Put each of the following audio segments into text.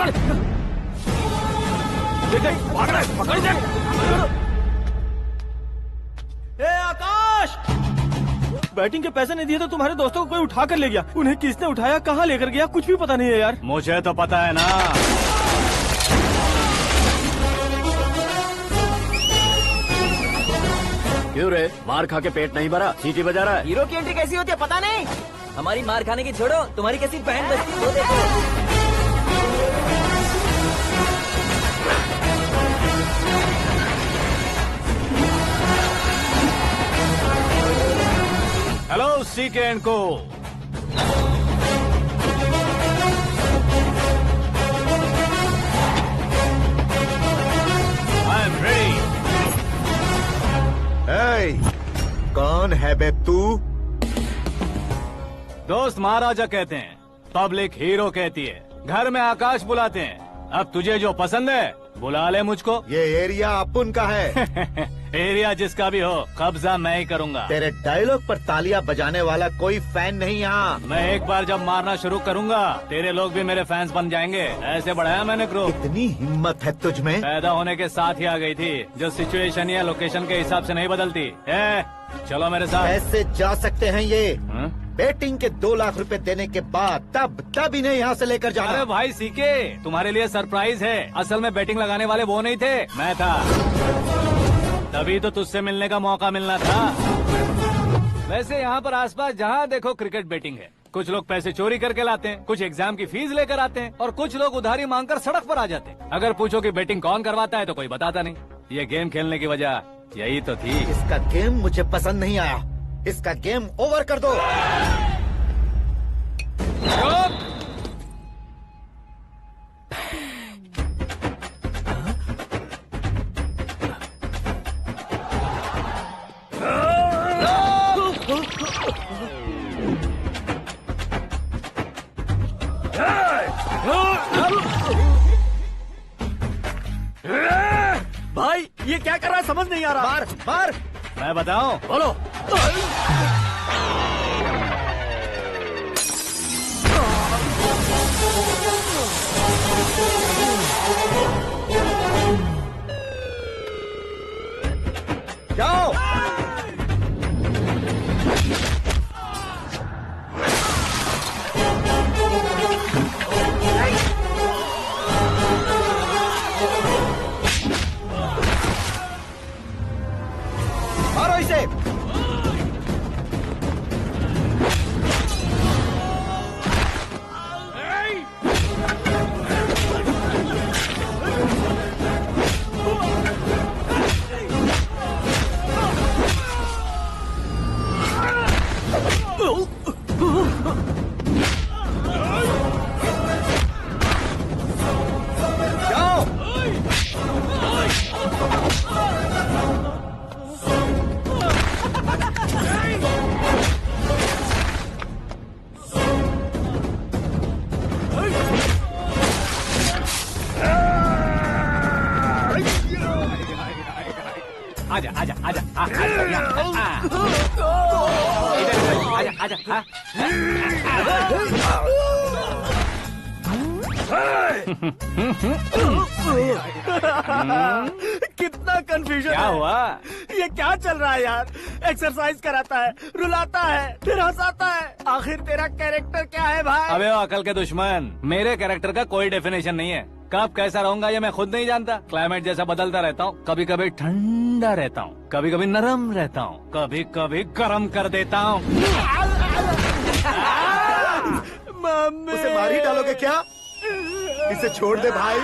पकड़। देख देख, भाग रहा है, पकड़ देख। ए आकाश, बैटिंग के पैसे नहीं दिए तो तुम्हारे दोस्तों को कोई उठा कर ले गया। उन्हें किसने उठाया, कहाँ लेकर गया, कुछ भी पता नहीं है यार। मुझे तो पता है ना। क्यों रे, मार खा के पेट नहीं भरा, सीटी बजा रहा है? हीरो की एंट्री कैसी होती है पता नहीं। हमारी मार खाने की छोड़ो, तुम्हारी कैसी बहन बजती है वो देखो। हेलो सीके एंड को। I am ready. कौन है बे तू? दोस्त महाराजा कहते हैं, पब्लिक हीरो कहती है, घर में आकाश बुलाते हैं। अब तुझे जो पसंद है बुला ले मुझको। ये एरिया अपुन का है। एरिया जिसका भी हो, कब्जा मैं ही करूंगा। तेरे डायलॉग पर तालियां बजाने वाला कोई फैन नहीं यहाँ। मैं एक बार जब मारना शुरू करूंगा, तेरे लोग भी मेरे फैंस बन जाएंगे। ऐसे बढ़ाया मैंने ग्रुप। इतनी हिम्मत है तुझ में? पैदा होने के साथ ही आ गई थी, जो सिचुएशन या लोकेशन के हिसाब से नहीं बदलती। चलो मेरे साथ। ऐसे जा सकते हैं ये? हाँ? बेटिंग के 2 लाख रुपए देने के बाद तब इन्हें यहाँ से लेकर जाना। अरे भाई सीके, तुम्हारे लिए सरप्राइज है। असल में बैटिंग लगाने वाले वो नहीं थे, मैं था। तभी तो तुझसे मिलने का मौका मिलना था। वैसे यहाँ पर आसपास जहाँ देखो क्रिकेट बैटिंग है। कुछ लोग पैसे चोरी करके लाते हैं, कुछ एग्जाम की फीस लेकर आते हैं, और कुछ लोग उधारी मांगकर सड़क पर आ जाते हैं। अगर पूछो कि बैटिंग कौन करवाता है तो कोई बताता नहीं। ये गेम खेलने की वजह यही तो थी। इसका गेम मुझे पसंद नहीं आया। इसका गेम ओवर कर दो। भाई ये क्या कर रहा है, समझ नहीं आ रहा। मार मार। मैं बताऊं? बोलो। जाओ। मारो इसे। जाओ। आजा आजा आजा आजा आजा आजा। कितना कंफ्यूजन क्या है। हुआ? ये क्या चल रहा है यार? एक्सरसाइज कराता है, रुलाता है, फिर हंसाता है। आखिर तेरा कैरेक्टर क्या है भाई? अबे ओ अकल के दुश्मन, मेरे कैरेक्टर का कोई डेफिनेशन नहीं है। कब कैसा रहूंगा ये मैं खुद नहीं जानता। क्लाइमेट जैसा बदलता रहता हूँ। कभी कभी ठंडा रहता हूँ, कभी कभी नरम रहता हूँ, कभी कभी गर्म कर देता हूँ। मम्मी, उसे मार ही डालोगे क्या? इसे छोड़ दे भाई।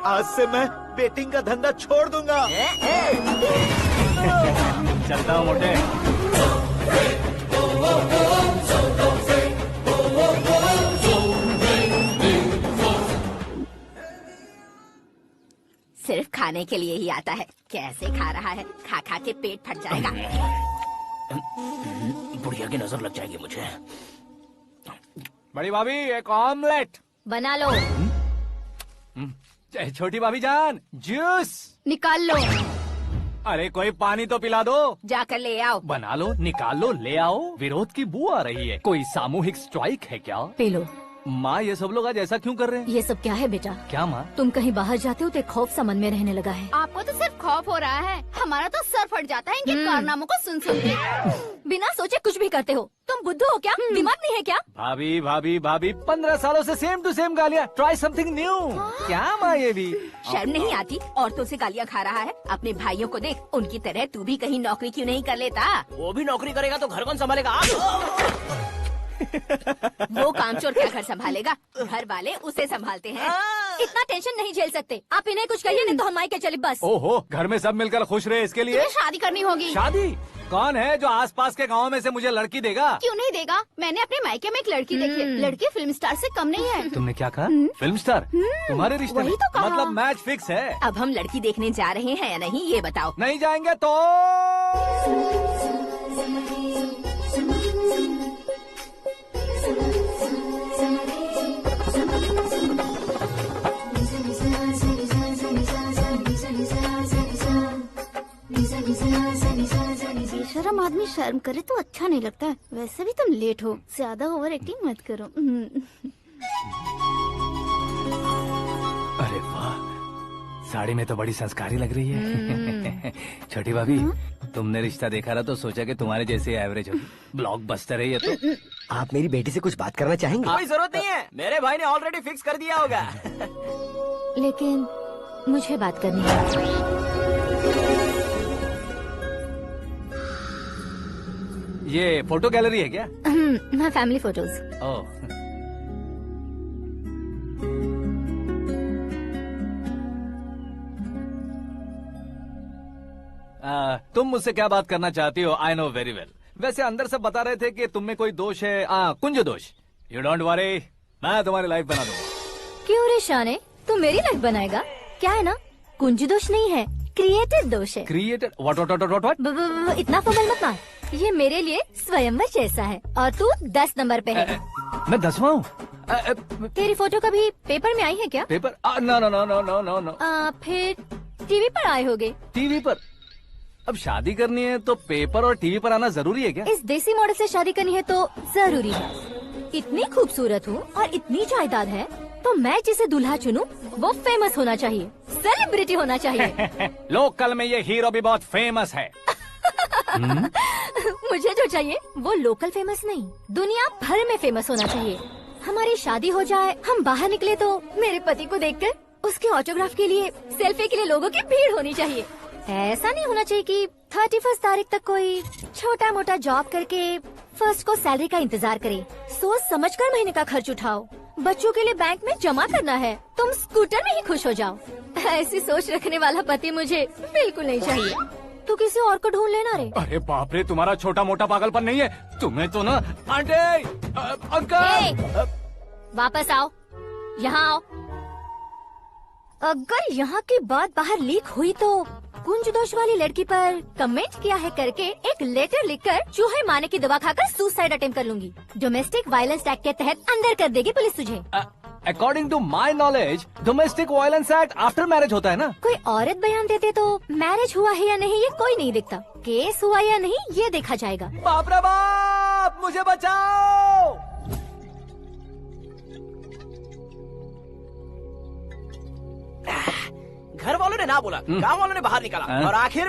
आज से मैं बेटिंग का धंधा छोड़ दूंगा। चलता हूँ मोटे। सिर्फ खाने के लिए ही आता है। कैसे खा रहा है, खा खा के पेट फट जाएगा। बुढ़िया की नजर लग जाएगी मुझे। बड़ी भाभी एक ऑमलेट। बना लो। छोटी भाभी जान जूस निकाल लो। अरे कोई पानी तो पिला दो। जाकर ले आओ। बना लो, निकाल लो, ले आओ। विरोध की बू आ रही है। कोई सामूहिक स्ट्राइक है क्या? P low. माँ ये सब लोग आज ऐसा क्यों कर रहे हैं? ये सब क्या है बेटा? क्या माँ? तुम कहीं बाहर जाते हो तो एक खौफ सा मन में रहने लगा है। आपको तो सिर्फ खौफ हो रहा है, हमारा तो सर फट जाता है इनके कारनामों को सुन सुन के। बिना सोचे कुछ भी करते हो। तुम बुद्धू हो क्या? दिमाग नहीं है क्या? भाभी भाभी भाभी 15 सालों से सेम टू सेम गालियाँ। Try something new. क्या माँ ये भी? शर्म नहीं आती? औरतों से गालियाँ खा रहा है। अपने भाइयों को देख, उनकी तरह तू भी कहीं नौकरी क्यों नहीं कर लेता? वो भी नौकरी करेगा तो घर कौन संभालेगा? आप वो कामचोर क्या घर संभालेगा? घर वाले उसे संभालते हैं। इतना टेंशन नहीं झेल सकते। आप इन्हें कुछ कहिए नहीं तो हम मायके चले बस। ओहो, घर में सब मिलकर खुश रहे इसके लिए। तुम्हें शादी करनी होगी। शादी? कौन है जो आसपास के गाँव में से मुझे लड़की देगा? क्यों नहीं देगा? मैंने अपने मायके में एक लड़की देखी है। लड़की फिल्म स्टार से कम नहीं है। तुमने क्या कहा? Film star? तुम्हारे रिश्ते वही में? तो कहा। मतलब मैच फिक्स है? अब हम लड़की देखने जा रहे हैं या नहीं ये बताओ। नहीं जाएंगे तो? बेशरम आदमी शर्म करे तो अच्छा नहीं लगता है। वैसे भी तुम लेट हो, ज्यादा ओवर एक्टिंग मत करो। अरे वाह, साड़ी में तो बड़ी संस्कारी लग रही है। छोटी भाभी, तुमने रिश्ता देखा रहा तो सोचा कि तुम्हारे जैसे एवरेज होगी। ब्लॉकबस्टर है ये तो। आप मेरी बेटी से कुछ बात करना चाहेंगे? कोई जरूरत नहीं है, मेरे भाई ने ऑलरेडी फिक्स कर दिया होगा। लेकिन मुझे बात करनी है। ये फोटो गैलरी है क्या? मैं फैमिली फोटोज। ओह, तुम मुझसे क्या बात करना चाहती हो? I know very well. वैसे अंदर से बता रहे थे कि तुम में कोई दोष है। कुंज दोष। यू डोंट वरी, मैं तुम्हारी लाइफ बना दूंगा। क्यों रे शाने, तू मेरी लाइफ बनाएगा? क्या है ना, कुंज दोष नहीं है, क्रिएटेड दोष है। क्रिएटेड? व्हाट? इतना फॉर्मल मत मार। ये मेरे लिए स्वयंवर जैसा है और तू 10 नंबर पे है। मैं 10वां हूँ? तेरी फोटो कभी पेपर में आई है क्या? Paper? No no no no no no no. फिर टीवी पर आए होगे। टीवी पर? अब शादी करनी है तो पेपर और टीवी पर आना जरूरी है क्या? इस देसी मॉडल से शादी करनी है तो जरूरी है। इतनी खूबसूरत हूँ और इतनी जायदाद है तो मैं जिसे दूल्हा चुनूं वो फेमस होना चाहिए, सेलिब्रिटी होना चाहिए। लोकल में ये हीरो भी बहुत फेमस है। मुझे जो चाहिए वो लोकल फेमस नहीं, दुनिया भर में फेमस होना चाहिए। हमारी शादी हो जाए, हम बाहर निकले तो मेरे पति को देखकर उसके ऑटोग्राफ के लिए, सेल्फी के लिए लोगों की भीड़ होनी चाहिए। ऐसा नहीं होना चाहिए कि 31 तारीख तक कोई छोटा मोटा जॉब करके फर्स्ट को सैलरी का इंतजार करे। सोच समझकर महीने का खर्च उठाओ। बच्चों के लिए बैंक में जमा करना है, तुम स्कूटर में ही खुश हो जाओ। ऐसी सोच रखने वाला पति मुझे बिल्कुल नहीं चाहिए। तू किसी और को ढूंढ लेना रे। अरे बाप रे, तुम्हारा छोटा मोटा पागलपन नहीं है। तुम्हें तो ना आंटी, अंकल। वापस आओ, यहाँ आओ। अगर यहाँ की बात बाहर लीक हुई तो कुंज दोष वाली लड़की पर कमेंट किया है करके एक लेटर लिखकर चूहे मारने की दवा खाकर सुसाइड अटेम्प्ट कर लूंगी। डोमेस्टिक वायलेंस एक्ट के तहत अंदर कर देगी पुलिस तुझे। According to my knowledge domestic violence act after marriage होता है ना? कोई औरत बयान देते तो मैरिज हुआ है या नहीं ये कोई नहीं देखता, केस हुआ या नहीं ये देखा जाएगा। बाप रे बाप, मुझे बचाओ। घर वालों ने ना बोला, गांव वालों ने बाहर निकाला और आखिर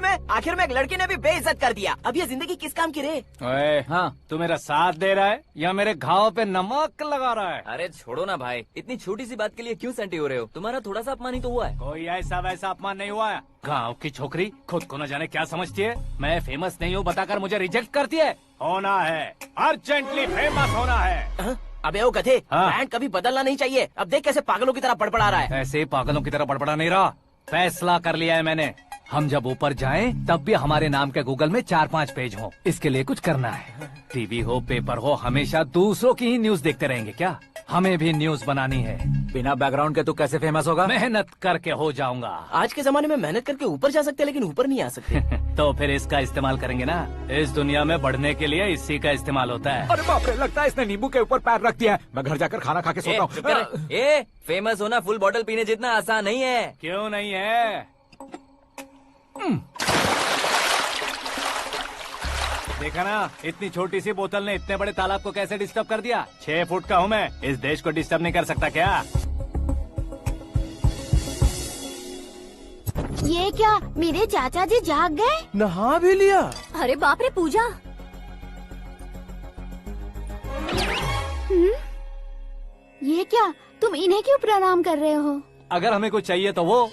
में एक लड़की ने भी बेइज्जत कर दिया। अब ये जिंदगी किस काम की रे? ओए, हाँ, तू मेरा साथ दे रहा है या मेरे घाव पे नमक लगा रहा है? अरे छोड़ो ना भाई, इतनी छोटी सी बात के लिए क्यों सैंटी हो रहे हो? तुम्हारा थोड़ा सा अपमान ही तो हुआ है। कोई ऐसा वैसा अपमान नहीं हुआ है। गाँव की छोकरी खुद को न जाने क्या समझती है। मैं फेमस नहीं हूँ बताकर मुझे रिजेक्ट करती है। होना है, अर्जेंटली फेमस होना है। अबे ओ गधे, हाँ। ब्रांड कभी बदलना नहीं चाहिए। अब देख कैसे पागलों की तरह बड़बड़ा रहा है। ऐसे पागलों की तरह बड़बड़ा नहीं रहा। फैसला कर लिया है मैंने। हम जब ऊपर जाएं तब भी हमारे नाम के गूगल में 4-5 पेज हो। इसके लिए कुछ करना है। टीवी हो, पेपर हो, हमेशा दूसरों की ही न्यूज देखते रहेंगे क्या? हमें भी न्यूज बनानी है। बिना बैकग्राउंड के तू कैसे फेमस होगा? मेहनत करके हो जाऊंगा। आज के जमाने में मेहनत करके ऊपर जा सकते हैं लेकिन ऊपर नहीं आ सकते। तो फिर इसका इस्तेमाल करेंगे ना। इस दुनिया में बढ़ने के लिए इसी का इस्तेमाल होता है। अरे बाप रे, लगता है इसने नींबू के ऊपर पैर रख दिया है। मैं घर जाकर खाना खा के सोता चुप कर। हूँ। फेमस होना फुल बॉटल पीने जितना आसान नहीं है। क्यों नहीं है? देखा ना, इतनी छोटी सी बोतल ने इतने बड़े तालाब को कैसे डिस्टर्ब कर दिया। 6 फुट का हूँ मैं, इस देश को डिस्टर्ब नहीं कर सकता क्या? ये क्या, मेरे चाचा जी जाग गए? नहा भी लिया? अरे बाप रे पूजा, ये क्या, तुम इन्हें क्यों प्रणाम कर रहे हो? अगर हमें कुछ चाहिए तो वो,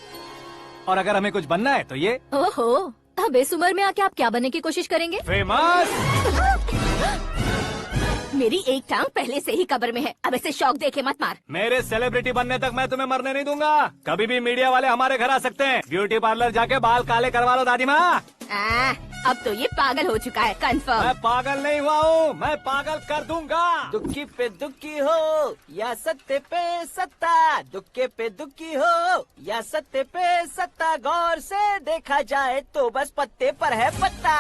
और अगर हमें कुछ बनना है तो ये। ओहो, अब इस उम्र में आके आप क्या बनने की कोशिश करेंगे? फेमस। मेरी एक टांग पहले से ही कब्र में है, अब ऐसे शौक देके मत मार। मेरे सेलिब्रिटी बनने तक मैं तुम्हें मरने नहीं दूंगा। कभी भी मीडिया वाले हमारे घर आ सकते हैं। ब्यूटी पार्लर जाके बाल काले करवा लो दादी माँ। अब तो ये पागल हो चुका है, कंफर्म। मैं पागल नहीं हुआ हूँ, मैं पागल कर दूंगा। दुखी पे दुखी हो या सत्य पे सत्ता, दुखे पे दुखी हो या सत्य पे सत्ता, गौर से देखा जाए तो बस पत्ते पर है पत्ता।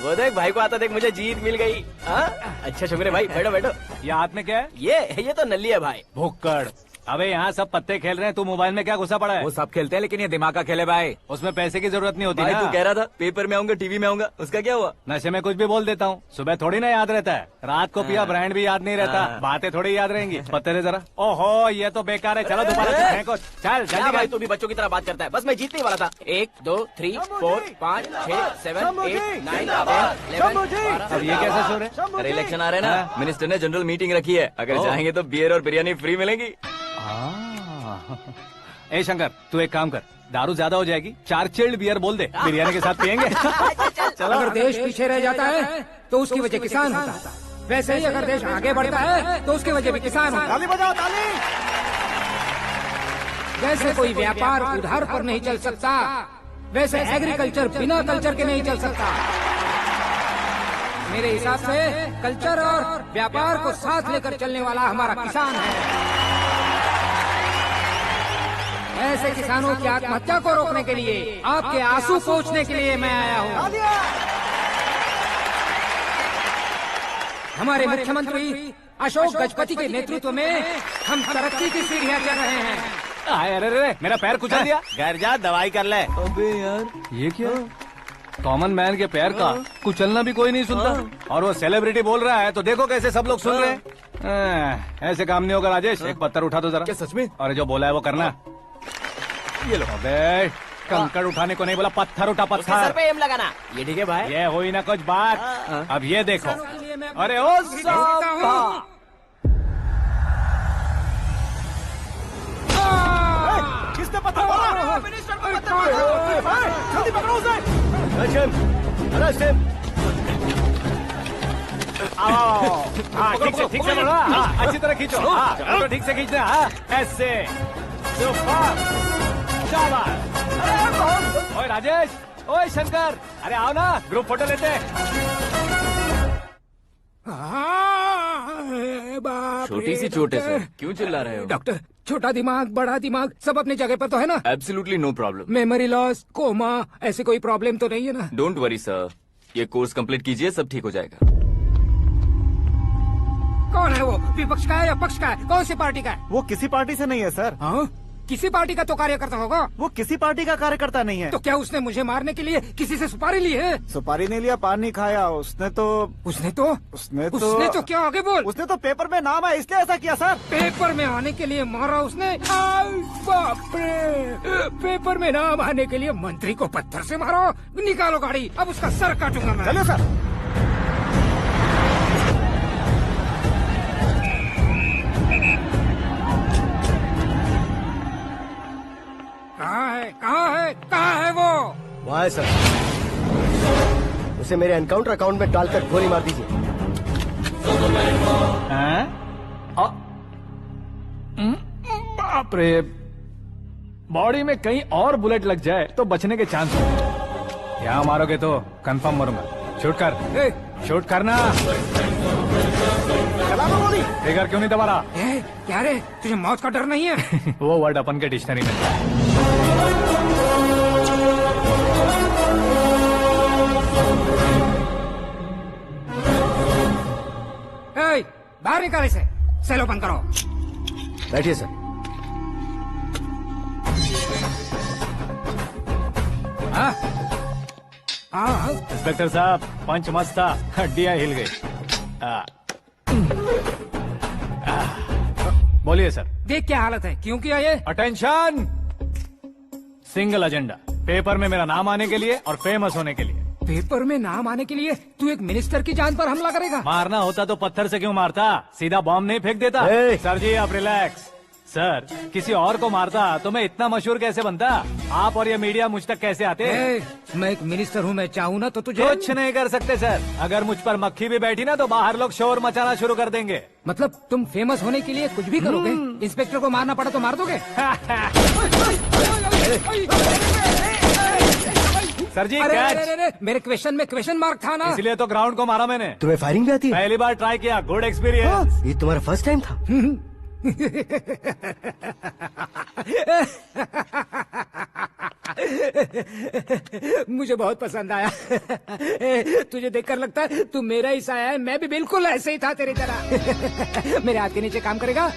वो देख भाई को आता देख, मुझे जीत मिल गई। अच्छा शुक्र है भाई, बैठो बैठो। ये हाथ में क्या है? ये तो नल्ली है भाई। भुक्कड़। अबे यहाँ सब पत्ते खेल रहे हैं, तू मोबाइल में क्या घुसा पड़ा है? वो सब खेलते हैं लेकिन ये दिमाग का खेल है भाई। उसमें पैसे की जरूरत नहीं होती भाई ना। तू कह रहा था पेपर में आऊंगा, टीवी में आऊंगा, उसका क्या हुआ? नशे में कुछ भी बोल देता हूँ, सुबह थोड़ी ना याद रहता है। रात को पिया ब्रांड भी याद नहीं रहता, बातें थोड़ी याद रहेंगी। पत्ते दे जरा। ओहो ये तो बेकार है, चलो दोबारा से फेंको। चल क्या जल्दी भाई, कर। तू भी बच्चों की तरह बात करता है। बस मैं जीतने ही वाला था। 1 2 3 4 5 6 7 8 9 10 11 अब ये कैसे सो रहे? अरे इलेक्शन आ रहे हैं ना, मिनिस्टर ने जनरल मीटिंग रखी है, अगर जाएंगे तो बियर और बिरयानी फ्री मिलेगी। ए शंकर, तू एक काम कर, दारू ज्यादा हो जाएगी, 4 चिल्ड बियर बोल दे, बिरयानी के साथ पियेंगे। चलो। अगर देश पीछे रह जाता है तो उसकी वजह किसान होता है, वैसे ही अगर देश आगे बढ़ता है तो उसकी वजह भी किसान होता है। ताली बजाओ ताली। जैसे कोई व्यापार उधार पर नहीं चल सकता, वैसे एग्रीकल्चर बिना कल्चर के नहीं चल सकता। मेरे हिसाब से कल्चर और व्यापार को साथ लेकर चलने वाला हमारा किसान है। ऐसे किसानों की आत्महत्या को रोकने के लिए, आपके आंसू पोंछने के लिए मैं आया हूँ। हमारे मुख्यमंत्री अशोक गजपति के नेतृत्व में हम तरक्की की सीढ़ियाँ चढ़ रहे हैं। अरे मेरा पैर कुचल दिया। घर जा दवाई कर ले। अबे यार ये क्या, कॉमन मैन के पैर का कुचलना भी कोई नहीं सुनता, और वो सेलिब्रिटी बोल रहा है तो देखो कैसे सब लोग सुन रहे हैं। ऐसे काम नहीं होगा राजेश, एक पत्थर उठा दो जरा। क्या सच में? और जो बोला है वो करना। ये लो। अबे कंकड़ उठाने को नहीं बोला, पत्थर उठा, उसके सर पत्थर। पे एम लगाना। ये ठीक है भाई। ये हुई ना कुछ बात। अब ये देखो। अरे ओ साहब, किसने पत्थर मारा? जल्दी पकड़ो उसे। आओ। हाँ ठीक से पकड़ो। हाँ अच्छी तरह खींचो। हाँ तो ठीक से खींचना। हाँ ऐसे। सुपर। शाबाश। ओए राजेश, ओए शंकर, अरे आओ ना, ग्रुप फोटो लेते हैं। छोटी सी चोट है सर, क्यों चिल्ला रहे हो? डॉक्टर, छोटा दिमाग बड़ा दिमाग सब अपनी जगह पर तो है ना? Absolutely no problem. Memory loss, coma, ऐसी कोई प्रॉब्लम तो नहीं है ना? डोंट वरी सर, ये कोर्स कंप्लीट कीजिए, सब ठीक हो जाएगा। कौन है वो, विपक्ष का है या पक्ष का है, कौन सी पार्टी का है? वो किसी पार्टी से नहीं है सर। हाँ? किसी पार्टी का तो कार्यकर्ता होगा। वो किसी पार्टी का कार्यकर्ता नहीं है। तो क्या उसने मुझे मारने के लिए किसी से सुपारी ली है? सुपारी नहीं लिया, पान नहीं खाया। उसने तो क्या आगे बोल? उसने तो पेपर में नाम है इसलिए ऐसा किया सर। पेपर में आने के लिए मारा उसने? बाप रे, पेपर में नाम आने के लिए मंत्री को पत्थर से मारो। निकालो गाड़ी, अब उसका सर काटूंगा मैं। चलो सर। कहाँ है वो? वहाँ है सर, उसे मेरे एनकाउंटर अकाउंट में डालकर गोली मार दीजिए। बाप रे, बॉडी में कहीं और बुलेट लग जाए तो बचने के चांस हो। यहाँ मारोगे तो कंफर्म मरूंगा। शूट कर, शूट करना। ट्रिगर क्यों नहीं दबा रहा? क्या रे, तुझे मौत का डर नहीं है? वो वर्ड अपन के डिक्शनरी में है। बाहर निकाले से, सेलो बंद करो। बैठिए सर। हाँ हाँ इंस्पेक्टर साहब पंच मस्त था, हड्डियां हिल गई। बोलिए सर। देख क्या हालत है, क्यों किया ये? अटेंशन, सिंगल एजेंडा, पेपर में मेरा नाम आने के लिए और फेमस होने के लिए। पेपर में नाम आने के लिए तू एक मिनिस्टर की जान पर हमला करेगा? मारना होता तो पत्थर से क्यों मारता, सीधा बॉम्ब नहीं फेंक देता। सर जी आप रिलैक्स। सर किसी और को मारता तो मैं इतना मशहूर कैसे बनता, आप और ये मीडिया मुझ तक कैसे आते? मैं एक मिनिस्टर हूँ, मैं चाहूँ ना तो तुझे कुछ नहीं कर सकते सर। अगर मुझ पर मक्खी भी बैठी ना तो बाहर लोग शोर मचाना शुरू कर देंगे। मतलब तुम फेमस होने के लिए कुछ भी करोगे? इंस्पेक्टर को मारना पड़ा तो मार दोगे? सर जी अरे, मेरे क्वेश्चन में क्वेश्चन मार्क था ना, इसलिए तो ग्राउंड को मारा मैंने। तुम्हें फायरिंग भी आती है? पहली बार ट्राई किया, गुड एक्सपीरियंस। ये तुम्हारा फर्स्ट टाइम था? मुझे बहुत पसंद आया। तुझे देखकर लगता है तू मेरा ही साया है, मैं भी बिल्कुल ऐसे ही था तेरी तरह। मेरे हाथ के नीचे काम करेगा?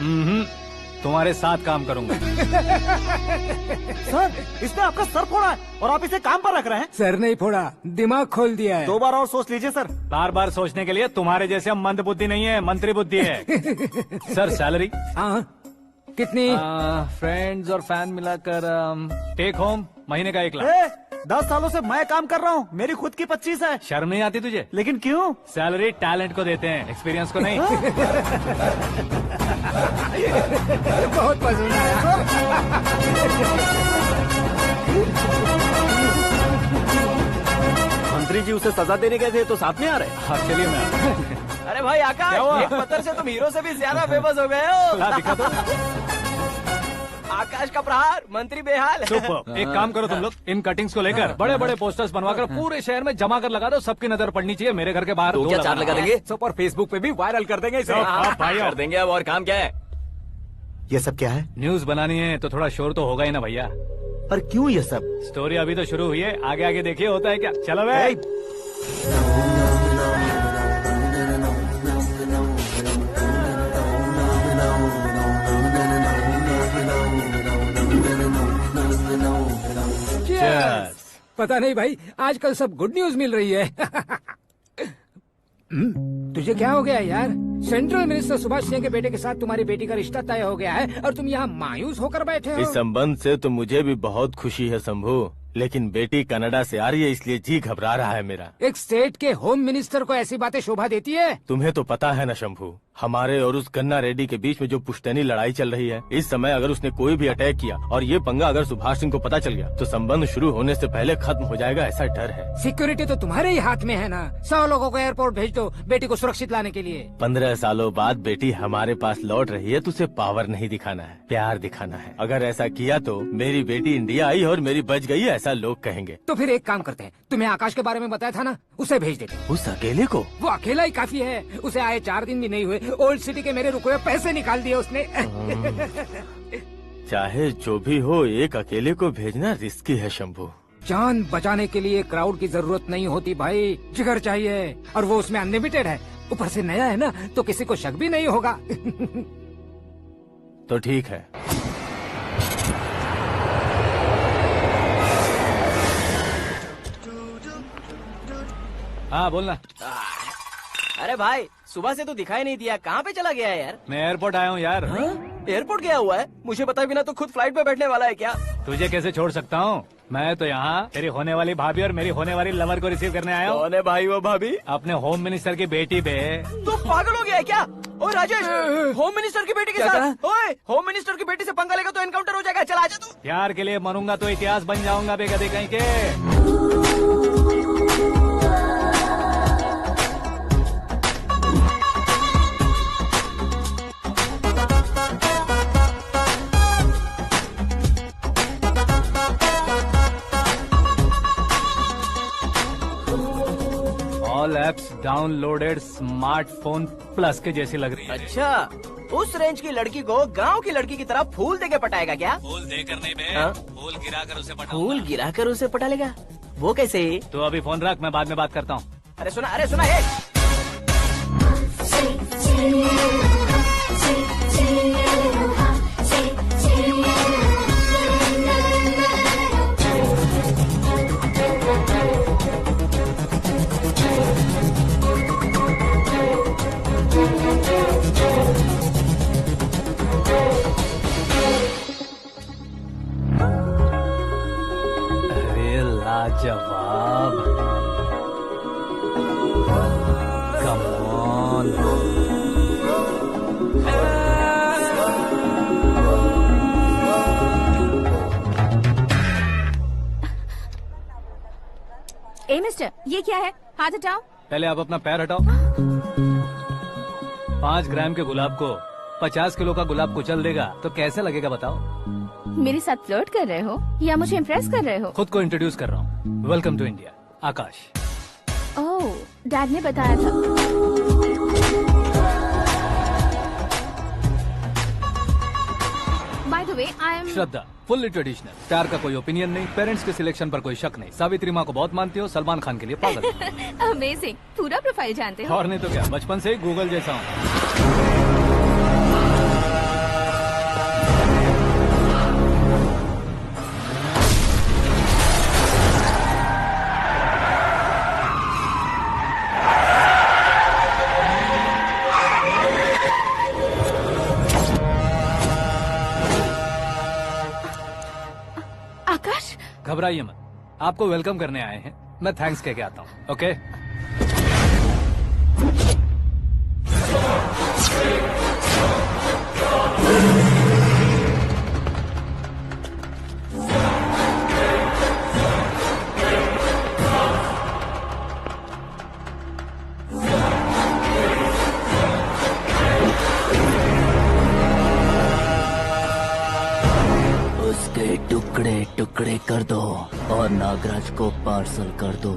तुम्हारे साथ काम करूंगा। सर इसने आपका सर फोड़ा है और आप इसे काम पर रख रहे हैं। सर नहीं फोड़ा, दिमाग खोल दिया है। 2 बार और सोच लीजिए सर। बार बार सोचने के लिए तुम्हारे जैसे मंद बुद्धि नहीं है, मंत्री बुद्धि है। Sir salary? हाँ कितनी? फ्रेंड्स और फैन मिलाकर टेक होम महीने का 1 लाख। 10 सालों से मैं काम कर रहा हूँ, मेरी खुद की 25 है। शर्म नहीं आती तुझे? लेकिन क्यों? सैलरी टैलेंट को देते हैं, एक्सपीरियंस को नहीं। बहुत पसंद आया। मंत्री जी उसे सजा देने गए थे तो साथ में आ रहे। हाँ चलिए मैं। अरे भाई आकाश, एक पत्थर से तुम हीरो से भी ज्यादा फेमस हो गए हो। दिखा दो। आकाश का प्रहार, मंत्री बेहाल। सुपर। एक काम करो तुम लोग, इन कटिंग्स को लेकर बड़े बड़े पोस्टर्स बनवाकर पूरे शहर में जमा कर लगा दो, सबकी नजर पड़नी चाहिए। मेरे घर के बाहर तो क्या 4 लगा देंगे? और फेसबुक पे भी वायरल कर देंगे इसे। भाई कर देंगे अब, और काम क्या है? ये सब क्या है? न्यूज बनानी है तो थोड़ा शोर तो होगा ही ना भैया। पर क्यों ये सब? स्टोरी अभी तो शुरू हुई है, आगे आगे देखिए होता है क्या। चलो भाई। पता नहीं भाई, आजकल सब गुड न्यूज मिल रही है। तुझे क्या हो गया यार? सेंट्रल मिनिस्टर सुभाष सिंह के बेटे के साथ तुम्हारी बेटी का रिश्ता तय हो गया है और तुम यहाँ मायूस होकर बैठे हो। इस संबंध से तो मुझे भी बहुत खुशी है शंभू, लेकिन बेटी कनाडा से आ रही है इसलिए जी घबरा रहा है मेरा। एक स्टेट के होम मिनिस्टर को ऐसी बातें शोभा देती है? तुम्हें तो पता है ना शंभू, हमारे और उस गन्ना रेड्डी के बीच में जो पुश्तैनी लड़ाई चल रही है, इस समय अगर उसने कोई भी अटैक किया और ये पंगा अगर सुभाष सिंह को पता चल गया तो संबंध शुरू होने से पहले खत्म हो जाएगा, ऐसा डर है। सिक्योरिटी तो तुम्हारे ही हाथ में है ना। 100 लोगों को एयरपोर्ट भेज दो बेटी को सुरक्षित लाने के लिए। 15 सालों बाद बेटी हमारे पास लौट रही है तो उसे पावर नहीं दिखाना है, प्यार दिखाना है। अगर ऐसा किया तो मेरी बेटी इंडिया आई और मेरी बच गई, ऐसा लोग कहेंगे। तो फिर एक काम करते हैं, तुम्हें आकाश के बारे में बताया था ना, उसे भेज देते। उस अकेले को? वो अकेला ही काफी है, उसे आए 4 दिन भी नहीं हुए, ओल्ड सिटी के मेरे रुके हुए पैसे निकाल दिए उसने। चाहे जो भी हो, एक अकेले को भेजना रिस्की है शंभू। जान बचाने के लिए क्राउड की जरूरत नहीं होती भाई, जिगर चाहिए, और वो उसमें अनलिमिटेड है। ऊपर से नया है ना तो किसी को शक भी नहीं होगा। तो ठीक है। हाँ बोलना। अरे भाई सुबह से तो दिखाई नहीं दिया, कहाँ पे चला गया है यार? मैं एयरपोर्ट आया हूँ यार। एयरपोर्ट गया हुआ है? मुझे बताए बिना तो खुद फ्लाइट पे बैठने वाला है क्या? तुझे कैसे छोड़ सकता हूँ? मैं तो यहाँ तेरी होने वाली भाभी और मेरी होने वाली लवर को रिसीव करने आया हूँ। कौन है भाई वो भाभी? अपने होम मिनिस्टर की बेटी पे। तो पागल हो गया है क्या? ओ राजेश, होम मिनिस्टर की बेटी के साथ? ओए, होम मिनिस्टर की बेटी से पंगा लेगा तो एनकाउंटर हो जाएगा। चल आजा तू। प्यार के लिए मरूंगा तो इतिहास बन जाऊंगा बेगदे कहीं के। All apps downloaded smartphone plus के जैसी लग रही है। अच्छा, उस रेंज की लड़की को गांव की लड़की की तरह फूल देके पटाएगा क्या? फूल देकर नहीं बे, हाँ? फूल गिराकर उसे पटा। फूल गिराकर उसे पटा लेगा? वो कैसे? तो अभी फोन रख, मैं बाद में बात करता हूँ। अरे सुना ये। जवाब। Come on. ए मिस्टर, ये क्या है? हाथ हटाओ। पहले आप अपना पैर हटाओ। 5 ग्राम के गुलाब को 50 किलो का गुलाब कुचल देगा तो कैसे लगेगा बताओ? मेरे साथ फ्लर्ट कर रहे हो या मुझे इम्प्रेस कर रहे हो? खुद को इंट्रोड्यूस कर रहा हूँ। Welcome to India, Akash. Oh, dad ने बताया था। By the way, I am Shraddha, fully traditional. प्यार का कोई ओपिनियन नहीं, पेरेंट्स के सिलेक्शन पर कोई शक नहीं। सावित्री माँ को बहुत मानती हो, सलमान खान के लिए पागल। अमेजिंग, पूरा प्रोफाइल जानते हो। और नहीं तो क्या, बचपन से ही गूगल जैसा हूँ। आकाश, घबराइए मत, आपको वेलकम करने आए हैं। मैं थैंक्स कह के आता हूँ। ओके? उसके टुकड़े टुकड़े कर दो और नागराज को पार्सल कर दो।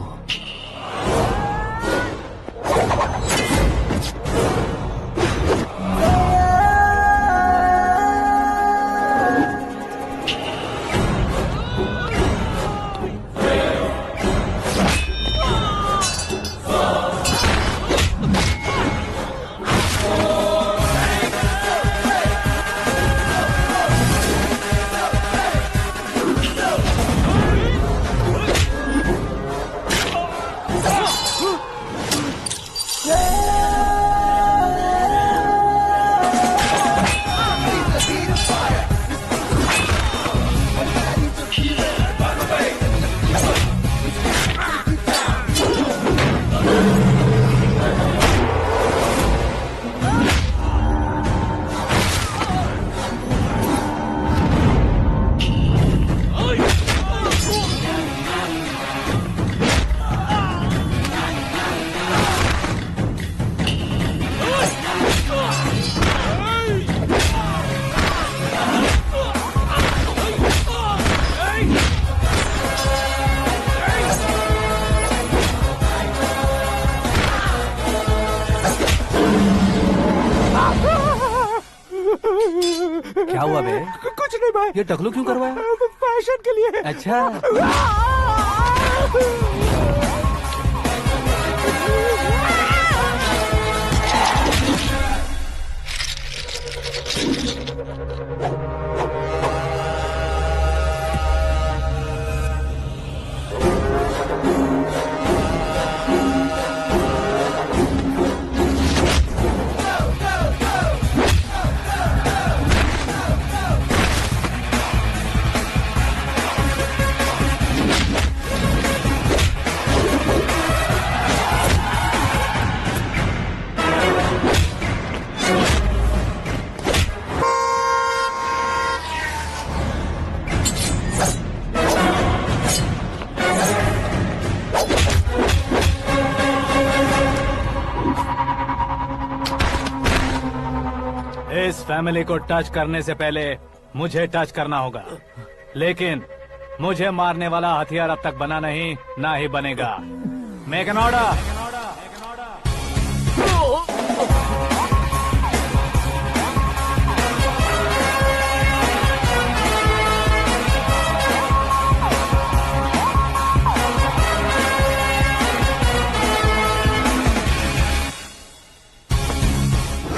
क्या हुआ बे? कुछ नहीं भाई। ये टकलू क्यों करवाया? फैशन के लिए। अच्छा। इस फैमिली को टच करने से पहले मुझे टच करना होगा, लेकिन मुझे मारने वाला हथियार अब तक बना नहीं, ना ही बनेगा। Make an order.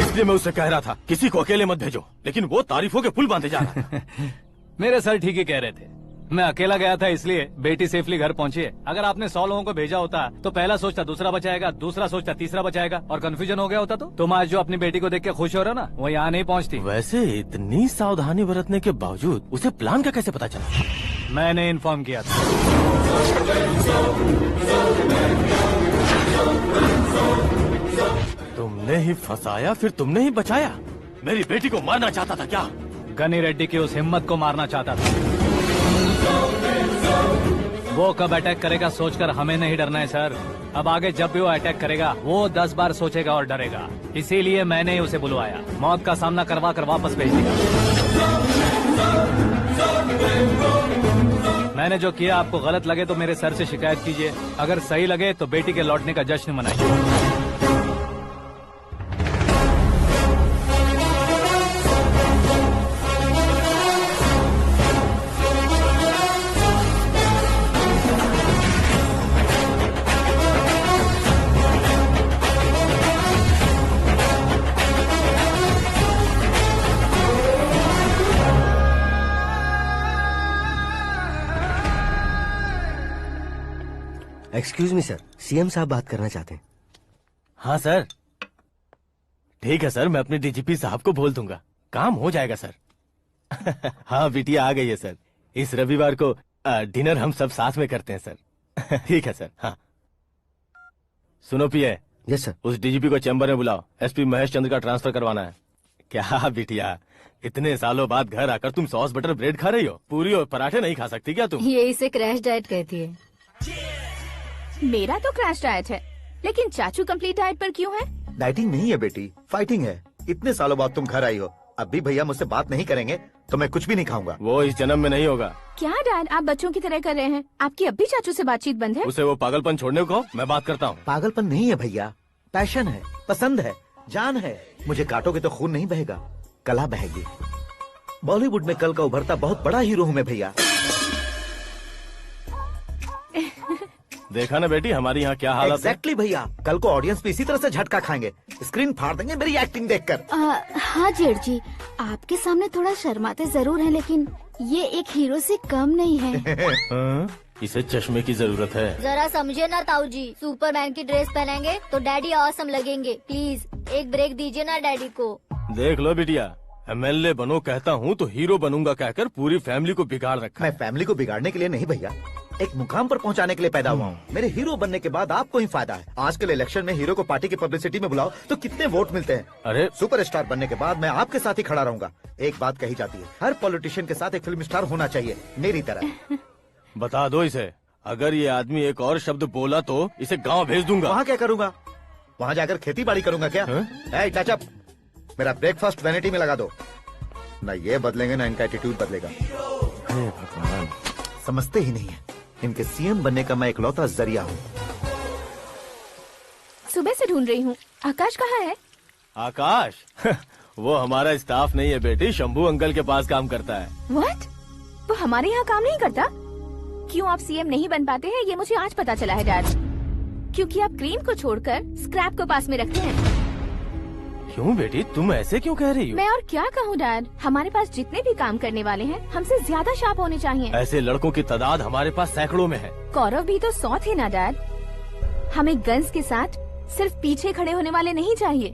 इसलिए मैं उससे कह रहा था किसी को अकेले मत भेजो, लेकिन वो तारीफों के पुल बांधे जा रहा था। मेरे सर ठीक ही कह रहे थे। मैं अकेला गया था इसलिए बेटी सेफली घर पहुंची है। अगर आपने 100 लोगों को भेजा होता तो पहला सोचता दूसरा बचाएगा, दूसरा सोचता तीसरा बचाएगा, और कंफ्यूजन हो गया होता तो तुम आज जो अपनी बेटी को देख के खुश हो रहे हो ना, वो यहाँ नहीं पहुँचती। वैसे इतनी सावधानी बरतने के बावजूद उसे प्लान का कैसे पता चला? मैंने इन्फॉर्म किया था। तुमने ही फंसाया, फिर तुमने ही बचाया। मेरी बेटी को मारना चाहता था क्या? गनी रेड्डी की उस हिम्मत को मारना चाहता था। वो कब अटैक करेगा सोचकर हमें नहीं डरना है सर। अब आगे जब भी वो अटैक करेगा वो 10 बार सोचेगा और डरेगा। इसीलिए मैंने ही उसे बुलवाया। मौत का सामना करवा कर वापस भेज दिया। मैंने जो किया आपको गलत लगे तो मेरे सर से शिकायत कीजिए, अगर सही लगे तो बेटी के लौटने का जश्न मनाइए। एक्सक्यूज मी सर, सीएम साहब बात करना चाहते हैं। हाँ सर। ठीक है सर, मैं अपने डीजीपी साहब को बोल दूंगा, काम हो जाएगा सर। हाँ बिटिया आ गई है सर। इस रविवार को डिनर हम सब साथ में करते हैं सर। ठीक है सर। हाँ सुनो पिए। Yes sir. उस डीजीपी को चैम्बर में बुलाओ, एसपी महेश चंद्र का ट्रांसफर करवाना है। क्या बिटिया, इतने सालों बाद घर आकर तुम सॉस बटर ब्रेड खा रही हो? पूरी और पराठे नहीं खा सकती क्या तुम? ये इसे क्रैश डाइट कहती है। मेरा तो क्रैश डाइट है, लेकिन चाचू कंप्लीट डाइट पर क्यों है? डाइटिंग नहीं है बेटी, फाइटिंग है। इतने सालों बाद तुम घर आई हो, अब भी भैया मुझसे बात नहीं करेंगे तो मैं कुछ भी नहीं खाऊंगा। वो इस जन्म में नहीं होगा। क्या डैड, आप बच्चों की तरह कर रहे हैं? आपकी अब भी चाचू से बातचीत बंद है? उसे वो पागलपन छोड़ने को मैं बात करता हूँ। पागलपन नहीं है भैया, पैशन है, पसंद है, जान है। मुझे काटोगे तो खून नहीं बहेगा, कला बहेगी। बॉलीवुड में कल का उभरता बहुत बड़ा हीरो हूँ मैं भैया। देखा ना बेटी हमारी यहाँ क्या हालत है। एग्जैक्टली भैया, कल को ऑडियंस भी इसी तरह से झटका खाएंगे, स्क्रीन फाड़ देंगे मेरी एक्टिंग देखकर। हाँ जेठ जी, आपके सामने थोड़ा शर्माते जरूर हैं, लेकिन ये एक हीरो से कम नहीं है। इसे चश्मे की जरूरत है। जरा समझे ना ताऊ जी, सुपरमैन की ड्रेस पहनेंगे तो डैडी ऑसम लगेंगे। प्लीज एक ब्रेक दीजिए ना डैडी को। देख लो बिटिया, एमएलए बनो कहता हूँ तो हीरो बनूंगा कहकर पूरी फैमिली को बिगाड़ रखा। मैं फैमिली को बिगाड़ने के लिए नहीं भैया, एक मुकाम पर पहुंचाने के लिए पैदा हुआ हूँ। मेरे हीरो बनने के बाद आपको ही फायदा है। आजकल इलेक्शन में हीरो को पार्टी की पब्लिसिटी में बुलाओ तो कितने वोट मिलते हैं। अरे सुपरस्टार बनने के बाद मैं आपके साथ ही खड़ा रहूंगा। एक बात कही जाती है, हर पॉलिटिशियन के साथ एक फिल्म स्टार होना चाहिए, मेरी तरह। बता दो इसे, अगर ये आदमी एक और शब्द बोला तो इसे गाँव भेज दूंगा। वहाँ क्या करूँगा? वहाँ जाकर खेती बाड़ी करूँगा क्या? टचअप, मेरा ब्रेकफास्ट वैनिटी में लगा दो। न ये बदलेंगे ना इनका एटीट्यूड बदलेगा। भगवान, समझते ही नहीं है, इनके सीएम बनने का मैं इकलौता जरिया हूँ। सुबह से ढूंढ रही हूँ, आकाश कहाँ है? आकाश? वो हमारा स्टाफ नहीं है बेटी, शंभू अंकल के पास काम करता है। व्हाट? वो हमारे यहाँ काम नहीं करता? क्यों आप सीएम नहीं बन पाते हैं ये मुझे आज पता चला है डैड। क्योंकि आप क्रीम को छोड़कर स्क्रैप को पास में रखते हैं। क्यों बेटी, तुम ऐसे क्यों कह रही हो? मैं और क्या कहूँ डैड, हमारे पास जितने भी काम करने वाले हैं हमसे ज्यादा शार्प होने चाहिए। ऐसे लड़कों की तादाद हमारे पास सैकड़ों में है। कौरव भी तो 100 थे ना डैड। हमें गन्स के साथ सिर्फ पीछे खड़े होने वाले नहीं चाहिए,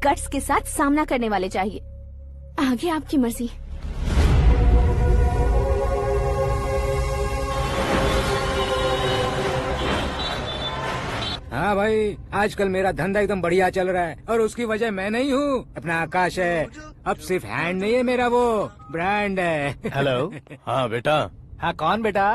गट्स के साथ सामना करने वाले चाहिए। आगे आपकी मर्जी। हाँ भाई, आजकल मेरा धंधा एकदम बढ़िया चल रहा है और उसकी वजह मैं नहीं हूँ, अपना आकाश है। अब सिर्फ हैंड नहीं है मेरा, वो ब्रांड है। हेलो। हाँ बेटा। हाँ कौन बेटा?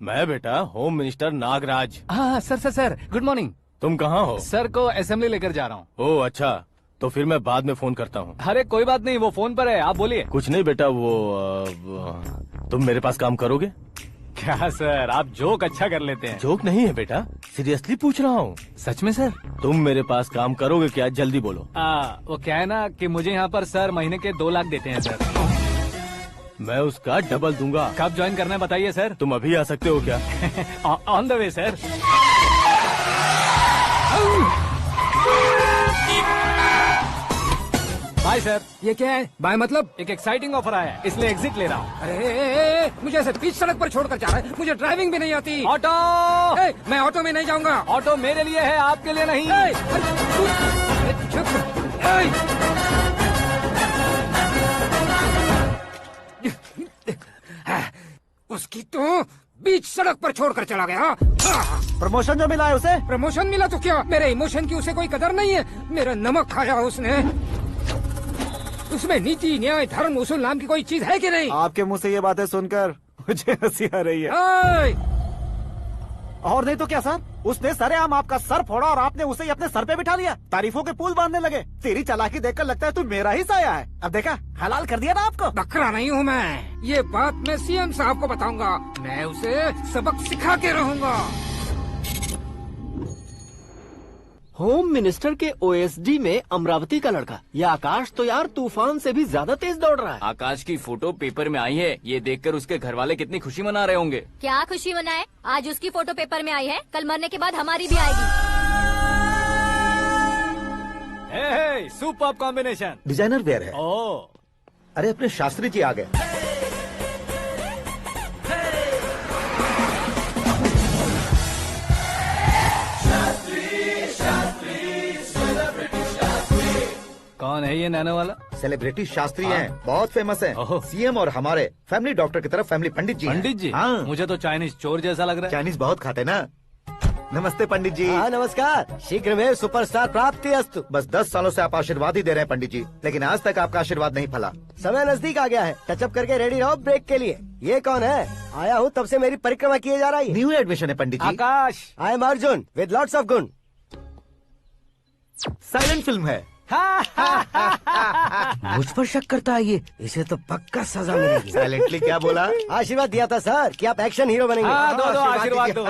मैं बेटा होम मिनिस्टर नागराज। हाँ सर गुड मॉर्निंग। तुम कहाँ हो? सर को असेंबली लेकर जा रहा हूँ। ओह अच्छा, तो फिर मैं बाद में फोन करता हूँ। अरे कोई बात नहीं, वो फोन पर है, आप बोलिए। कुछ नहीं बेटा, तुम मेरे पास काम करोगे? क्या सर, आप जोक अच्छा कर लेते हैं। जोक नहीं है बेटा, सीरियसली पूछ रहा हूँ। सच में सर? तुम मेरे पास काम करोगे क्या? जल्दी बोलो। वो क्या है ना कि मुझे यहाँ पर सर महीने के 2 लाख देते हैं सर। मैं उसका डबल दूंगा। कब ज्वाइन करना है बताइए सर। तुम अभी आ सकते हो क्या? On the way sir. Bye sir. ये क्या है? बाय मतलब? एक एक्साइटिंग ऑफर आया है, इसलिए एग्जिट ले रहा हूँ। अरे मुझे ऐसे बीच सड़क पर छोड़कर जा रहा है, मुझे ड्राइविंग भी नहीं आती। ऑटो! मैं ऑटो में नहीं जाऊंगा। ऑटो मेरे लिए है, आपके लिए नहीं। उसकी तो बीच सड़क पर छोड़कर चला गया। प्रमोशन जो मिला है उसे? प्रमोशन मिला तो क्या, मेरे इमोशन की उसे कोई कदर नहीं है। मेरा नमक खाया उसने। उसमें नीति, न्याय, धर्म, उसूल नाम की कोई चीज है कि नहीं? आपके मुंह से ये बातें सुनकर मुझे हंसी आ रही है। और नहीं तो क्या सर, उसने सरेआम आपका सर फोड़ा और आपने उसे ही अपने सर पे बिठा लिया। तारीफों के पुल बांधने लगे। तेरी चालाकी देखकर लगता है तू मेरा ही साया है। अब देखा, हलाल कर दिया ना आपको। बकरा नहीं हूँ मैं। ये बात मैं सीएम साहब को बताऊंगा। मैं उसे सबक सिखा के रहूंगा। होम मिनिस्टर के ओएसडी में अमरावती का लड़का, ये आकाश तो यार तूफान से भी ज्यादा तेज दौड़ रहा है। आकाश की फोटो पेपर में आई है, ये देखकर उसके घर वाले कितनी खुशी मना रहे होंगे। क्या खुशी मनाए? आज उसकी फोटो पेपर में आई है, कल मरने के बाद हमारी भी आएगी। Superb combination. डिजाइनर वेयर है। ओह, अरे अपने शास्त्री जी आ गए। कौन है ये नैनो वाला? सेलिब्रिटी शास्त्री हैं, बहुत फेमस हैं। सीएम और हमारे फैमिली डॉक्टर की तरफ फैमिली पंडित जी हैं। पंडित जी? हाँ। मुझे तो चाइनीज चोर जैसा लग रहा है। चाइनीज बहुत खाते ना। नमस्ते पंडित जी। हाँ नमस्कार। शीघ्र में सुपरस्टार प्राप्ति अस्तु। बस 10 सालों से आप आशीर्वाद ही दे रहे हैं पंडित जी, लेकिन आज तक आपका आशीर्वाद नहीं फला। समय नजदीक आ गया है, टचअप करके रेडी रहो ब्रेक के लिए। ये कौन है? आया हूँ तब से मेरी परिक्रमा किए जा रही है। न्यू एडमिशन है Pandit ji. Akash. I am Arjun with lots of गुण। साइलेंट फिल्म है। मुझ पर शक करता है ये, इसे तो पक्का सजा मिलेगी। साइलेंटली क्या बोला? आशीर्वाद दिया था सर कि आप एक्शन हीरो बनेंगे। हाँ, दो आशीर्वाद दो।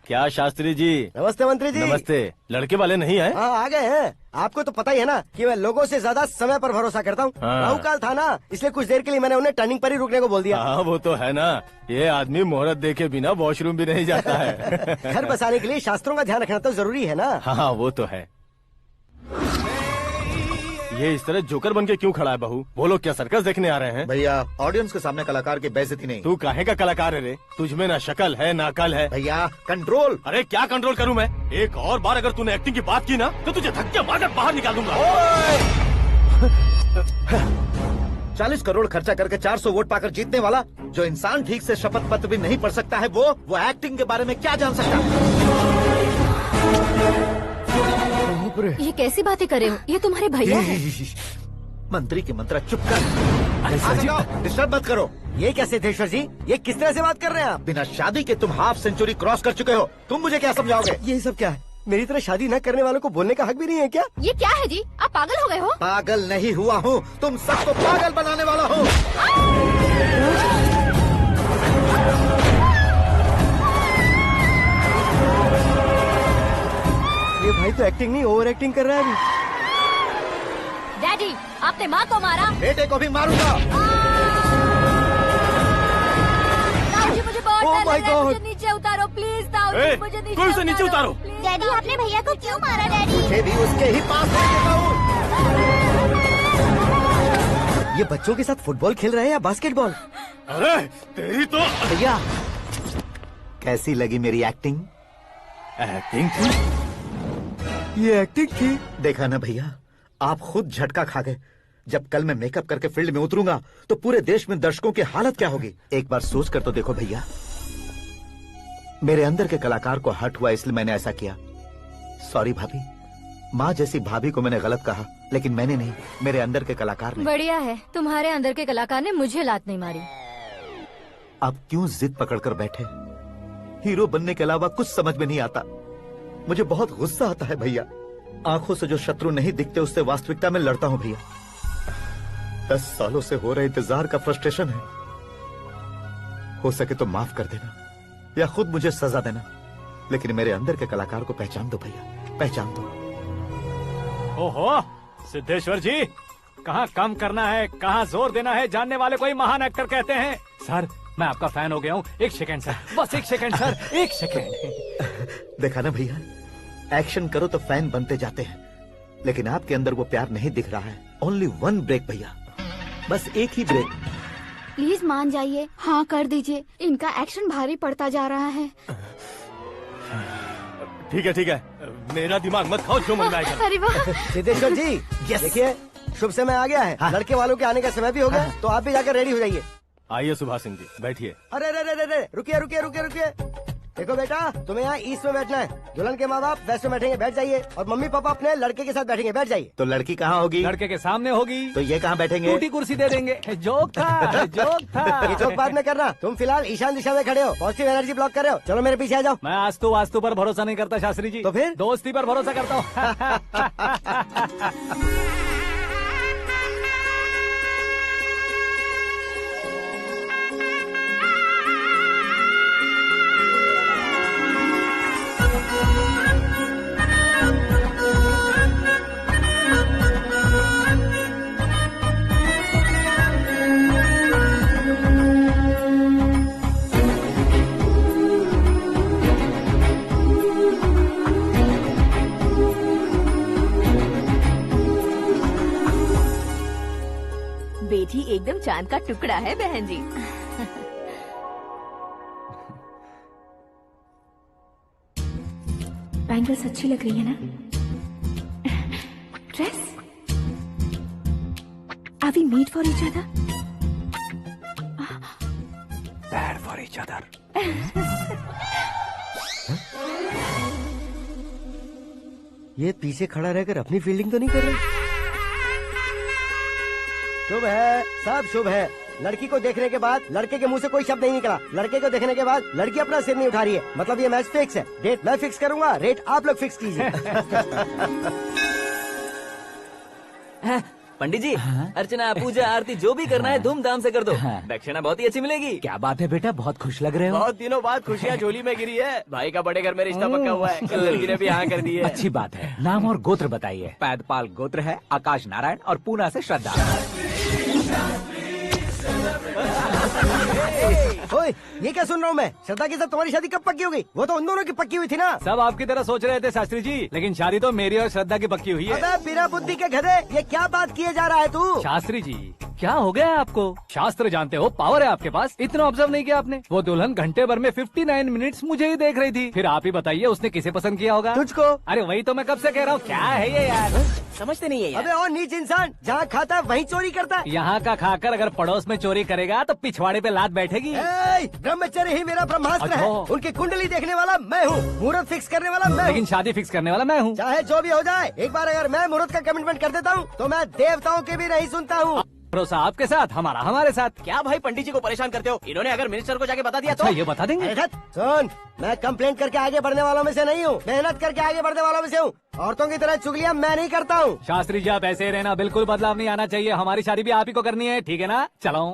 क्या शास्त्री जी? नमस्ते मंत्री जी। नमस्ते। लड़के वाले नहीं आए? हाँ आ गए हैं। आपको तो पता ही है ना कि मैं लोगों से ज्यादा समय पर भरोसा करता हूँ। हाँ। राहु काल था ना, इसलिए कुछ देर के लिए मैंने उन्हें टर्निंग पर ही रुकने को बोल दिया। हाँ वो तो है ना, ये आदमी मुहूर्त देखे बिना वॉशरूम भी नहीं जाता है। घर बसाने के लिए शास्त्रों का ध्यान रखना तो जरूरी है ना। हाँ वो तो है। ये इस तरह जोकर बन के क्यों खड़ा है बहू? वो लोग क्या सर्कस देखने आ रहे हैं? भैया ऑडियंस के सामने कलाकार की बेइज्जती नहीं। तू काहे का कलाकार है रे? तुझमें ना शक्ल है ना अकल है। भैया कंट्रोल। अरे क्या कंट्रोल करूं मैं? एक और बार अगर तूने एक्टिंग की बात की ना तो तुझे धक्के मारकर बाहर निकाल दूंगा। 40 करोड़ खर्चा करके 400 वोट पाकर जीतने वाला, जो इंसान ठीक से शपथ पत्र भी नहीं पढ़ सकता है, वो एक्टिंग के बारे में क्या जान सकता है? ये कैसी बातें कर रहे हो? ये तुम्हारे भैया हैं। मंत्री की मंत्रा चुप कर। डिस्टर्ब मत करो। ये क्या सिद्धेश्वर जी, ये किस तरह से बात कर रहे हैं आप? बिना शादी के तुम हाफ सेंचुरी क्रॉस कर चुके हो, तुम मुझे क्या समझाओगे? ये सब क्या है? मेरी तरह शादी न करने वालों को बोलने का हक भी नहीं है क्या? ये क्या है जी? आप पागल हो गए हो? पागल नहीं हुआ हूँ, तुम सबको पागल बनाने वाला हूँ। ये भाई तो एक्टिंग नहीं ओवर एक्टिंग कर रहा है अभी। डैडी, आपने माँ को मारा। बेटे को भी मारूंगा। ताऊ जी मुझे बहुत Oh डर my लग रहा है, God. मुझे नीचे उतारो प्लीज। ताऊ जी मुझे नीचे कोई उसे नीचे उतारो। डैडी आपने भैया को क्यों मारा डैडी? मुझे भी उसके ही पास ले देता हूँ। ये बच्चों के साथ फुटबॉल खेल रहे हैं या बास्केटबॉल? अरे तेरी तो भैया कैसी लगी मेरी एक्टिंग? एक्टिंग थी? ये एक्टिंग थी? देखा ना भैया, आप खुद झटका खा गए। जब कल मैं मेकअप करके फील्ड में उतरूंगा तो पूरे देश में दर्शकों की हालत क्या होगी? एक बार सोच कर तो देखो भैया। मेरे अंदर के कलाकार को हर्ट हुआ इसलिए मैंने ऐसा किया। सॉरी भाभी। माँ जैसी भाभी को मैंने गलत कहा, लेकिन मैंने नहीं, मेरे अंदर के कलाकार ने। बढ़िया है, तुम्हारे अंदर के कलाकार ने मुझे लात नहीं मारी। अब क्यों जिद पकड़कर बैठे? हीरो बनने के अलावा कुछ समझ में नहीं आता। मुझे बहुत गुस्सा आता है भैया। आंखों से जो शत्रु नहीं दिखते उससे वास्तविकता में लड़ता हूँ भैया। 10 सालों से हो रहे इंतजार का फ्रस्ट्रेशन है। हो सके तो माफ कर देना या खुद मुझे सजा देना, लेकिन मेरे अंदर के कलाकार को पहचान दो भैया, पहचान दो। ओहो सिद्धेश्वर जी, कहाँ कम करना है कहाँ जोर देना है, जानने वाले को ही महान एक्टर कहते हैं। सर मैं आपका फैन हो गया हूँ। एक सेकंड सर, बस एक सेकंड सर, एक सेकंड। देखा ना भैया, एक्शन करो तो फैन बनते जाते हैं, लेकिन आपके अंदर वो प्यार नहीं दिख रहा है। ओनली 1 ब्रेक भैया, बस एक ही ब्रेक। प्लीज मान जाइए, हाँ कर दीजिए। इनका एक्शन भारी पड़ता जा रहा है। ठीक है, मेरा दिमाग मत खाओ, जो मन में आएगा। अरे वाह सिद्धेश्वर जी, देखिए शुभ समय आ गया है। लड़के वालों के आने का समय भी हो गया, तो आप भी जाकर रेडी हो जाइए। आइए सुभाष सिंह जी, बैठिए। अरे अरे अरे अरे, रुकिए रुकिए रुकिए रुकिए। देखो बेटा, तुम्हें यहाँ ईस्ट में बैठना है। दुल्हन के माँ बाप वेस्ट में बैठेंगे, बैठ जाइए। और मम्मी पापा अपने लड़के के साथ बैठेंगे, बैठ जाइए। तो लड़की कहाँ होगी? लड़के के सामने होगी। तो ये कहाँ बैठेंगे? टूटी कुर्सी दे देंगे। जोक था, जोक था। ये जोक बाद में करना। तुम फिलहाल ईशान दिशा में खड़े हो, पॉजिटिव एनर्जी ब्लॉक कर रहे हो। चलो मेरे पीछे आ जाओ। मैं वास्तु पर भरोसा नहीं करता शास्त्री जी। तो फिर? दोस्ती पर भरोसा करता हूँ। बेटी एकदम चांद का टुकड़ा है बहन जी। बैंगल्स अच्छी लग रही है ना? Dress? Are we made for each other? Bad for each other. ये पीछे खड़ा रहकर अपनी फील्डिंग तो नहीं कर रहा? शुभ है, सब शुभ है। लड़की को देखने के बाद लड़के के मुंह से कोई शब्द नहीं निकला। लड़के को देखने के बाद लड़की अपना सिर नहीं उठा रही है। मतलब ये मैच फिक्स है। डेट मैं फिक्स करूंगा, रेट आप लोग फिक्स कीजिए। पंडित जी, अर्चना पूजा आरती जो भी करना है धूमधाम से कर दो। दक्षिणा बहुत ही अच्छी मिलेगी। क्या बात है बेटा, बहुत खुश लग रहे हो। बहुत दिनों बाद खुशियाँ झोली में गिरी है। भाई का बड़े घर में रिश्ता पक्का हुआ है। कल लड़की ने भी हाँ कर दी है। अच्छी बात है। नाम और गोत्र बताइए। पैदपाल गोत्र है, आकाश नारायण, और पूना से श्रद्धा। ओए, ये क्या सुन रहा हूँ मैं? श्रद्धा के साथ तुम्हारी शादी कब पक्की हो गई? वो तो उन दोनों की पक्की हुई थी ना। सब आपकी तरह सोच रहे थे शास्त्री जी, लेकिन शादी तो मेरी और श्रद्धा की पक्की हुई है। अबे बिना बुद्धि के गधे, ये क्या बात किए जा रहा है तू? शास्त्री जी, क्या हो गया है आपको? शास्त्र जानते हो, पावर है आपके पास। इतना ऑब्जर्व नहीं किया आपने? वो दुल्हन घंटे भर में 59 मिनट्स मुझे ही देख रही थी। फिर आप ही बताइए उसने किसे पसंद किया होगा? तुझको। अरे वही तो मैं कब से कह रहा हूँ, क्या है ये यार? समझते नहीं है यार। अबे और नीच इंसान, जहाँ खाता है वहीं चोरी करता है। यहाँ का खाकर अगर पड़ोस में चोरी करेगा तो पिछवाड़े पे लात बैठेगी। ब्रह्मचर्य ही मेरा ब्रह्मास्त्र है। अच्छा। उनकी कुंडली देखने वाला मैं हूँ, मुहूर्त फिक्स करने वाला मैं हूँ। लेकिन शादी फिक्स करने वाला मैं हूँ। चाहे जो भी हो जाए, एक बार अगर मैं मुहूर्त का कमिटमेंट कर देता हूँ तो मैं देवताओं के भी नहीं सुनता हूँ। भरोसा आपके साथ, हमारा हमारे साथ। क्या भाई पंडित जी को परेशान करते हो? इन्होंने अगर मिनिस्टर को जाके बता दिया अच्छा, तो ये बता देंगे। सुन, मैं कंप्लेंट करके आगे बढ़ने वालों में से नहीं हूँ, मेहनत करके आगे बढ़ने वालों में से हूँ। औरतों की तरह चुगलियाँ मैं नहीं करता हूँ। शास्त्री जी आप ऐसे ही रहना, बिल्कुल बदलाव नहीं आना चाहिए। हमारी शादी भी आप ही को करनी है, ठीक है ना? चलो।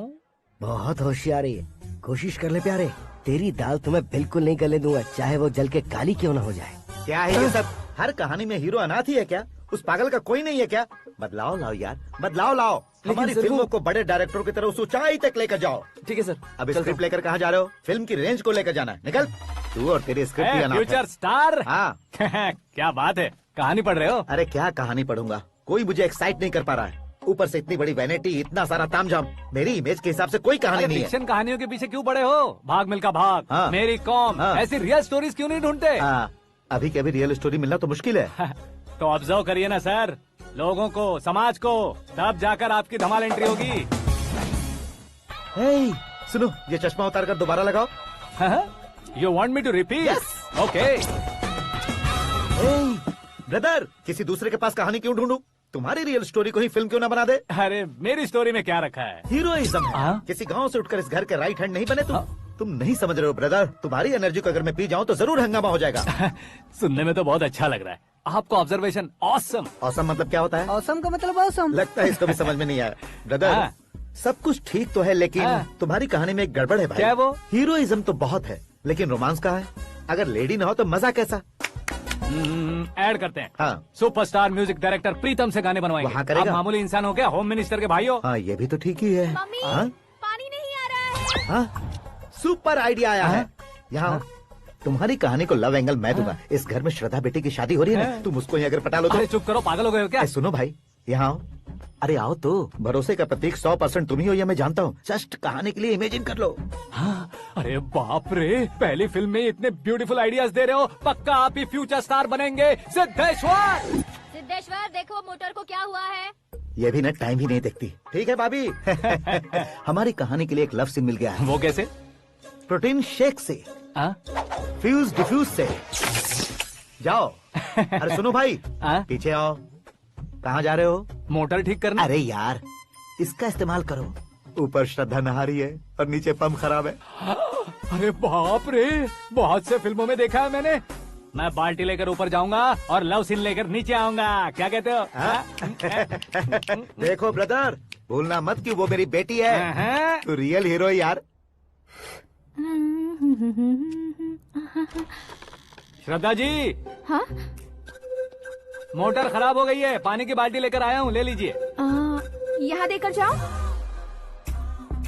बहुत होशियारी है, कोशिश कर ले प्यारे। तेरी दाल तुम्हें बिल्कुल नहीं गले दूंगा, चाहे वो जल के काली क्यों न हो जाए। क्या है ये सब? हर कहानी में हीरो अनाथ ही है क्या? उस पागल का कोई नहीं है क्या? बदलाव लाओ यार, बदलाव लाओ। हमारी फिल्मों को बड़े डायरेक्टरों की तरह उस ऊंचाई तक लेकर जाओ। ठीक है सर। अब स्क्रिप्ट लेकर कहाँ जा रहे हो? फिल्म की रेंज को लेकर जाना है। निकल तू और तेरी स्क्रिप्ट ही अनाथ है। Future star. हाँ। क्या बात है, कहानी पढ़ रहे हो? अरे क्या कहानी पढ़ूंगा, कोई मुझे एक्साइट नहीं कर पा रहा है। ऊपर से इतनी बड़ी वैनिटी, इतना सारा तामझाम। मेरी इमेज के हिसाब से कोई कहानी नहीं है। फिक्शन कहानियों के पीछे क्यों पड़े हो? भाग मिल्खा भाग, हाँ। मेरी कॉम, हाँ। ऐसी रियल स्टोरीज क्यों नहीं ढूंढते? अभी के अभी रियल स्टोरी मिलना तो मुश्किल है। तो ऑब्जर्व करिए ना सर, लोगों को, समाज को, तब जाकर आपकी धमाल एंट्री होगी। सुनो, ये चश्मा उतार कर दोबारा लगाओ। You want me to repeat? Okay. Brother, किसी दूसरे के पास कहानी क्यों ढूंढूं? तुम्हारी रियल स्टोरी को ही फिल्म क्यों ना बना दे? अरे मेरी स्टोरी में क्या रखा है? हीरोइज्म है। किसी गांव से उठकर इस घर के राइट हैंड नहीं बने तुम नहीं समझ रहे हो ब्रदर। तुम्हारी एनर्जी को अगर मैं पी जाऊं तो जरूर हंगामा हो जाएगा। सुनने में तो बहुत अच्छा लग रहा है आपको। Observation awesome. ऑसम मतलब क्या होता है? ऑसम का मतलब ऑसम। लगता है इसको भी समझ में नहीं आया। ब्रदर, सब कुछ ठीक तो है, लेकिन तुम्हारी कहानी में एक गड़बड़ है भाई। क्या वो? हीरोइज्म तो बहुत है, लेकिन रोमांस कहाँ है? अगर लेडी ना हो तो मजा कैसा? ऐड करते हैं। हाँ। सुपरस्टार म्यूजिक डायरेक्टर प्रीतम से गाने बनवाएंगे। वहाँ करेगा? आप मामूली इंसान हो क्या, होम मिनिस्टर के भाई हो? हाँ, ये भी तो ठीक ही है। पानी नहीं आ रहा है। हाँ, सुपर आइडिया आया है। यहाँ तुम्हारी कहानी को लव एंगल मैं दूंगा। इस घर में श्रद्धा बेटी की शादी हो रही है ना, तुम उसको ही अगर पटा लो तो। अरे चुप करो, पागल हो गए हो क्या? सुनो भाई, यहाँ आओ। अरे आओ तो, भरोसे का प्रतीक 100% तुम ही हो, ये मैं जानता हूँ। जस्ट कहानी के लिए इमेजिन कर लो। हाँ, अरे बाप रे, पहली फिल्म में इतने ब्यूटीफुल आइडियाज दे रहे हो। पक्का आप ही फ्यूचर स्टार बनेंगे। सिद्धेश्वर, सिद्धेश्वर देखो मोटर को क्या हुआ है। ये भी ना टाइम ही नहीं देखती। ठीक है भाभी। हमारी कहानी के लिए एक लव सीन मिल गया है। वो कैसे? प्रोटीन शेक से, फ्यूज डिफ्यूज से। जाओ। अरे सुनो भाई, पीछे आओ। कहाँ जा रहे हो? मोटर ठीक करने। अरे यार, इसका इस्तेमाल करो। ऊपर श्रद्धा नहा रही है और नीचे पंप खराब है। अरे बाप रे, बहुत से फिल्मों में देखा है मैंने। मैं बाल्टी लेकर ऊपर जाऊंगा और लव सीन लेकर नीचे आऊंगा। क्या कहते हो? देखो ब्रदर, भूलना मत कि वो मेरी बेटी है। तू रियल हीरो है यार। श्रद्धा जी। हाँ? मोटर खराब हो गई है, पानी की बाल्टी लेकर आया हूँ, ले लीजिए। यहाँ देकर जाओ।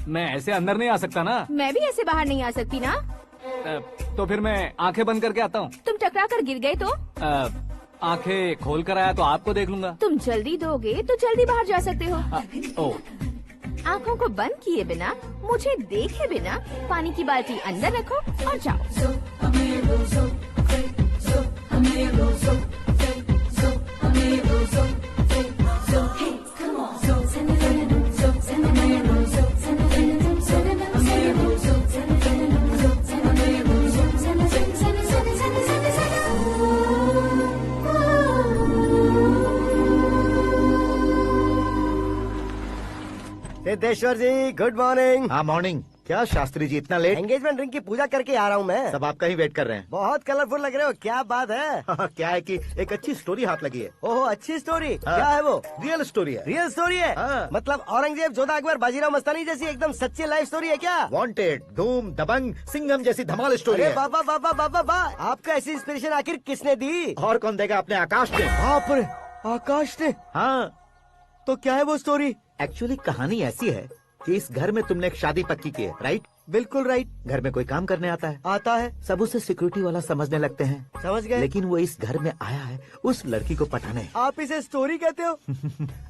मैं ऐसे अंदर नहीं आ सकता ना। मैं भी ऐसे बाहर नहीं आ सकती ना। तो फिर मैं आंखें बंद करके आता हूँ। तुम टकरा कर गिर गए तो? आंखें खोल कर आया तो आपको देख लूंगा। तुम जल्दी दोगे तो जल्दी बाहर जा सकते हो। आँखों को बंद किए बिना, मुझे देखे बिना पानी की बाल्टी अंदर रखो और जाओ। सिद्धेश्वर जी, गुड मॉर्निंग। हाँ मॉर्निंग। क्या शास्त्री जी इतना लेट? एंगेजमेंट रिंग की पूजा करके आ रहा हूँ मैं। सब आपका ही वेट कर रहे हैं। बहुत कलरफुल लग रहे हो, क्या बात है? क्या है कि एक अच्छी स्टोरी हाथ लगी है। ओहो, अच्छी स्टोरी। क्या है वो? रियल स्टोरी है। रियल स्टोरी है? मतलब औरंगजेब, जोधा अकबर, बाजीराव मस्तानी जैसी एकदम सच्ची लाइफ स्टोरी है क्या? वांटेड, धूम, दबंग, सिंघम जैसी धमाल स्टोरी है। बाबा बाबा बाबा बा, आपका ऐसी इंस्पिरेशन आखिर किसने दी? और कौन देगा? अपने आकाश ने। बाप रे, आकाश ने? हाँ। तो क्या है वो स्टोरी? एक्चुअली कहानी ऐसी है कि इस घर में तुमने एक शादी पक्की की है, राइट? बिल्कुल राइट। घर में कोई काम करने आता है? आता है। सब उसे सिक्योरिटी वाला समझने लगते हैं। समझ गए। लेकिन वो इस घर में आया है उस लड़की को पटाने। आप इसे स्टोरी कहते हो?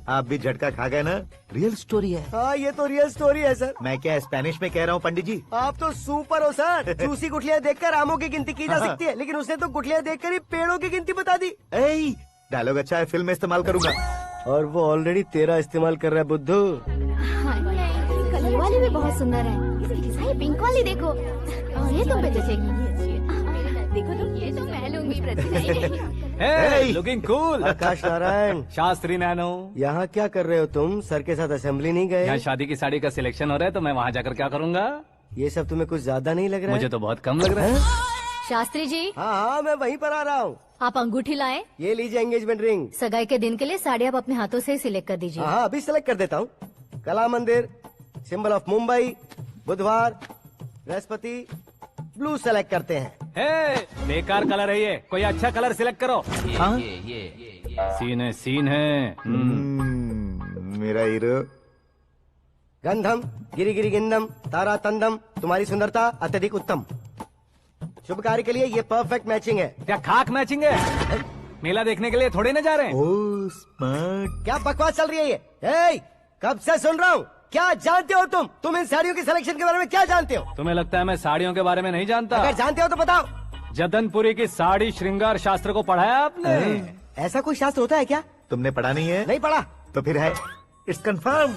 आप भी झटका खा गए ना। रियल स्टोरी है। हाँ, ये तो रियल स्टोरी है सर। मैं क्या स्पेनिश में कह रहा हूँ पंडित जी? आप तो सुपर हो सर। चूसी गुठलियाँ देखकर आमों की गिनती की जा सकती है, लेकिन उसने तो गुठलियाँ देखकर ही पेड़ों की गिनती बता दी। डायलॉग अच्छा है, फिल्म में इस्तेमाल करूंगा। और वो ऑलरेडी तेरा इस्तेमाल कर रहा है बुद्धू। ये वाली भी बहुत सुंदर है। ये पिंक वाली देखो, ये तुम पे जचेगी। देखो तुम, ये तो मैं लूंगी। Looking cool. Akash Narayan. Shastri Nano. यहाँ क्या कर रहे हो तुम? सर के साथ असेंबली नहीं गए? यहाँ शादी की साड़ी का सिलेक्शन हो रहा है, तो मैं वहाँ जाकर क्या करूँगा? ये सब तुम्हें कुछ ज्यादा नहीं लग रहा है? मुझे तो बहुत कम लग रहा है। शास्त्री जी। हाँ, मैं वहीं पर आ रहा हूँ। आप अंगूठी लाएं। ये लीजिए एंगेजमेंट रिंग। सगाई के दिन के लिए साड़ी आप अपने हाथों से सिलेक्ट कर दीजिए। हाँ, अभी सिलेक्ट कर देता हूँ। कला मंदिर, सिंबल ऑफ मुंबई, बुधवार, बृहस्पति, ब्लू सेलेक्ट करते हैं। बेकार कलर है ये, कोई अच्छा कलर सिलेक्ट करो। सीन है। मेरा हीरो। गंधम, गिरी गिरी गिंदम, तारा तंदम, तुम्हारी सुंदरता अत्यधिक उत्तम। शुभ कार्य के लिए ये परफेक्ट मैचिंग है। क्या खाक मैचिंग है? मेला देखने के लिए थोड़े न जा रहे हैं। Oh smart. क्या बकवास चल रही है ये? ए, कब से सुन रहा हूँ। क्या जानते हो तुम? तुम इन साड़ियों की सिलेक्शन के बारे में क्या जानते हो? तुम्हें लगता है मैं साड़ियों के बारे में नहीं जानता? अगर जानते हो तो बताओ। जदनपुरी की साड़ी श्रृंगार शास्त्र को पढ़ाया आपने? ऐसा कोई शास्त्र होता है क्या? तुमने पढ़ा नहीं है? नहीं पढ़ा। तो फिर है, इट्स कंफर्म।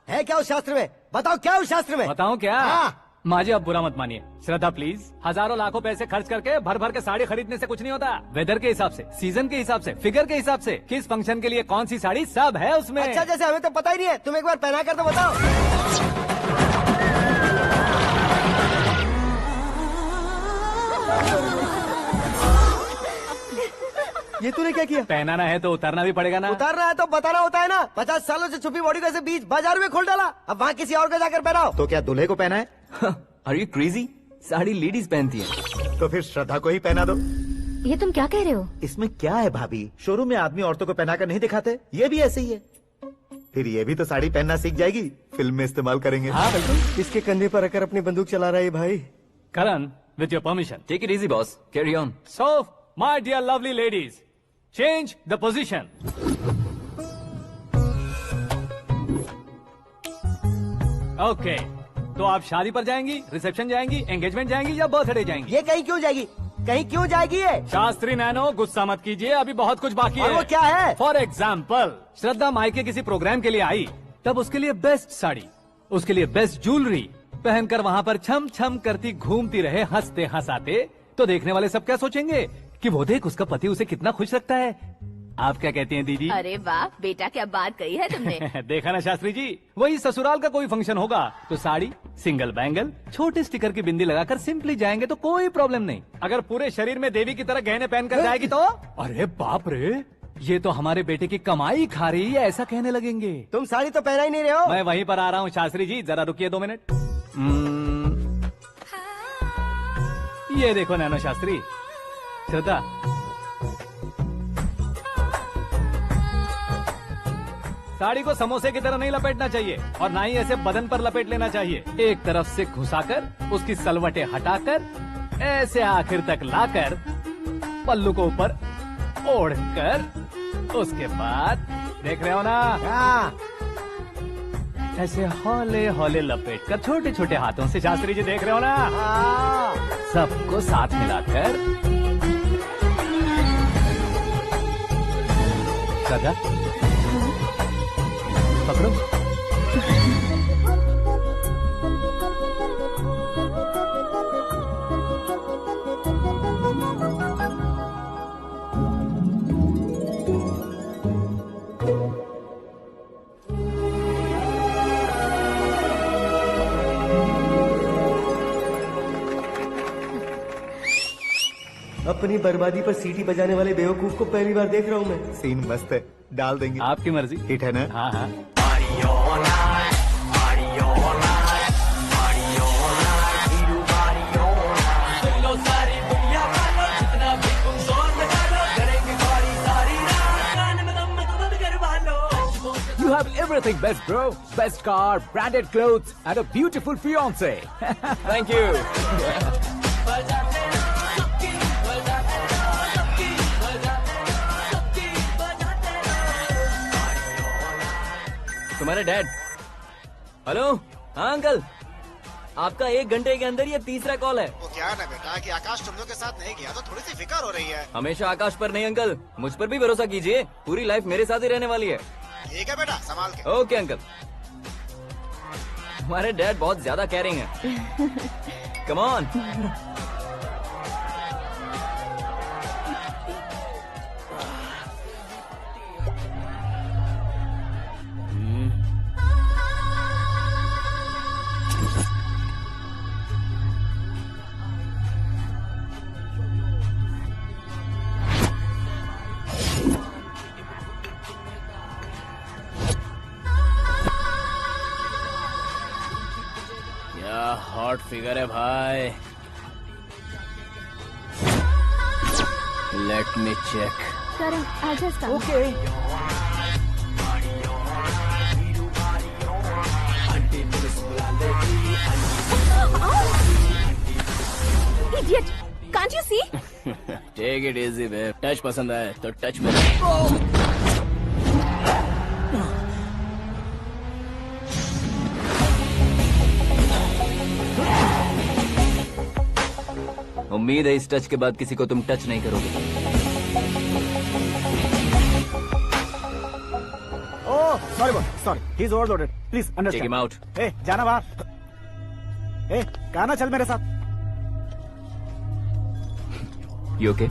है क्या उस शास्त्र में? बताओ क्या उस शास्त्र में? बताऊं क्या? हाँ। माँ जी, आप बुरा मत मानिए। श्रद्धा प्लीज, हजारों लाखों पैसे खर्च करके भर भर के साड़ी खरीदने से कुछ नहीं होता। वेदर के हिसाब से, सीजन के हिसाब से, फिगर के हिसाब से, किस फंक्शन के लिए कौन सी साड़ी, सब है उसमें। अच्छा, जैसे हमें तो पता ही नहीं है। तुम एक बार पहना कर तो बताओ। ये तूने क्या किया? पहनाना है तो उतारना भी पड़ेगा ना। उतारना है तो बताना होता है ना। 50 सालों से छुपी बॉडी को ऐसे बीच बाजार में खोल डाला, अब वहाँ किसी और को जाकर पहनाओ। तो क्या दूल्हे को पहना है? Are you crazy? Sari ladies पहनती है। तो फिर श्रद्धा को ही पहना दो। ये तुम क्या कह रहे हो? इसमें क्या है भाभी? शोरूम में आदमी औरतों को पहनाकर नहीं दिखाते? ये भी ऐसे ही है। फिर ये भी तो साड़ी पहनना सीख जाएगी, फिल्म में इस्तेमाल करेंगे। हाँ बिल्कुल। इसके कंधे पर रखकर अपनी बंदूक चला रहा है भाई। करण, with your permission. Take it easy, boss. Carry on. So, my dear lovely ladies, change the position. Okay. तो आप शादी पर जाएंगी, रिसेप्शन जाएंगी, एंगेजमेंट जाएंगी या बर्थडे जाएंगी? ये कहीं क्यों जाएगी? कहीं क्यों जाएगी ये? शास्त्री नैनो गुस्सा मत कीजिए, अभी बहुत कुछ बाकी और है। वो क्या है? फॉर एग्जाम्पल, श्रद्धा मायके किसी प्रोग्राम के लिए आई, तब उसके लिए बेस्ट साड़ी, उसके लिए बेस्ट ज्वेलरी पहनकर वहाँ पर छम छम करती घूमती रहे हंसते हंसाते, तो देखने वाले सब क्या सोचेंगे कि वो देख उसका पति उसे कितना खुश रखता है। आप क्या कहती हैं दीदी? अरे वाह बेटा, क्या बात कही है तुमने। देखा ना शास्त्री जी, वही ससुराल का कोई फंक्शन होगा तो साड़ी, सिंगल बैंगल, छोटे स्टिकर की बिंदी लगाकर सिंपली जाएंगे तो कोई प्रॉब्लम नहीं। अगर पूरे शरीर में देवी की तरह गहने पहनकर जाएगी तो अरे बाप रे, ये तो हमारे बेटे की कमाई खा रही है, ऐसा कहने लगेंगे। तुम साड़ी तो पहना ही नहीं रहे हो। मैं वहीं पर आ रहा हूँ शास्त्री जी, जरा रुकिए 2 मिनट। ये देखो नैनो शास्त्री, श्रद्धा साड़ी को समोसे की तरह नहीं लपेटना चाहिए और ना ही ऐसे बदन पर लपेट लेना चाहिए। एक तरफ से घुसाकर उसकी सलवटें हटाकर ऐसे आखिर तक लाकर पल्लू को ऊपर ओढ़कर उसके बाद देख रहे हो ना, ऐसे हौले हौले लपेट कर छोटे छोटे हाथों से, शास्त्री जी देख रहे हो ना, सबको साथ मिलाकर सदा पकड़ो। अपनी बर्बादी पर सीटी बजाने वाले बेवकूफ को पहली बार देख रहा हूँ मैं। सीन मस्त है, डाल देंगे। आपकी मर्जी। हिट है ना? हाँ हाँ। You have everything best, bro. Best car, branded clothes, and a beautiful fiance. Thank you. तुम्हारे डैड। हेलो, हाँ अंकल, आपका 1 घंटे के अंदर ये 3रा कॉल है। वो क्या ना बेटा कि आकाश तुम लोग के साथ नहीं गया तो थोड़ी सी फिक्र हो रही है। हमेशा आकाश पर नहीं अंकल, मुझ पर भी भरोसा कीजिए, पूरी लाइफ मेरे साथ ही रहने वाली है। ठीक है बेटा, संभाल के। Okay uncle. हमारे डैड बहुत ज्यादा केयरिंग है। Come on. हॉट फिगर है भाई। Let me check. Karan, I'll just come. Okay. Idiot! Can't you see? Take it easy babe. Touch पसंद आए तो टच में। उम्मीद है इस टच के बाद किसी को तुम टच नहीं करोगे। Oh sorry boss, sorry, he is overloaded, please understand. Take him out. ए जाना बाहर। ए गाना चल मेरे साथ। You okay?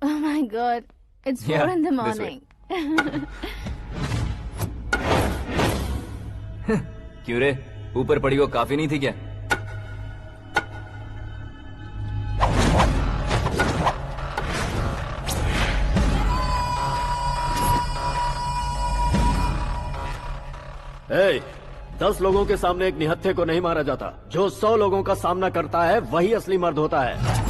Oh my God, it's 4 in the this way. morning. क्यों रे, ऊपर पड़ी वो काफी नहीं थी क्या? Hey, 10 लोगों के सामने एक निहत्थे को नहीं मारा जाता। जो 100 लोगों का सामना करता है वही असली मर्द होता है।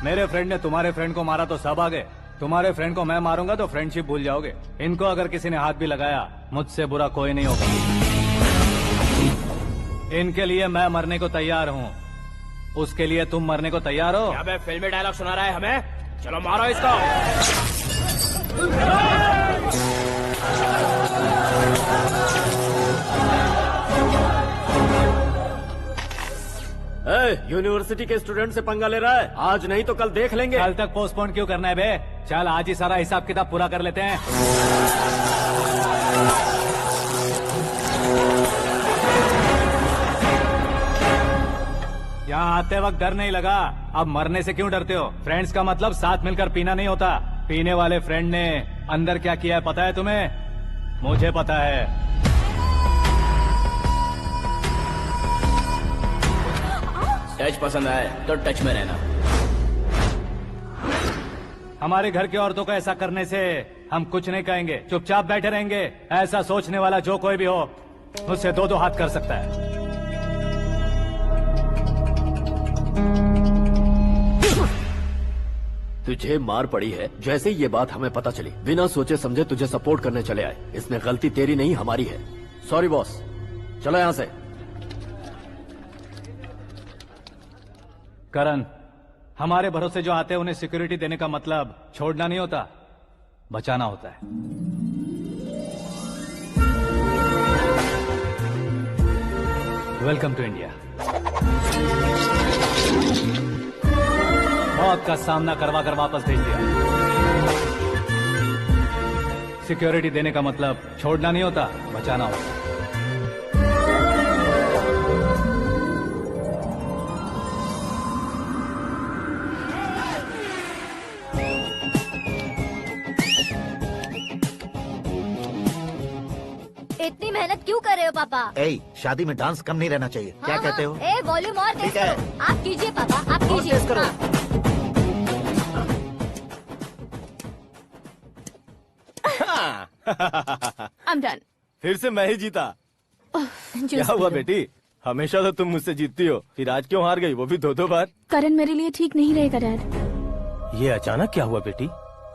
मेरे फ्रेंड ने तुम्हारे फ्रेंड को मारा तो सब आ गए, तुम्हारे फ्रेंड को मैं मारूंगा तो फ्रेंडशिप भूल जाओगे। इनको अगर किसी ने हाथ भी लगाया, मुझसे बुरा कोई नहीं होगा। इनके लिए मैं मरने को तैयार हूँ, उसके लिए तुम मरने को तैयार हो? अबे फिल्मी डायलॉग सुना रहा है हमें, चलो मारो इसको। यूनिवर्सिटी के स्टूडेंट से पंगा ले रहा है, आज नहीं तो कल देख लेंगे। कल तक पोस्टपोन क्यों करना है बे? चल आज ही सारा हिसाब किताब पूरा कर लेते हैं। यहाँ आते वक्त डर नहीं लगा, अब मरने से क्यों डरते हो? फ्रेंड्स का मतलब साथ मिलकर पीना नहीं होता। पीने वाले फ्रेंड ने अंदर क्या किया है पता है तुम्हें? मुझे पता है। टच पसंद आए तो टच में रहना। हमारे घर की औरतों को ऐसा करने से हम कुछ नहीं कहेंगे, चुपचाप बैठे रहेंगे। ऐसा सोचने वाला जो कोई भी हो, उससे दो हाथ कर सकता है। तुझे मार पड़ी है, जैसे ही ये बात हमें पता चली, बिना सोचे समझे तुझे सपोर्ट करने चले आए। इसमें गलती तेरी नहीं हमारी है। सॉरी बॉस, चलो यहाँ से। करण, हमारे भरोसे जो आते हैं उन्हें सिक्योरिटी देने का मतलब छोड़ना नहीं होता, बचाना होता है। Welcome to India. मौत का सामना करवा कर वापस भेज दिया। सिक्योरिटी देने का मतलब छोड़ना नहीं होता, बचाना होता है। इतनी मेहनत क्यों कर रहे हो पापा? ए, शादी में डांस कम नहीं रहना चाहिए। क्या कहते हो? ए वॉल्यूम और तेज ठीक है। करो। आप कीजिए पापा, आप कीजिए। तेज करो। I'm done. फिर से मैं ही जीता। क्या हुआ बेटी? हमेशा तो तुम मुझसे जीतती हो, फिर आज क्यों हार गई, वो भी दो बार? करण मेरे लिए ठीक नहीं रहेगा डैड। ये अचानक क्या हुआ बेटी?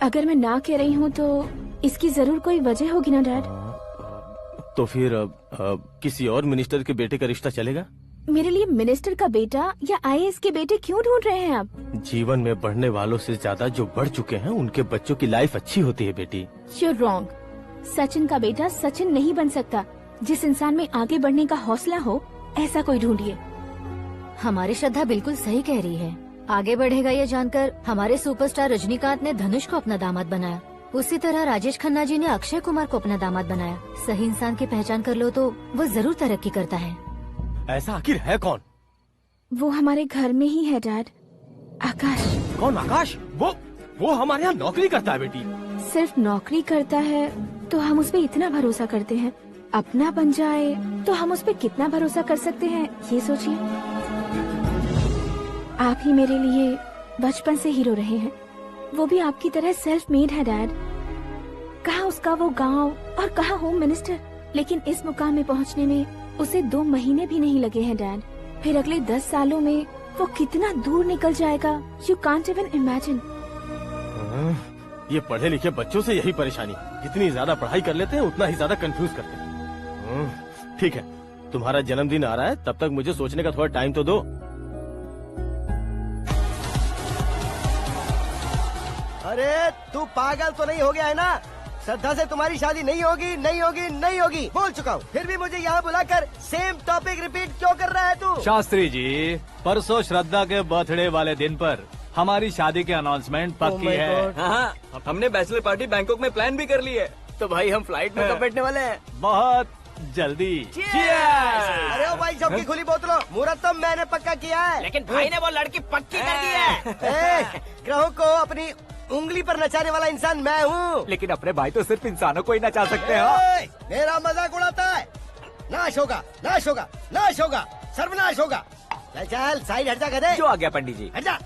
अगर मैं ना कह रही हूँ तो इसकी जरूर कोई वजह होगी ना डैड। तो फिर किसी और मिनिस्टर के बेटे का रिश्ता चलेगा? मेरे लिए मिनिस्टर का बेटा या IAS के बेटे क्यों ढूंढ रहे हैं आप? जीवन में बढ़ने वालों से ज्यादा जो बढ़ चुके हैं उनके बच्चों की लाइफ अच्छी होती है बेटी। You're wrong. सचिन का बेटा सचिन नहीं बन सकता। जिस इंसान में आगे बढ़ने का हौसला हो, ऐसा कोई ढूंढिए। हमारी श्रद्धा बिल्कुल सही कह रही है। आगे बढ़ेगा ये जानकर हमारे सुपरस्टार रजनीकांत ने धनुष को अपना दामाद बनाया। उसी तरह राजेश खन्ना जी ने अक्षय कुमार को अपना दामाद बनाया। सही इंसान की पहचान कर लो तो वो जरूर तरक्की करता है। ऐसा आखिर है कौन? वो हमारे घर में ही है डैड, आकाश। कौन आकाश? वो हमारे यहाँ नौकरी करता है बेटी। सिर्फ नौकरी करता है तो हम उस पे इतना भरोसा करते हैं, अपना बन जाए तो हम उस पे कितना भरोसा कर सकते हैं, ये सोचिए। आप ही मेरे लिए बचपन से हीरो रहे हैं, वो भी आपकी तरह सेल्फ मेड है डैड। कहाँ उसका वो गांव और कहाँ होम मिनिस्टर, लेकिन इस मुकाम में पहुँचने में उसे 2 महीने भी नहीं लगे हैं डैड। फिर अगले 10 सालों में वो कितना दूर निकल जाएगा, यू कांट इवन इमेजिन। ये पढ़े लिखे बच्चों से यही परेशानी, जितनी ज्यादा पढ़ाई कर लेते हैं उतना ही ज्यादा कंफ्यूज करते हैं। ठीक है, तुम्हारा जन्मदिन आ रहा है, तब तक मुझे सोचने का थोड़ा टाइम तो दो। अरे तू पागल तो नहीं हो गया है ना? श्रद्धा से तुम्हारी शादी नहीं होगी, नहीं होगी, नहीं होगी, बोल चुका हूँ। फिर भी मुझे यहाँ बुलाकर सेम टॉपिक रिपीट क्यों कर रहा है तू? शास्त्री जी, परसों श्रद्धा के बर्थडे वाले दिन पर हमारी शादी की अनाउंसमेंट पक्की है। हाँ, हमने बैचलर पार्टी बैंकॉक में प्लान भी कर ली है। तो भाई हम फ्लाइट में कब बैठने वाले हैं? बहुत जल्दी। अरे ओ भाई, सबकी खुली बोतलों, मुहूर्त तो मैंने पक्का किया है। लेकिन भाई ने वो लड़की पक्की कर दी है। ग्रहों को अपनी उंगली पर नचाने वाला इंसान मैं हूँ। लेकिन अपने भाई तो सिर्फ इंसानों को ही नचा सकते हैं। मेरा मजाक उड़ाता है? नाश होगा, नाश होगा, नाश होगा, सर्वनाश होगा। चल साइड हट जा गधे। जो आ गया पंडित जी। हट जा।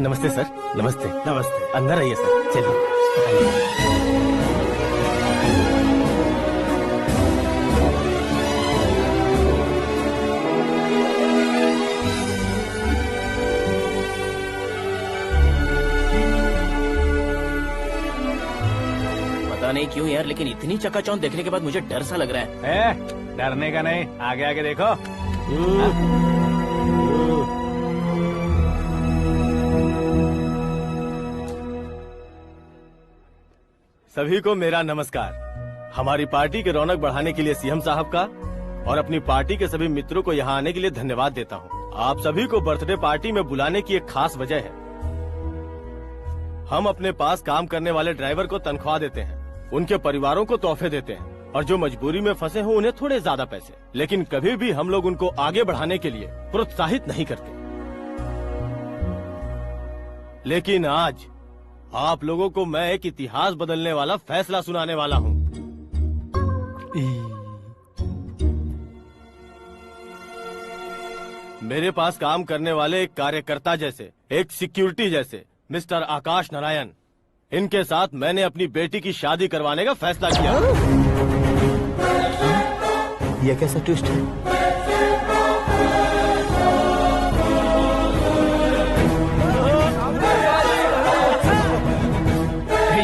नमस्ते सर। नमस्ते। नमस्ते। अंदर आइए सर, चलिए। पता नहीं क्यों यार, लेकिन इतनी चकाचौंध देखने के बाद मुझे डर सा लग रहा है। डरने का नहीं, आगे आगे देखो। सभी को मेरा नमस्कार। हमारी पार्टी के रौनक बढ़ाने के लिए सीएम साहब का और अपनी पार्टी के सभी मित्रों को यहाँ आने के लिए धन्यवाद देता हूँ। आप सभी को बर्थडे पार्टी में बुलाने की एक खास वजह है। हम अपने पास काम करने वाले ड्राइवर को तनख्वाह देते हैं, उनके परिवारों को तोहफे देते हैं और जो मजबूरी में फंसे हो उन्हें थोड़े ज्यादा पैसे, लेकिन कभी भी हम लोग उनको आगे बढ़ाने के लिए प्रोत्साहित नहीं करते। लेकिन आज आप लोगों को मैं एक इतिहास बदलने वाला फैसला सुनाने वाला हूँ। मेरे पास काम करने वाले एक कार्यकर्ता जैसे, एक सिक्योरिटी जैसे मिस्टर आकाश नारायण, इनके साथ मैंने अपनी बेटी की शादी करवाने का फैसला किया। यह कैसा ट्विस्ट है?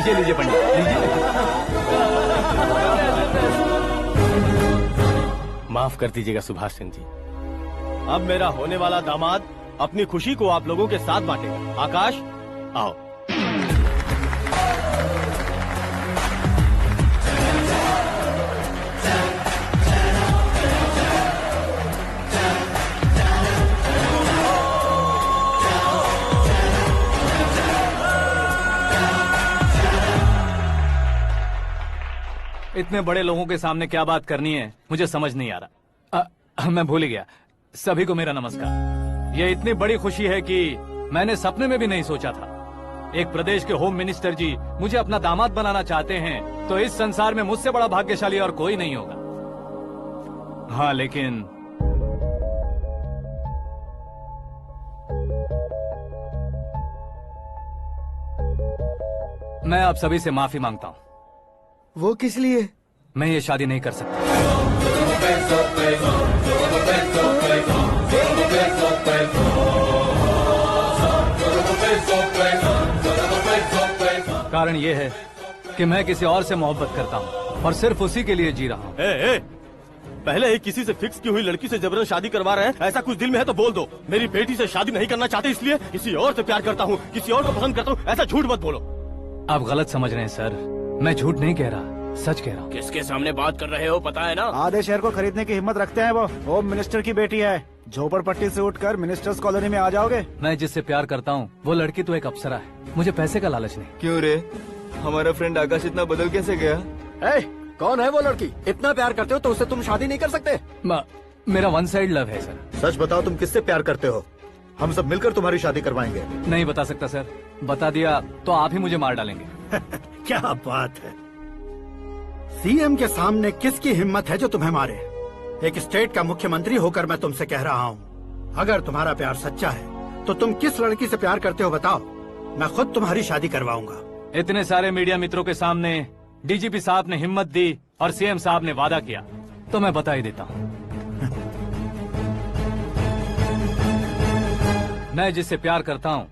लीजिए पंडित, माफ कर दीजिएगा सुभाष सिंह जी। अब मेरा होने वाला दामाद अपनी खुशी को आप लोगों के साथ बांटेगा। आकाश, आओ। इतने बड़े लोगों के सामने क्या बात करनी है मुझे समझ नहीं आ रहा। मैं भूल ही गया। सभी को मेरा नमस्कार। ये इतनी बड़ी खुशी है कि मैंने सपने में भी नहीं सोचा था। एक प्रदेश के होम मिनिस्टर जी मुझे अपना दामाद बनाना चाहते हैं तो इस संसार में मुझसे बड़ा भाग्यशाली और कोई नहीं होगा। हाँ, लेकिन मैं आप सभी से माफी मांगता हूँ। वो किस लिए? मैं ये शादी नहीं कर सकता। कारण ये है कि मैं किसी और से मोहब्बत करता हूँ और सिर्फ उसी के लिए जी रहा हूँ। पहले ही किसी से फिक्स की हुई लड़की से जबरन शादी करवा रहे हैं। ऐसा कुछ दिल में है तो बोल दो। मेरी बेटी से शादी नहीं करना चाहते इसलिए किसी और से प्यार करता हूँ, किसी और को पसंद करता हूँ, ऐसा झूठ मत बोलो। आप गलत समझ रहे हैं सर, मैं झूठ नहीं कह रहा, सच कह रहा हूँ। किसके सामने बात कर रहे हो पता है ना? आधे शहर को खरीदने की हिम्मत रखते हैं वो। होम मिनिस्टर की बेटी है। झोपड़पट्टी से उठकर मिनिस्टर्स कॉलोनी में आ जाओगे। मैं जिससे प्यार करता हूँ वो लड़की तो एक अप्सरा है। मुझे पैसे का लालच नहीं। क्यों रे, हमारा फ्रेंड आकाश इतना बदल कैसे गया? कौन है वो लड़की? इतना प्यार करते हो तो उससे तुम शादी नहीं कर सकते? मेरा वन साइड लव है सर। सच बताओ, तुम किससे प्यार करते हो? हम सब मिलकर तुम्हारी शादी करवाएंगे। नहीं बता सकता सर, बता दिया तो आप ही मुझे मार डालेंगे। क्या बात है, सीएम के सामने किसकी हिम्मत है जो तुम्हें मारे? एक स्टेट का मुख्यमंत्री होकर मैं तुमसे कह रहा हूँ, अगर तुम्हारा प्यार सच्चा है तो तुम किस लड़की से प्यार करते हो बताओ, मैं खुद तुम्हारी शादी करवाऊंगा। इतने सारे मीडिया मित्रों के सामने डीजीपी साहब ने हिम्मत दी और सीएम साहब ने वादा किया तो मैं बता ही देता हूँ। मैं जिससे प्यार करता हूँ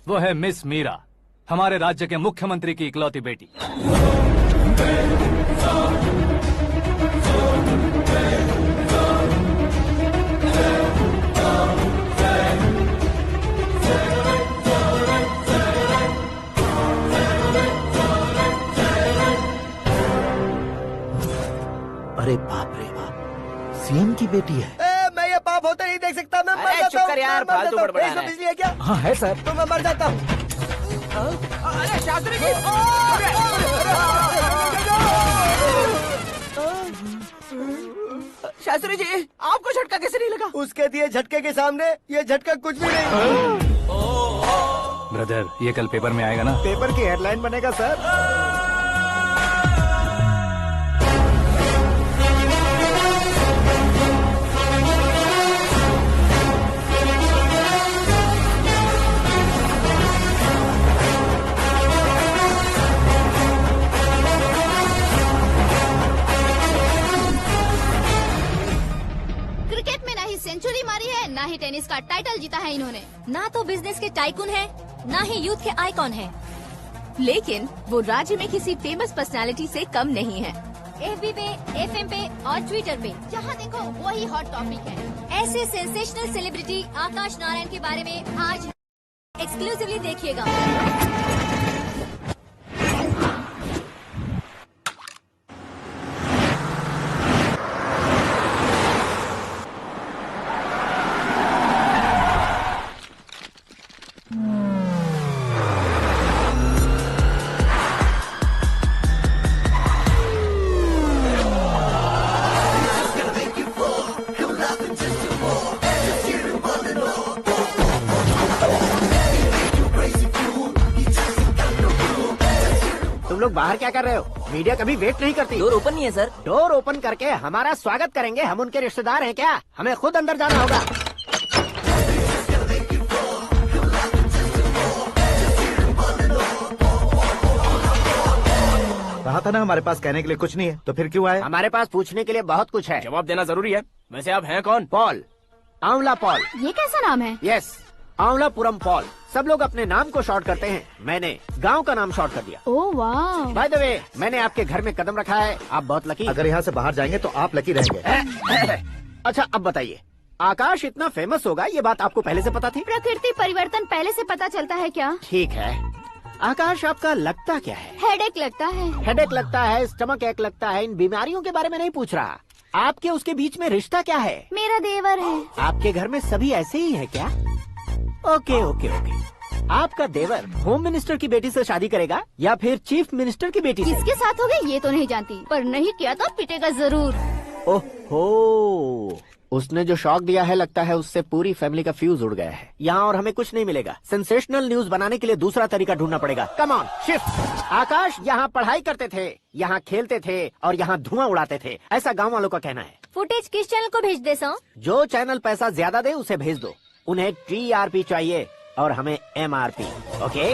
वो है मिस मीरा, हमारे राज्य के मुख्यमंत्री की इकलौती बेटी। अरे बाप रे बाप, सीएम की बेटी है। मैं ये पाप होते नहीं देख सकता। मैं मर अरे जाता चुप हूँ, कर यार, मैं मर फालतू जाता हूँ। बड़बड़ा इसमें रहा है। बिजली है क्या? हाँ है सर। तो मैं मर जाता हूँ। अरे शास्त्री जी, शास्त्री जी आपको झटका कैसे नहीं लगा? उसके दिए झटके के सामने ये झटका कुछ भी नहीं। ब्रदर, ये कल पेपर में आएगा ना? पेपर की हेडलाइन बनेगा सर। का टाइटल जीता है इन्होंने। ना तो बिजनेस के टाइकून है, ना ही यूथ के आइकॉन है। लेकिन वो राज्य में किसी फेमस पर्सनालिटी से कम नहीं है। FB पे, FM पे और ट्विटर पे जहाँ देखो वही हॉट टॉपिक है। ऐसे सेंसेशनल सेलिब्रिटी आकाश नारायण के बारे में आज एक्सक्लूसिवली देखिएगा। तुम लोग बाहर क्या कर रहे हो? मीडिया कभी वेट नहीं करती। डोर ओपन नहीं है सर। डोर ओपन करके हमारा स्वागत करेंगे। हम उनके रिश्तेदार हैं क्या? हमें खुद अंदर जाना होगा। कहा था ना हमारे पास कहने के लिए कुछ नहीं है, तो फिर क्यों आए? हमारे पास पूछने के लिए बहुत कुछ है। जवाब देना जरूरी है। वैसे आप हैं कौन? पॉल, आंवला पॉल। ये कैसा नाम है? Yes, Amvalapuram Paul. सब लोग अपने नाम को शॉर्ट करते हैं, मैंने गांव का नाम शॉर्ट कर दिया। ओह वाह। बाय द वे, मैंने आपके घर में कदम रखा है। आप बहुत लकी। अगर यहाँ से बाहर जाएंगे तो आप लकी रहेंगे। अच्छा अब बताइए, आकाश इतना फेमस होगा ये बात आपको पहले से पता थी? प्रकृति परिवर्तन पहले से पता चलता है क्या? ठीक है, आकाश आपका लगता क्या है? हेडेक लगता है। हेडेक लगता है, स्टमक एक लगता है। इन बीमारियों के बारे में नहीं पूछ रहा। आपके उसके बीच में रिश्ता क्या है? मेरा देवर है। आपके घर में सभी ऐसे ही है क्या? Okay okay okay. आपका देवर होम मिनिस्टर की बेटी से शादी करेगा या फिर चीफ मिनिस्टर की बेटी से? किसके साथ हो गई ये तो नहीं जानती, पर नहीं किया तो पिटेगा जरूर। ओहो, उसने जो शॉक दिया है लगता है उससे पूरी फैमिली का फ्यूज उड़ गया है। यहाँ और हमें कुछ नहीं मिलेगा। सेंसेशनल न्यूज बनाने के लिए दूसरा तरीका ढूंढना पड़ेगा। Come on shift. आकाश यहाँ पढ़ाई करते थे, यहाँ खेलते थे और यहाँ धुआं उड़ाते थे, ऐसा गाँव वालों का कहना है। फुटेज किस चैनल को भेज दे सो? जो चैनल पैसा ज्यादा दे उसे भेज दो। उन्हें TRP चाहिए और हमें MRP। ओके?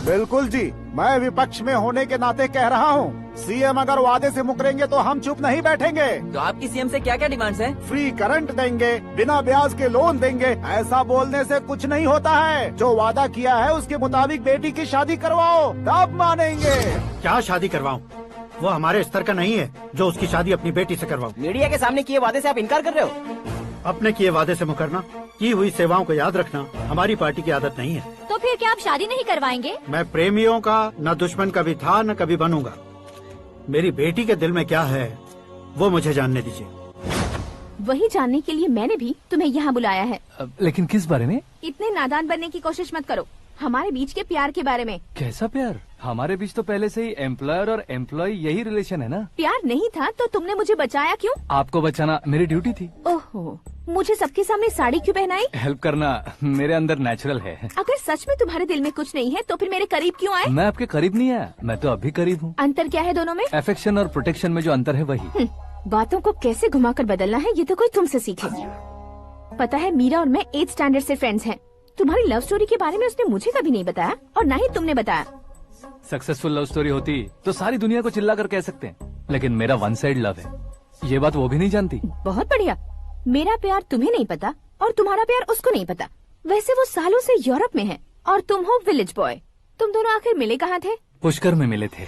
बिल्कुल जी, मैं विपक्ष में होने के नाते कह रहा हूँ, सीएम अगर वादे से मुकरेंगे तो हम चुप नहीं बैठेंगे। तो आपकी सीएम से क्या क्या डिमांड्स हैं? फ्री करंट देंगे, बिना ब्याज के लोन देंगे। ऐसा बोलने से कुछ नहीं होता है। जो वादा किया है उसके मुताबिक बेटी की शादी करवाओ, तब मानेंगे। क्या शादी करवाऊं? वो हमारे स्तर का नहीं है जो उसकी शादी अपनी बेटी से करवाऊं। मीडिया के सामने किए वादे से आप इनकार कर रहे हो? अपने किए वादे से मुकरना, की हुई सेवाओं को याद रखना हमारी पार्टी की आदत नहीं है। तो फिर क्या आप शादी नहीं करवाएंगे? मैं प्रेमियों का न दुश्मन कभी था न कभी बनूंगा। मेरी बेटी के दिल में क्या है वो मुझे जानने दीजिए। वही जानने के लिए मैंने भी तुम्हें यहाँ बुलाया है। लेकिन किस बारे में? इतने नादान बनने की कोशिश मत करो। हमारे बीच के प्यार के बारे में। कैसा प्यार? हमारे बीच तो पहले से ही एम्प्लॉयर और एम्प्लॉय यही रिलेशन है ना। प्यार नहीं था तो तुमने मुझे बचाया क्यों? आपको बचाना मेरी ड्यूटी थी। ओहो, मुझे सबके सामने साड़ी क्यों पहनाई? हेल्प करना मेरे अंदर नेचुरल है। अगर सच में तुम्हारे दिल में कुछ नहीं है तो फिर मेरे करीब क्यों आए? मैं आपके करीब नहीं आया, मैं तो अभी करीब हूँ। अंतर क्या है दोनों में? अफेक्शन और प्रोटेक्शन में जो अंतर है वही। बातों को कैसे घुमाकर बदलना है ये तो कोई तुमसे सीखे। पता है मीरा और मैं 8th स्टैंडर्ड से फ्रेंड्स हैं। तुम्हारी लव स्टोरी के बारे में उसने मुझे कभी नहीं बताया और न ही तुमने बताया। सक्सेसफुल लव स्टोरी होती तो सारी दुनिया को चिल्ला कर कह सकते हैं, लेकिन मेरा वन साइड लव है, ये बात वो भी नहीं जानती। बहुत बढ़िया। मेरा प्यार तुम्हें नहीं पता और तुम्हारा प्यार उसको नहीं पता। वैसे वो सालों से यूरोप में है और तुम हो विलेज बॉय। तुम दोनों आखिर मिले कहाँ थे? पुष्कर में मिले थे।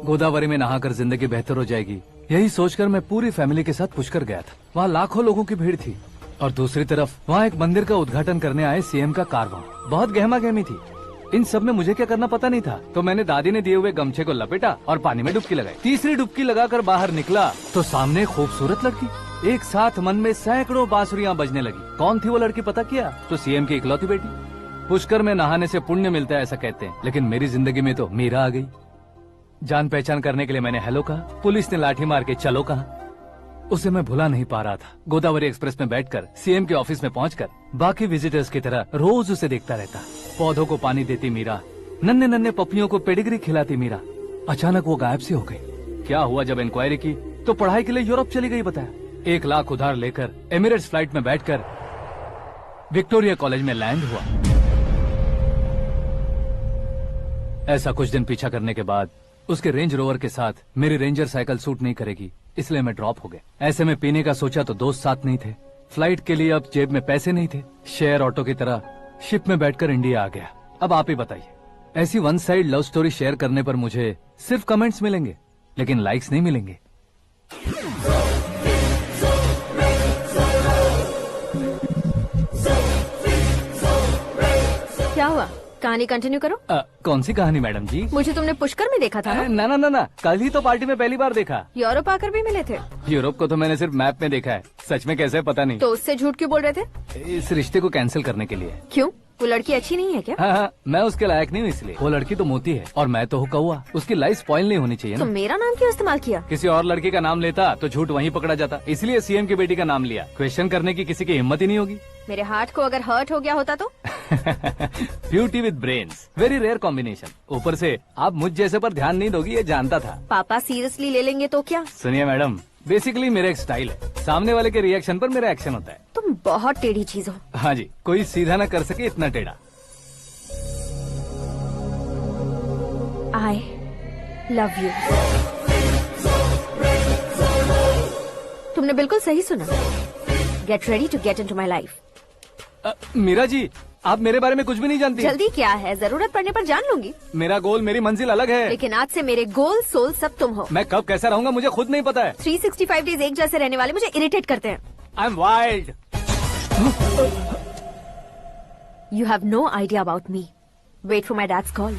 गोदावरी में नहाकर जिंदगी बेहतर हो जाएगी, यही सोचकर मैं पूरी फैमिली के साथ पुष्कर गया था। वहाँ लाखों लोगों की भीड़ थी और दूसरी तरफ वहाँ एक मंदिर का उद्घाटन करने आए सीएम का कारवां। बहुत गहमा गहमी थी। इन सब में मुझे क्या करना पता नहीं था, तो मैंने दादी ने दिए हुए गमछे को लपेटा और पानी में डुबकी लगाई। तीसरी डुबकी लगाकर बाहर निकला तो सामने एक खूबसूरत लड़की। एक साथ मन में सैकड़ों बांसुरियां बजने लगी। कौन थी वो लड़की पता किया? तो सीएम की इकलौती बेटी। पुष्कर में नहाने से पुण्य मिलता है ऐसा कहते हैं, लेकिन मेरी जिंदगी में तो मीरा आ गई। जान पहचान करने के लिए मैंने हेलो कहा, पुलिस ने लाठी मार के चलो कहा। उसे मैं भुला नहीं पा रहा था। गोदावरी एक्सप्रेस में बैठकर सीएम के ऑफिस में पहुंचकर बाकी विजिटर्स की तरह रोज उसे देखता रहता। पौधों को पानी देती मीरा, नन्हे नन्हे पपियों को पेडिग्री खिलाती मीरा। अचानक वो गायब सी हो गई। क्या हुआ? जब इंक्वायरी की तो पढ़ाई के लिए यूरोप चली गई बताया। 1 लाख उधार लेकर एमिरेट्स फ्लाइट में बैठकर विक्टोरिया कॉलेज में लैंड हुआ। ऐसा कुछ दिन पीछा करने के बाद उसके रेंज रोवर के साथ मेरी रेंजर साइकिल सूट नहीं करेगी, इसलिए मैं ड्रॉप हो गया। ऐसे में पीने का सोचा तो दोस्त साथ नहीं थे, फ्लाइट के लिए अब जेब में पैसे नहीं थे, शेयर ऑटो की तरह शिप में बैठकर इंडिया आ गया। अब आप ही बताइए, ऐसी one side love story share करने पर मुझे सिर्फ कमेंट्स मिलेंगे लेकिन लाइक्स नहीं मिलेंगे। क्या हुआ, कहानी कंटिन्यू करो। कौन सी कहानी मैडम जी? मुझे तुमने पुष्कर में देखा था ना? ना, कल ही तो पार्टी में पहली बार देखा। यूरोप आकर भी मिले थे? यूरोप को तो मैंने सिर्फ मैप में देखा है, सच में कैसे पता नहीं। तो उससे झूठ क्यों बोल रहे थे? इस रिश्ते को कैंसिल करने के लिए। क्यों, वो लड़की अच्छी नहीं है क्या? हाँ, मैं उसके लायक नहीं हूँ इसलिए। वो लड़की तो मोती है और मैं तो हूँ कौवा, उसकी लाइफ स्पॉइल नहीं होनी चाहिए तो ना। मेरा नाम क्यों इस्तेमाल किया? किसी और लड़की का नाम लेता तो झूठ वहीं पकड़ा जाता, इसलिए सीएम की बेटी का नाम लिया। क्वेश्चन करने की किसी की हिम्मत ही नहीं होगी। मेरे हार्ट को अगर हर्ट हो गया होता तो? Beauty with brains, very rare combination. ऊपर से आप मुझ जैसे पर ध्यान नहीं दोगी ये जानता था। पापा सीरियसली ले लेंगे तो क्या? सुनिए मैडम, बेसिकली मेरा एक स्टाइल है, सामने वाले के रिएक्शन पर मेरा एक्शन होता है। तुम बहुत टेढ़ी चीज हो। हाँ जी, कोई सीधा न कर सके इतना टेढ़ा। I love you। तुमने बिल्कुल सही सुना। Get ready to get into my life। Meera ji, आप मेरे बारे में कुछ भी नहीं जानती। जल्दी क्या है, जरूरत पड़ने पर जान लूंगी। मेरा गोल, मेरी मंजिल अलग है। लेकिन आज से मेरे गोल सोल सब तुम हो। मैं कब कैसा रहूंगा मुझे खुद नहीं पता है। 365 डेज एक जैसे रहने वाले मुझे इरिटेट करते हैं। I am wild. You have no idea about me। Wait for my dad's call।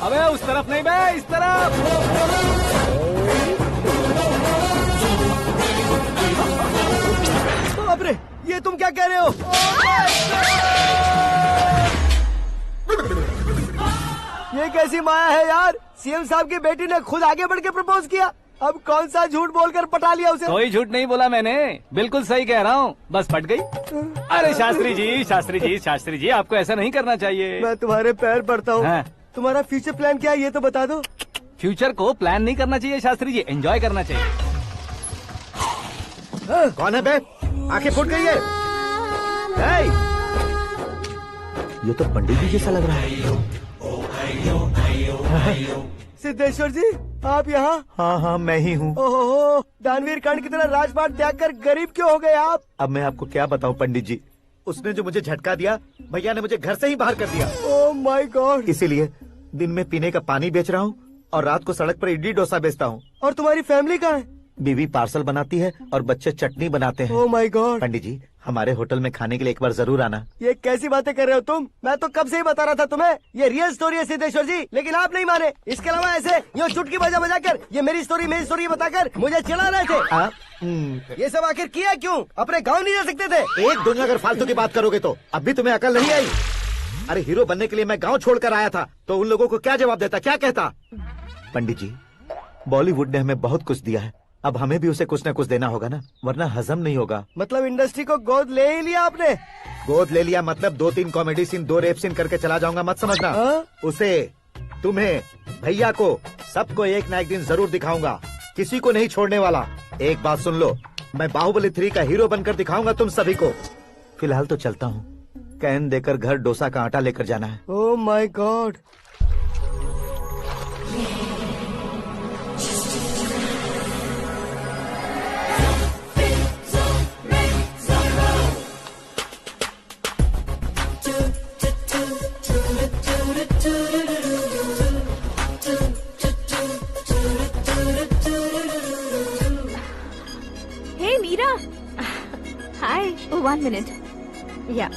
अबे उस तरफ नहीं बे, इस तरफ। बाप रे, ये तुम क्या कह रहे हो? ये कैसी माया है यार? सीएम साहब की बेटी ने खुद आगे बढ़ के प्रपोज किया, अब कौन सा झूठ बोलकर पटा लिया उसे? कोई झूठ नहीं बोला मैंने, बिल्कुल सही कह रहा हूँ, बस पट गई। अरे शास्त्री जी, शास्त्री जी, शास्त्री जी, आपको ऐसा नहीं करना चाहिए। मैं तुम्हारे पैर पड़ता हूँ। हाँ। तुम्हारा फ्यूचर प्लान क्या है ये तो बता दो। फ्यूचर को प्लान नहीं करना चाहिए शास्त्री जी, एंजॉय करना चाहिए। कौन है बे? आंखें फूट गई है। ये तो पंडित जी जैसा लग रहा है। सिद्धेश्वर जी, आप यहाँ? हाँ, मैं ही हूँ। ओहो, दानवीर कर्ण की तरह राजपाट त्याग कर गरीब क्यों हो गए आप? अब मैं आपको क्या बताऊँ पंडित जी, उसने जो मुझे झटका दिया, भैया ने मुझे घर से ही बाहर कर दिया। Oh my God. इसीलिए दिन में पीने का पानी बेच रहा हूँ और रात को सड़क पर इडली डोसा बेचता हूँ। और तुम्हारी फैमिली कहाँ है? बीवी पार्सल बनाती है और बच्चे चटनी बनाते हैं। Oh my God. पंडित जी, हमारे होटल में खाने के लिए एक बार जरूर आना। ये कैसी बातें कर रहे हो तुम? मैं तो कब से ही बता रहा था तुम्हें, ये रियल स्टोरी है सिद्धेश्वर जी, लेकिन आप नहीं माने। इसके अलावा ऐसे यूँ चुटकी बजा कर ये मेरी स्टोरी बताकर मुझे चिढ़ा रहे थे। ये सब आखिर किया क्यों? अपने गाँव नहीं जा सकते थे? एक दुनिया अगर फालतू की बात करोगे तो अब भी तुम्हें अकल नहीं आई। अरे हीरो बनने के लिए मैं गाँव छोड़कर आया था तो उन लोगों को क्या जवाब देता, क्या कहता? पंडित जी, बॉलीवुड ने हमें बहुत कुछ दिया है, अब हमें भी उसे कुछ न कुछ देना होगा ना, वरना हजम नहीं होगा। मतलब इंडस्ट्री को गोद ले ही लिया आपने? गोद ले लिया मतलब 2-3 कॉमेडी सीन, 2 रेप सीन करके चला जाऊंगा मत समझना। उसे, तुम्हें, भैया को, सबको एक ना एक दिन जरूर दिखाऊंगा, किसी को नहीं छोड़ने वाला। एक बात सुन लो, मैं बाहुबली 3 का हीरो बनकर दिखाऊंगा तुम सभी को। फिलहाल तो चलता हूँ, कैन देकर घर डोसा का आटा लेकर जाना है। Oh my God. Hey Meera। Hi। Oh, 1 minute। Yeah।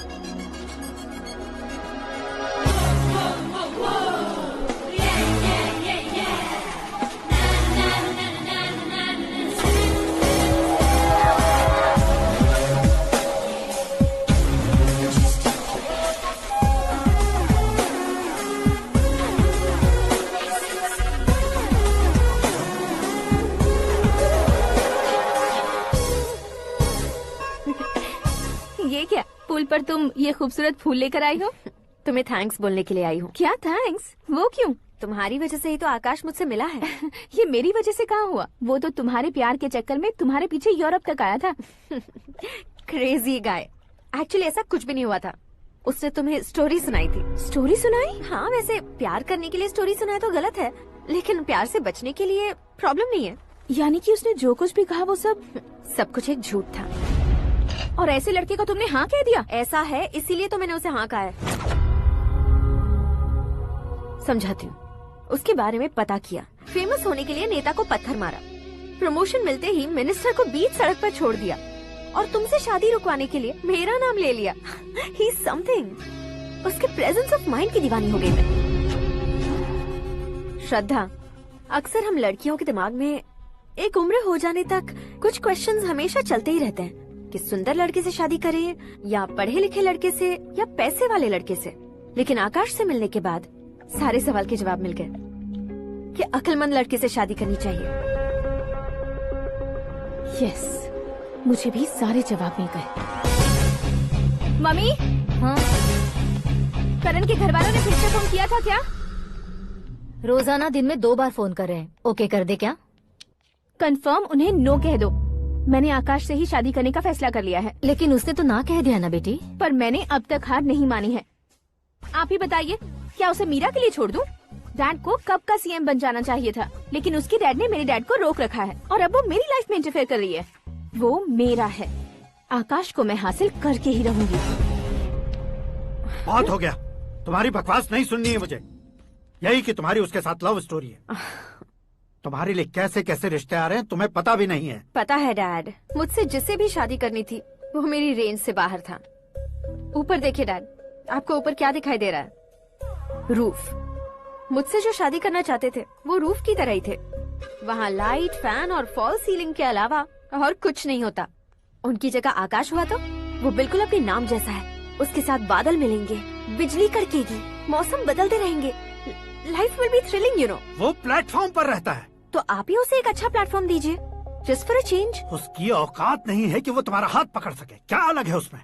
पुल पर तुम ये खूबसूरत फूल लेकर आई हो? तुम्हें थैंक्स बोलने के लिए आई हूँ। क्या थैंक्स? वो क्यों? तुम्हारी वजह से ही तो आकाश मुझसे मिला है। ये मेरी वजह से कहाँ हुआ? वो तो तुम्हारे प्यार के चक्कर में तुम्हारे पीछे यूरोप तक आया था। Crazy guy. एक्चुअली ऐसा कुछ भी नहीं हुआ था। उसने तुम्हें स्टोरी सुनाई थी। स्टोरी सुनाई? हाँ, वैसे प्यार करने के लिए स्टोरी सुनाए तो गलत है, लेकिन प्यार से बचने के लिए प्रॉब्लम नहीं है। यानी कि उसने जो कुछ भी कहा वो सब कुछ एक झूठ था। और ऐसे लड़के को तुमने हाँ कह दिया? ऐसा है, इसीलिए तो मैंने उसे हाँ कहा है। समझाती हूँ। उसके बारे में पता किया। फेमस होने के लिए नेता को पत्थर मारा। प्रमोशन मिलते ही मिनिस्टर को बीच सड़क पर छोड़ दिया और तुमसे शादी रुकवाने के लिए मेरा नाम ले लिया। ही समथिंग। उसके प्रेजेंस ऑफ माइंड की दीवानी हो गई मैं। श्रद्धा, अक्सर हम लड़कियों के दिमाग में एक उम्र हो जाने तक कुछ क्वेश्चंस हमेशा चलते ही रहते हैं कि सुंदर लड़के से शादी करें या पढ़े लिखे लड़के से या पैसे वाले लड़के से। लेकिन आकाश से मिलने के बाद सारे सवाल के जवाब मिल गए कि अक्लमंद लड़के से शादी करनी चाहिए। यस, मुझे भी सारे जवाब मिल गए। मम्मी? हाँ? करण के घर वालों ने फिर से फोन किया था क्या? रोजाना दिन में 2 बार फोन कर रहे हैं। ओके कर दे क्या? कंफर्म उन्हें नो कह दो। मैंने आकाश से ही शादी करने का फैसला कर लिया है। लेकिन उसने तो ना कह दिया ना बेटी। पर मैंने अब तक हार नहीं मानी है। आप ही बताइए, क्या उसे मीरा के लिए छोड़ दूं? डैड को कब का सीएम बन जाना चाहिए था, लेकिन उसके डैड ने मेरे डैड को रोक रखा है और अब वो मेरी लाइफ में इंटरफेयर कर रही है। वो मेरा है। आकाश को मैं हासिल करके ही रहूंगी। बहुत हो गया, तुम्हारी बकवास नहीं सुननी है मुझे। यही कि तुम्हारी उसके साथ लव स्टोरी है। तुम्हारे लिए कैसे कैसे रिश्ते आ रहे हैं तुम्हें पता भी नहीं है। पता है डैड, मुझसे जिससे भी शादी करनी थी वो मेरी रेंज से बाहर था। ऊपर देखिए डैड, आपको ऊपर क्या दिखाई दे रहा है? रूफ। मुझसे जो शादी करना चाहते थे वो रूफ की तरह ही थे। वहाँ लाइट, फैन और फॉल सीलिंग के अलावा और कुछ नहीं होता। उनकी जगह आकाश हुआ तो वो बिल्कुल अपने नाम जैसा है। उसके साथ बादल मिलेंगे, बिजली कड़केगी, मौसम बदलते रहेंगे। Life will be thrilling, you know. वो प्लेटफॉर्म पर रहता है तो आप ही उसे एक अच्छा प्लेटफॉर्म दीजिए, जस्ट फॉर अ चेंज। उसकी औकात नहीं है कि वो तुम्हारा हाथ पकड़ सके। क्या अलग है उसमें?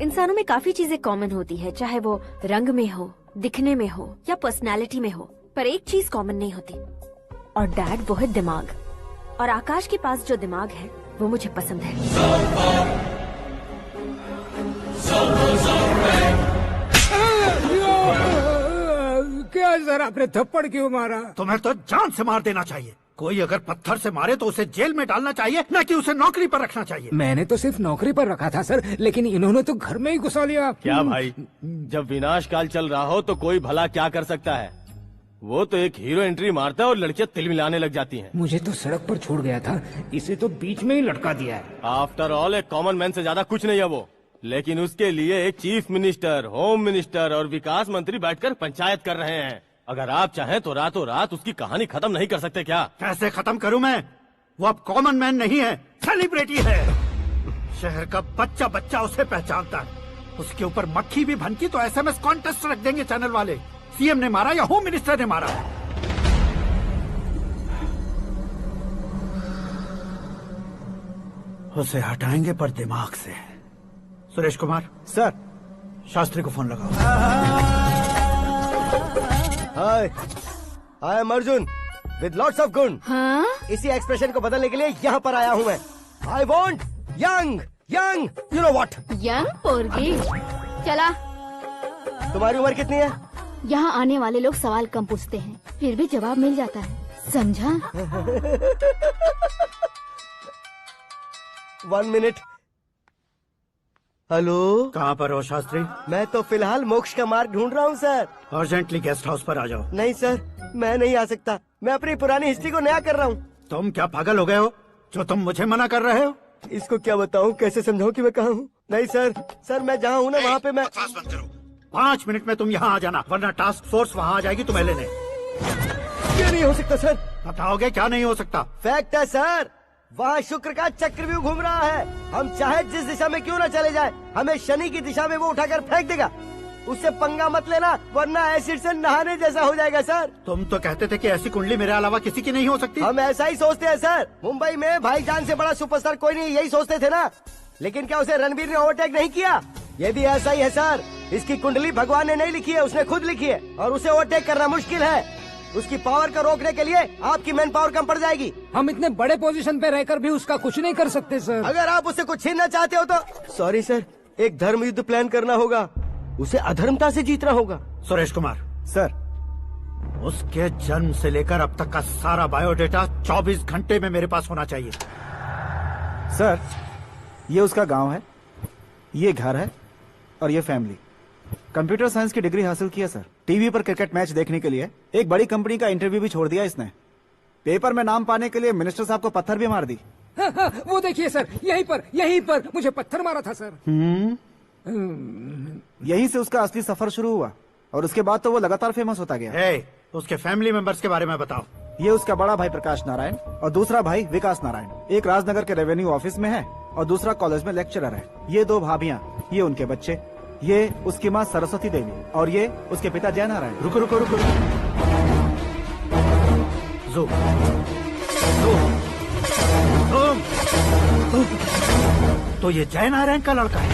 इंसानों में काफी चीजें कॉमन होती है, चाहे वो रंग में हो, दिखने में हो या पर्सनालिटी में हो, पर एक चीज कॉमन नहीं होती, और डैड वो है दिमाग। और आकाश के पास जो दिमाग है वो मुझे पसंद है। क्या सर, आपने थप्पड़ क्यों मारा? तुम्हें तो जान से मार देना चाहिए। कोई अगर पत्थर से मारे तो उसे जेल में डालना चाहिए, न कि उसे नौकरी पर रखना चाहिए। मैंने तो सिर्फ नौकरी पर रखा था सर, लेकिन इन्होंने तो घर में ही घुसा लिया। क्या भाई, जब विनाश काल चल रहा हो तो कोई भला क्या कर सकता है? वो तो एक हीरो एंट्री मारता है और लड़कियां तिल मिलाने लग जाती हैं। मुझे तो सड़क पर छोड़ गया था, इसे तो बीच में ही लटका दिया है। आफ्टर ऑल एक कॉमन मैन से ज्यादा कुछ नहीं है वो, लेकिन उसके लिए एक चीफ मिनिस्टर, होम मिनिस्टर और विकास मंत्री बैठकर पंचायत कर रहे हैं। अगर आप चाहें तो रातों रात उसकी कहानी खत्म नहीं कर सकते क्या? कैसे खत्म करूं मैं? वो अब कॉमन मैन नहीं है, सेलिब्रिटी है। शहर का बच्चा बच्चा उसे पहचानता है। उसके ऊपर मक्खी भी भनकी तो एसएमएस कॉन्टेस्ट रख देंगे चैनल वाले। सीएम ने मारा या होम मिनिस्टर ने मारा? उसे हटाएंगे पर दिमाग से। सुरेश कुमार सर, शास्त्री को फोन लगाओ। Hi, I am Arjun with lots of गुण। हाँ? इसी एक्सप्रेशन को बदलने के लिए यहाँ पर आया हूँ मैं। I want young young, you know what? Young पोरगी। चला। तुम्हारी उम्र कितनी है? यहाँ आने वाले लोग सवाल कम पूछते हैं, फिर भी जवाब मिल जाता है, समझा? 1 मिनट। हेलो, कहाँ पर हो शास्त्री? मैं तो फिलहाल मोक्ष का मार्ग ढूंढ रहा हूँ सर। अर्जेंटली गेस्ट हाउस पर आ जाओ। नहीं सर, मैं नहीं आ सकता। मैं अपनी पुरानी हिस्ट्री को नया कर रहा हूँ। तुम क्या पागल हो गए हो जो तुम मुझे मना कर रहे हो? इसको क्या बताऊँ, कैसे समझाऊँ कि मैं कहाँ हूँ? नहीं सर, मैं जहाँ हूँ ना वहाँ पे मैं। 5 मिनट में तुम यहाँ आ जाना, वरना टास्क फोर्स वहाँ आ जाएगी तुम्हें लेने। क्यों नहीं हो सकता सर? बताओगे क्या नहीं हो सकता? फैक्ट है सर, वहाँ शुक्र का चक्रव्यूह घूम रहा है। हम चाहे जिस दिशा में क्यों न चले जाए, हमें शनि की दिशा में वो उठाकर फेंक देगा। उससे पंगा मत लेना, वरना एसिड से नहाने जैसा हो जाएगा सर। तुम तो कहते थे कि ऐसी कुंडली मेरे अलावा किसी की नहीं हो सकती। हम ऐसा ही सोचते हैं सर। मुंबई में भाईजान से बड़ा सुपरस्टार कोई नहीं, यही सोचते थे ना। लेकिन क्या उसे रणबीर ने ओवरटेक नहीं किया? ये भी ऐसा ही है सर। इसकी कुंडली भगवान ने नहीं लिखी है, उसने खुद लिखी है और उसे ओवरटेक करना मुश्किल है। उसकी पावर को रोकने के लिए आपकी मैन पावर कम पड़ जाएगी। हम इतने बड़े पोजीशन पे रहकर भी उसका कुछ नहीं कर सकते सर। अगर आप उससे कुछ छीनना चाहते हो तो सॉरी सर, एक धर्म युद्ध प्लान करना होगा। उसे अधर्मता से जीतना होगा। सुरेश कुमार सर, उसके जन्म से लेकर अब तक का सारा बायोडेटा 24 घंटे में मेरे पास होना चाहिए। सर, ये उसका गांव है, ये घर है और ये फैमिली। कंप्यूटर साइंस की डिग्री हासिल किया सर। टीवी पर क्रिकेट मैच देखने के लिए एक बड़ी कंपनी का इंटरव्यू भी छोड़ दिया इसने। पेपर में नाम पाने के लिए मिनिस्टर साहब को पत्थर भी मार दी। हाँ, वो देखिए सर, यहीं पर मुझे पत्थर मारा था सर। यहीं से उसका असली सफर शुरू हुआ और उसके बाद तो वो लगातार फेमस होता गया। उसके फैमिली मेंबर्स के बारे में बताओ। ये उसका बड़ा भाई प्रकाश नारायण और दूसरा भाई विकास नारायण। एक राजनगर के रेवेन्यू ऑफिस में है और दूसरा कॉलेज में लेक्चरर है। ये 2 भाभियां, ये उनके बच्चे, ये उसकी माँ सरस्वती देवी और ये उसके पिता जय नारायण। रुको रुको रुको, ज़ूम। तो ये जय नारायण का लड़का है।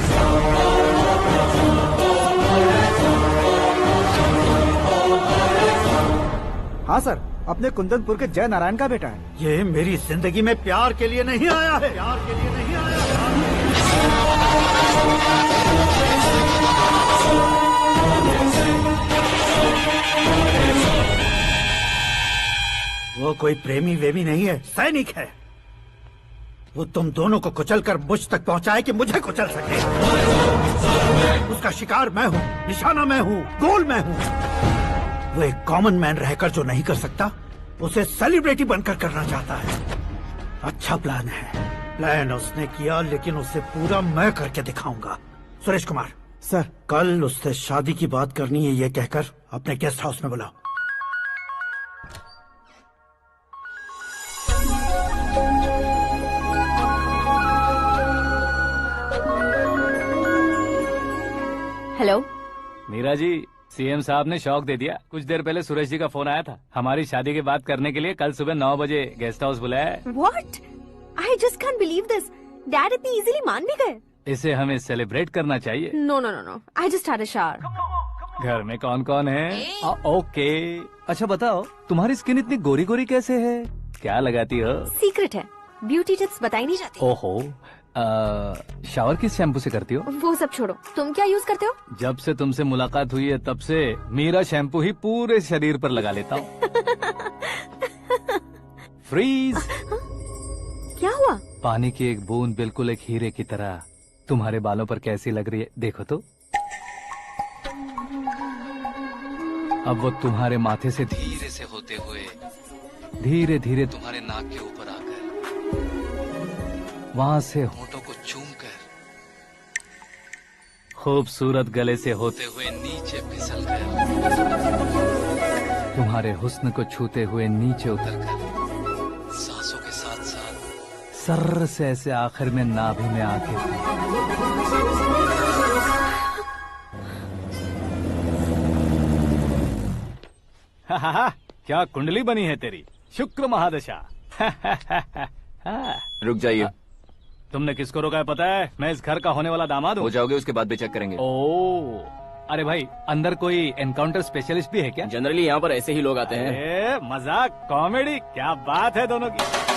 हाँ सर, अपने कुंदनपुर के जय नारायण का बेटा है। ये मेरी जिंदगी में प्यार के लिए नहीं आया है। प्यार के लिए नहीं आया वो कोई प्रेमी वेमी नहीं है, सैनिक है। वो तुम दोनों को कुचलकर मुझ तक पहुंचाए कि मुझे कुचल सके। उसका शिकार मैं हूँ, निशाना मैं हूँ, गोल मैं हूँ। वो एक कॉमन मैन रहकर जो नहीं कर सकता, उसे सेलिब्रिटी बनकर करना चाहता है। अच्छा प्लान है। प्लान उसने किया, लेकिन उसे पूरा मैं करके दिखाऊंगा। सुरेश कुमार सर, कल उससे शादी की बात करनी है, ये कहकर अपने गेस्ट हाउस में बुलाओ। हेलो मीरा जी, सीएम साहब ने शौक दे दिया। कुछ देर पहले सुरेश जी का फोन आया था, हमारी शादी की बात करने के लिए कल सुबह 9 बजे गेस्ट हाउस बुलाया है। What? I just can't believe this. Dad इतनी इजीली मान भी गए। इसे हमें सेलिब्रेट करना चाहिए। No. I just had a shower. घर में कौन कौन है? ओके। अच्छा बताओ, तुम्हारी स्किन इतनी गोरी गोरी कैसे है? क्या लगाती हो? सीक्रेट है, ब्यूटी टिप्स बताई नहीं जाती। ओहो, शावर किस शैम्पू से करती हो? वो सब छोड़ो, तुम क्या यूज करते हो? जब से तुमसे मुलाकात हुई है तब से मीरा शैम्पू ही पूरे शरीर पर लगा लेता हूँ। फ्रीज। क्या हुआ? पानी की एक बूंद बिल्कुल एक हीरे की तरह तुम्हारे बालों पर कैसी लग रही है, देखो तो। अब वो तुम्हारे माथे से धीरे से होते हुए धीरे धीरे तुम्हारे नाक के ऊपर आकर वहां से होठों को चूमकर खूबसूरत गले से होते हुए नीचे फिसल कर तुम्हारे हुस्न को छूते हुए नीचे उतरकर सांसों के साथ साथ सर्र से ऐसे आखिर में नाभि में आके क्या कुंडली बनी है तेरी, शुक्र महादशा। रुक जाइए। तुमने किसको रोका है पता है? मैं इस घर का होने वाला दामाद हूँ। हो जाओगे उसके बाद भी चेक करेंगे। अरे भाई, अंदर कोई एनकाउंटर स्पेशलिस्ट भी है क्या? जनरली यहाँ पर ऐसे ही लोग आते हैं। मजाक, कॉमेडी, क्या बात है दोनों की।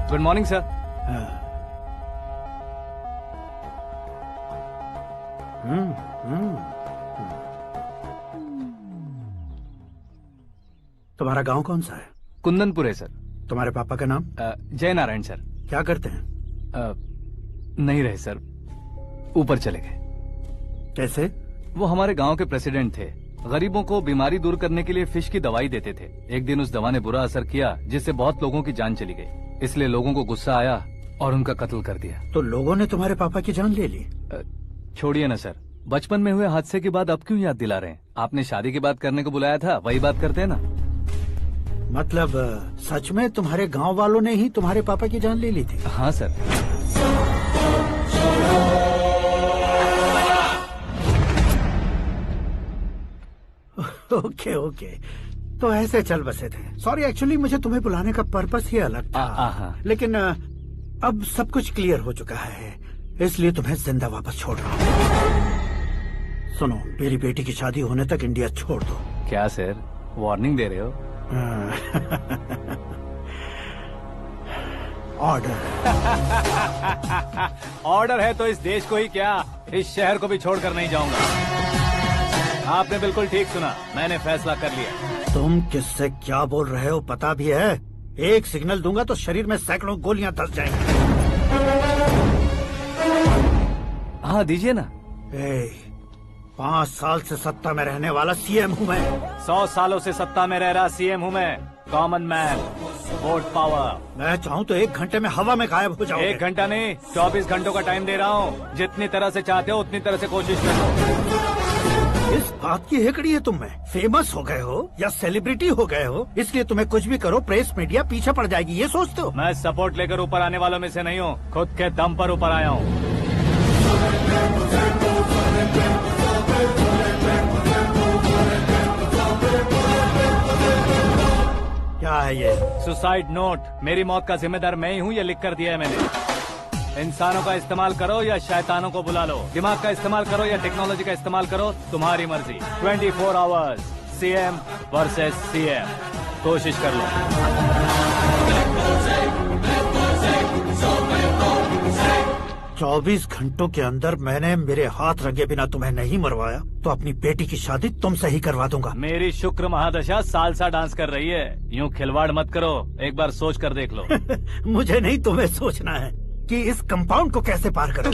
Good morning sir. तुम्हारा गांव कौन सा है? कुंदनपुर है सर। तुम्हारे पापा का नाम? जय नारायण सर। क्या करते हैं? नहीं रहे सर, ऊपर चले गए। कैसे? वो हमारे गांव के प्रेसिडेंट थे। गरीबों को बीमारी दूर करने के लिए फिश की दवाई देते थे। एक दिन उस दवा ने बुरा असर किया जिससे बहुत लोगों की जान चली गई। इसलिए लोगों को गुस्सा आया और उनका कत्ल कर दिया। तो लोगों ने तुम्हारे पापा की जान ले ली? छोड़िए ना सर, बचपन में हुए हादसे के बाद अब क्यों याद दिला रहे हैं? आपने शादी की बात करने को बुलाया था, वही बात करते हैं ना। मतलब सच में तुम्हारे गांव वालों ने ही तुम्हारे पापा की जान ले ली थी? हाँ सर। ओके ओके, तो ऐसे चल बसे थे। सॉरी, एक्चुअली मुझे तुम्हें बुलाने का पर्पस ही अलग था, लेकिन अब सब कुछ क्लियर हो चुका है, इसलिए तुम्हें जिंदा वापस छोड़ रहा हूँ। सुनो, मेरी बेटी की शादी होने तक इंडिया छोड़ दो। क्या सर, वार्निंग दे रहे हो? ऑर्डर। ऑर्डर है तो इस देश को ही क्या, इस शहर को भी छोड़कर नहीं जाऊंगा। आपने बिल्कुल ठीक सुना, मैंने फैसला कर लिया। तुम किससे क्या बोल रहे हो पता भी है? एक सिग्नल दूंगा तो शरीर में सैकड़ों गोलियां धस जाएंगी। हाँ दीजिए ना। 5 साल से सत्ता में रहने वाला सीएम हूँ मैं। 100 सालों से सत्ता में रह रहा सीएम हूँ मैं। Common man, vote power. मैं चाहूँ तो 1 घंटे में हवा में गायब हो जाओगे। 1 घंटा नहीं, 24 घंटों का टाइम दे रहा हूँ। जितनी तरह से चाहते हो उतनी तरह से कोशिश करो। इस बात की हेकड़ी है तुम में। फेमस हो गए हो या सेलिब्रिटी हो गए हो, इसलिए तुम्हें कुछ भी करो प्रेस मीडिया पीछे पड़ जाएगी, ये सोचते हो? मैं सपोर्ट लेकर ऊपर आने वालों में से नहीं हूँ, खुद के दम पर ऊपर आया हूँ। क्या है ये? Suicide note. मेरी मौत का जिम्मेदार मैं ही हूँ, ये लिख कर दिया है मैंने। इंसानों का इस्तेमाल करो या शैतानों को बुला लो, दिमाग का इस्तेमाल करो या टेक्नोलॉजी का इस्तेमाल करो, तुम्हारी मर्जी। 24 आवर्स, सीएम वर्सेस सीएम, कोशिश कर लो। 24 घंटों के अंदर मैंने मेरे हाथ रंगे बिना तुम्हें नहीं मरवाया तो अपनी बेटी की शादी तुमसे ही करवा दूंगा। मेरी शुक्र महादशा सालसा डांस कर रही है, यूँ खिलवाड़ मत करो, एक बार सोच कर देख लो। मुझे नहीं, तुम्हें सोचना है कि इस कंपाउंड को कैसे पार करो।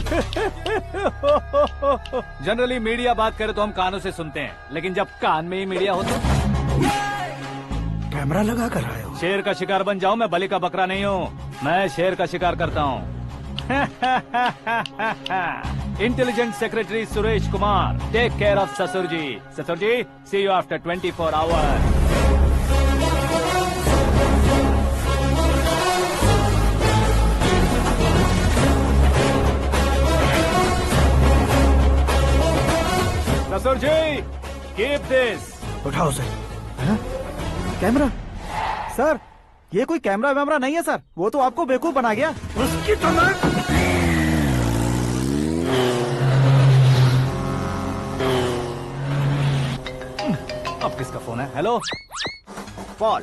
जनरली मीडिया बात करे तो हम कानों से सुनते हैं, लेकिन जब कान में ही मीडिया हो तो कैमरा लगा कर आए हो। शेर का शिकार बन जाऊं, मैं बलि का बकरा नहीं हूँ, मैं शेर का शिकार करता हूँ। Intelligent secretary Suresh Kumar, take care of ससुर जी। ससुर जी, सी यू आफ्टर 24 आवर्स। ससुर जी, कीप दिस। उठाओ सर। कैमरा? सर, ये कोई कैमरा वैमरा नहीं है सर, वो तो आपको बेवकूफ बना गया। उसकी तो मैं... अब किसका फोन है? हेलो पॉल,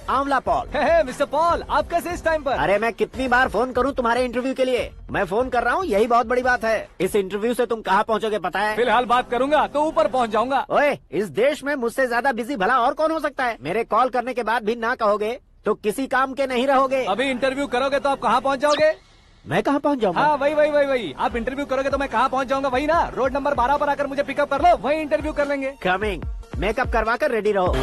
आंवला पॉल। मिस्टर पॉल, आप कैसे इस टाइम पर? अरे मैं कितनी बार फोन करूं तुम्हारे इंटरव्यू के लिए? मैं फोन कर रहा हूं, यही बहुत बड़ी बात है। इस इंटरव्यू से तुम कहां पहुंचोगे पता है? फिलहाल बात करूंगा तो ऊपर पहुंच जाऊंगा। ओए, इस देश में मुझसे ज्यादा बिजी भला और कौन हो सकता है? मेरे कॉल करने के बाद भी ना कहोगे तो किसी काम के नहीं रहोगे। अभी इंटरव्यू करोगे तो आप कहाँ पहुँच जाओगे? मैं कहाँ पहुँच जाऊंगा? हाँ, वही। आप इंटरव्यू करोगे तो मैं कहाँ पहुँच जाऊंगा? वही ना, रोड नंबर 12 पर आकर मुझे पिकअप कर लो, वही इंटरव्यू कर लेंगे। कमिंग। मेकअप करवा कर रेडी रहो।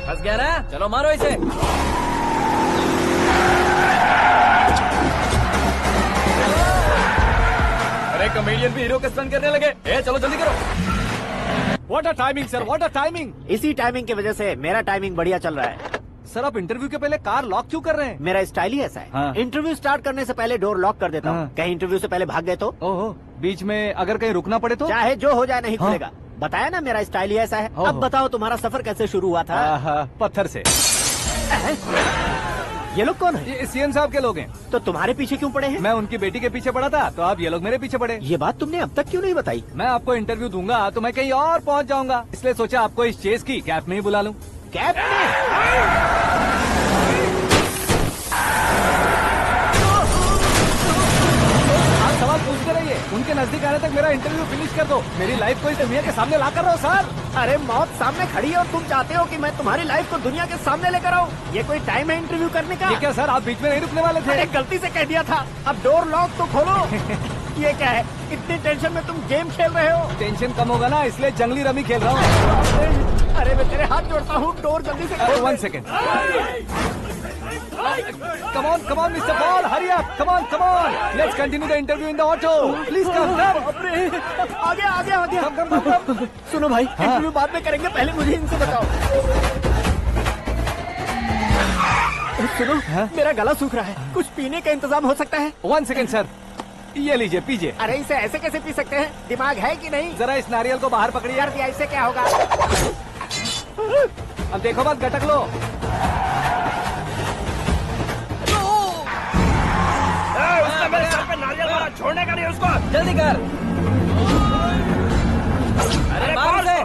फंस गया ना? चलो मारो इसे। अरे कॉमेडियन भी हीरो के स्टंट करने लगे। चलो जल्दी करो। What a timing sir, what a timing. इसी टाइमिंग की वजह से मेरा टाइमिंग बढ़िया चल रहा है। सर, आप इंटरव्यू के पहले कार लॉक क्यों कर रहे हैं? मेरा स्टाइल ही ऐसा है। हाँ। इंटरव्यू स्टार्ट करने से पहले डोर लॉक कर देता हूँ। कहीं इंटरव्यू से पहले भाग गए तो? ओहो, बीच में अगर कहीं रुकना पड़े तो? चाहे जो हो जाए नहीं खुलेगा। बताया ना, मेरा स्टाइल ही ऐसा है। अब बताओ तुम्हारा सफर कैसे शुरू हुआ था? पत्थर से। ये लोग कौन है? ये सीएम साहब के लोग हैं। तो तुम्हारे पीछे क्यों पड़े हैं? मैं उनकी बेटी के पीछे पड़ा था, तो आप ये लोग मेरे पीछे पड़े। ये बात तुमने अब तक क्यों नहीं बताई? मैं आपको इंटरव्यू दूंगा तो मैं कहीं और पहुंच जाऊंगा, इसलिए सोचा आपको इस चेस की कैप में ही बुला लूं। कैप में? आप सवाल पूछते रहिए, उनके नजदीक आने तक मेरा इंटरव्यू फिनिश कर दो। मेरी लाइफ को इस दुनिया के सामने ला कर रहो सर। अरे मौत सामने खड़ी है और तुम चाहते हो कि मैं तुम्हारी लाइफ को दुनिया के सामने लेकर आऊं? ये कोई टाइम है इंटरव्यू करने का? ये क्या सर, आप बीच में नहीं रुकने वाले थे? अरे गलती से कह दिया था। अब डोर लॉक तो खोलो। ये क्या है? इतनी टेंशन में तुम गेम खेल रहे हो? टेंशन कम होगा ना, इसलिए जंगली रमी खेल रहा हूँ। अरे मैं तेरे हाथ जोड़ता हूँ, डोर जल्दी से खोल। 1 second. Come on, Mr. Paul, hurry up! Come on! Let's continue the interview in the auto. Please come. आगे। सुनो भाई, इंटरव्यू बाद में करेंगे, पहले मुझे इनसे बताओ। सुनो, मेरा गला सूख रहा है, कुछ पीने का इंतजाम हो सकता है? 1 सेकेंड सर, ये लीजिए पीजिए। अरे इसे ऐसे कैसे पी सकते हैं? दिमाग है कि नहीं? जरा इस नारियल को बाहर पकड़िए। कर दिया, इससे क्या होगा? अब देखो मत, गटक लो। उसने मेरे सर पे नारियल मारा, छोड़ने का नहीं उसको। जल्दी कर। अरे मार उसे।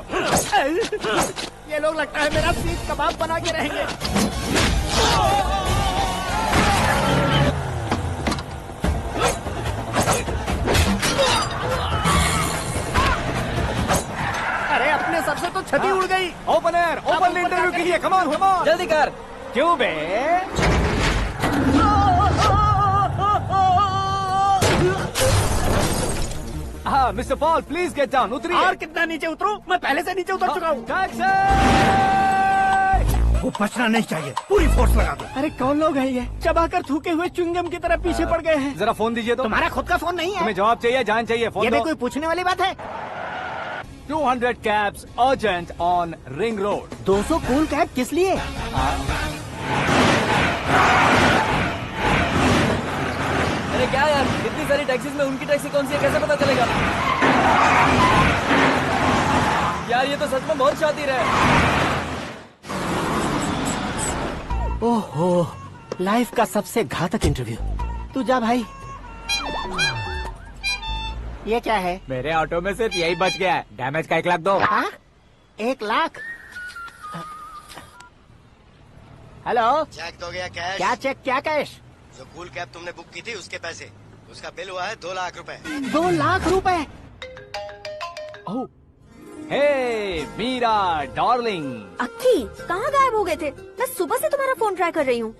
ये लोग लगता है मेरा सीख कबाब बना के रहेंगे। अरे अपने सर से तो छती उड़ गई। ओपनर, ओपन इंटरव्यू कीजिए। कम ऑन, कम ऑन, जल्दी कर। क्यों बे? हाँ mister Paul, please get down. उतरिए। और कितना नीचे उतरूं? मैं पहले से नीचे उतर चुका हूँ। वो बचना नहीं चाहिए, पूरी फोर्स लगा दो। अरे कौन लोग हैं ये? चबाकर थूके हुए च्युइंगम की तरह पीछे पड़ गए हैं। जरा फोन दीजिए तो। तुम्हारा खुद का फोन नहीं है? तुम्हें जवाब चाहिए, जान चाहिए, फोन ये दो। भी कोई पूछने वाली बात है? 200 cabs urgent on Ring Road. 200 cool cab किस लिए? अरे क्या यार, इतनी सारी टैक्सीज में उनकी टैक्सी कौन सी है, कैसे पता चलेगा? यार ये तो सच में बहुत शातिर है। ओहो, लाइफ का सबसे घातक इंटरव्यू। तू जा भाई। ये क्या है? मेरे ऑटो में सिर्फ यही बच गया है, डैमेज का 1 लाख दो। हाँ? 1 लाख? हेलो, चेक तो गया कैश। क्या चेक, क्या कैश? जो कूल कैब तुमने बुक की थी उसके पैसे, उसका बिल हुआ है 2 लाख रुपए। 2 लाख रुपए? हे मीरा डार्लिंग। अक्की, कहाँ गायब हो गए थे? मैं सुबह से तुम्हारा फोन ट्राई कर रही हूँ।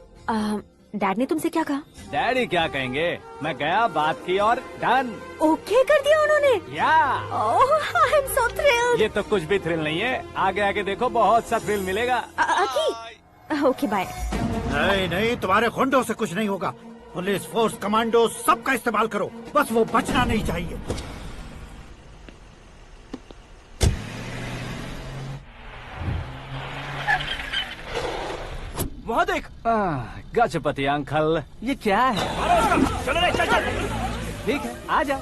डैड ने तुमसे क्या कहा? डैडी क्या कहेंगे, मैं गया, बात की और डन। ओके कर दिया उन्होंने? या। ओह, आई एम सो थ्रिल्ड। ये तो कुछ भी थ्रिल नहीं है, आगे आगे देखो बहुत सा थ्रिल मिलेगा। अक्की, ओके बाय। नहीं नहीं, तुम्हारे गुंडों से कुछ नहीं होगा। पुलिस फोर्स, कमांडो, सबका इस्तेमाल करो, बस वो बचना नहीं चाहिए। वहाँ देख। गजपति अंकल, ये क्या है? चलो रे, चल चल। ठीक है, आ जा।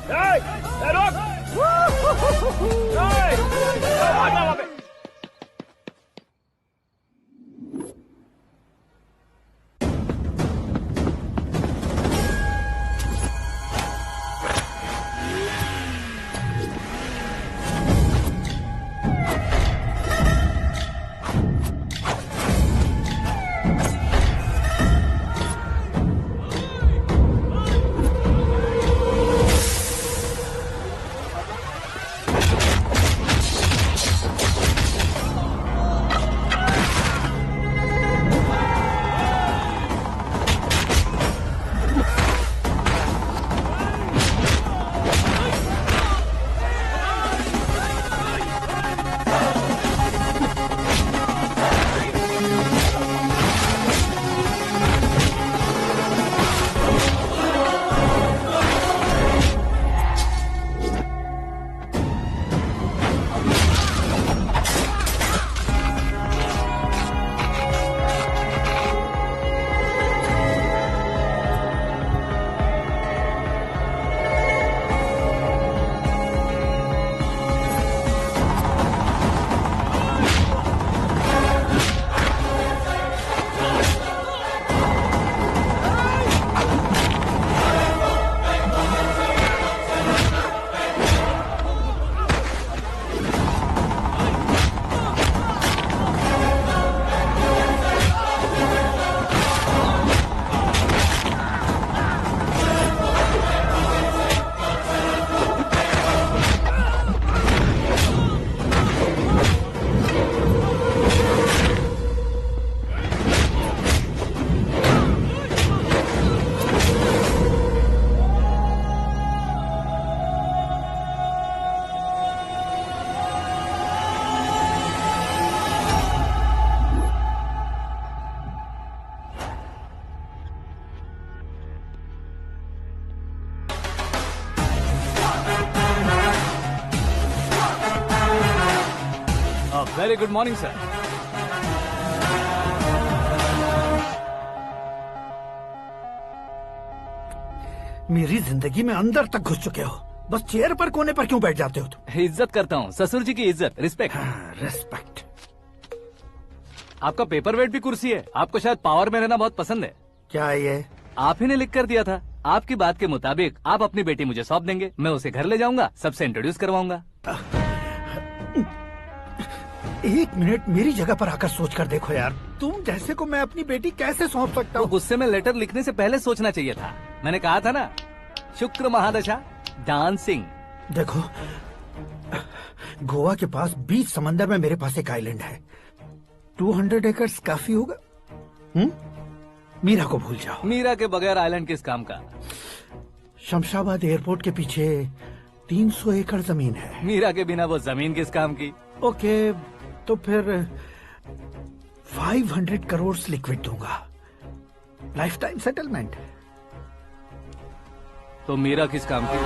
Very good morning, sir. मेरी जिंदगी में अंदर तक घुस चुके हो, बस चेयर पर कोने पर क्यों बैठ जाते हो तुम? इज्जत करता हूँ, ससुर जी की इज्जत, रिस्पेक्ट। रिस्पेक्ट। आपका पेपर वेट भी कुर्सी है। आपको शायद पावर में रहना बहुत पसंद है। क्या ये? आप ही ने लिख कर दिया था। आपकी बात के मुताबिक आप अपनी बेटी मुझे सौंप देंगे, मैं उसे घर ले जाऊंगा, सबसे इंट्रोड्यूस करवाऊंगा। 1 मिनट मेरी जगह पर आकर सोच कर देखो यार, तुम जैसे को मैं अपनी बेटी कैसे सौंप सकता हूँ? गुस्से में लेटर लिखने से पहले सोचना चाहिए था। मैंने कहा था ना, शुक्र महादशा डांसिंग। देखो, गोवा के पास बीच समंदर में मेरे पास एक आइलैंड है, 200 एकर्स काफी होगा। मीरा को भूल जाओ। मीरा के बगैर आइलैंड किस काम का? शमशाबाद एयरपोर्ट के पीछे 300 एकड़ जमीन है। मीरा के बिना वो जमीन किस काम की? ओके, तो फिर 500 करोड़ लिक्विड दूंगा, लाइफ टाइम सेटलमेंट। तो मीरा किस काम की?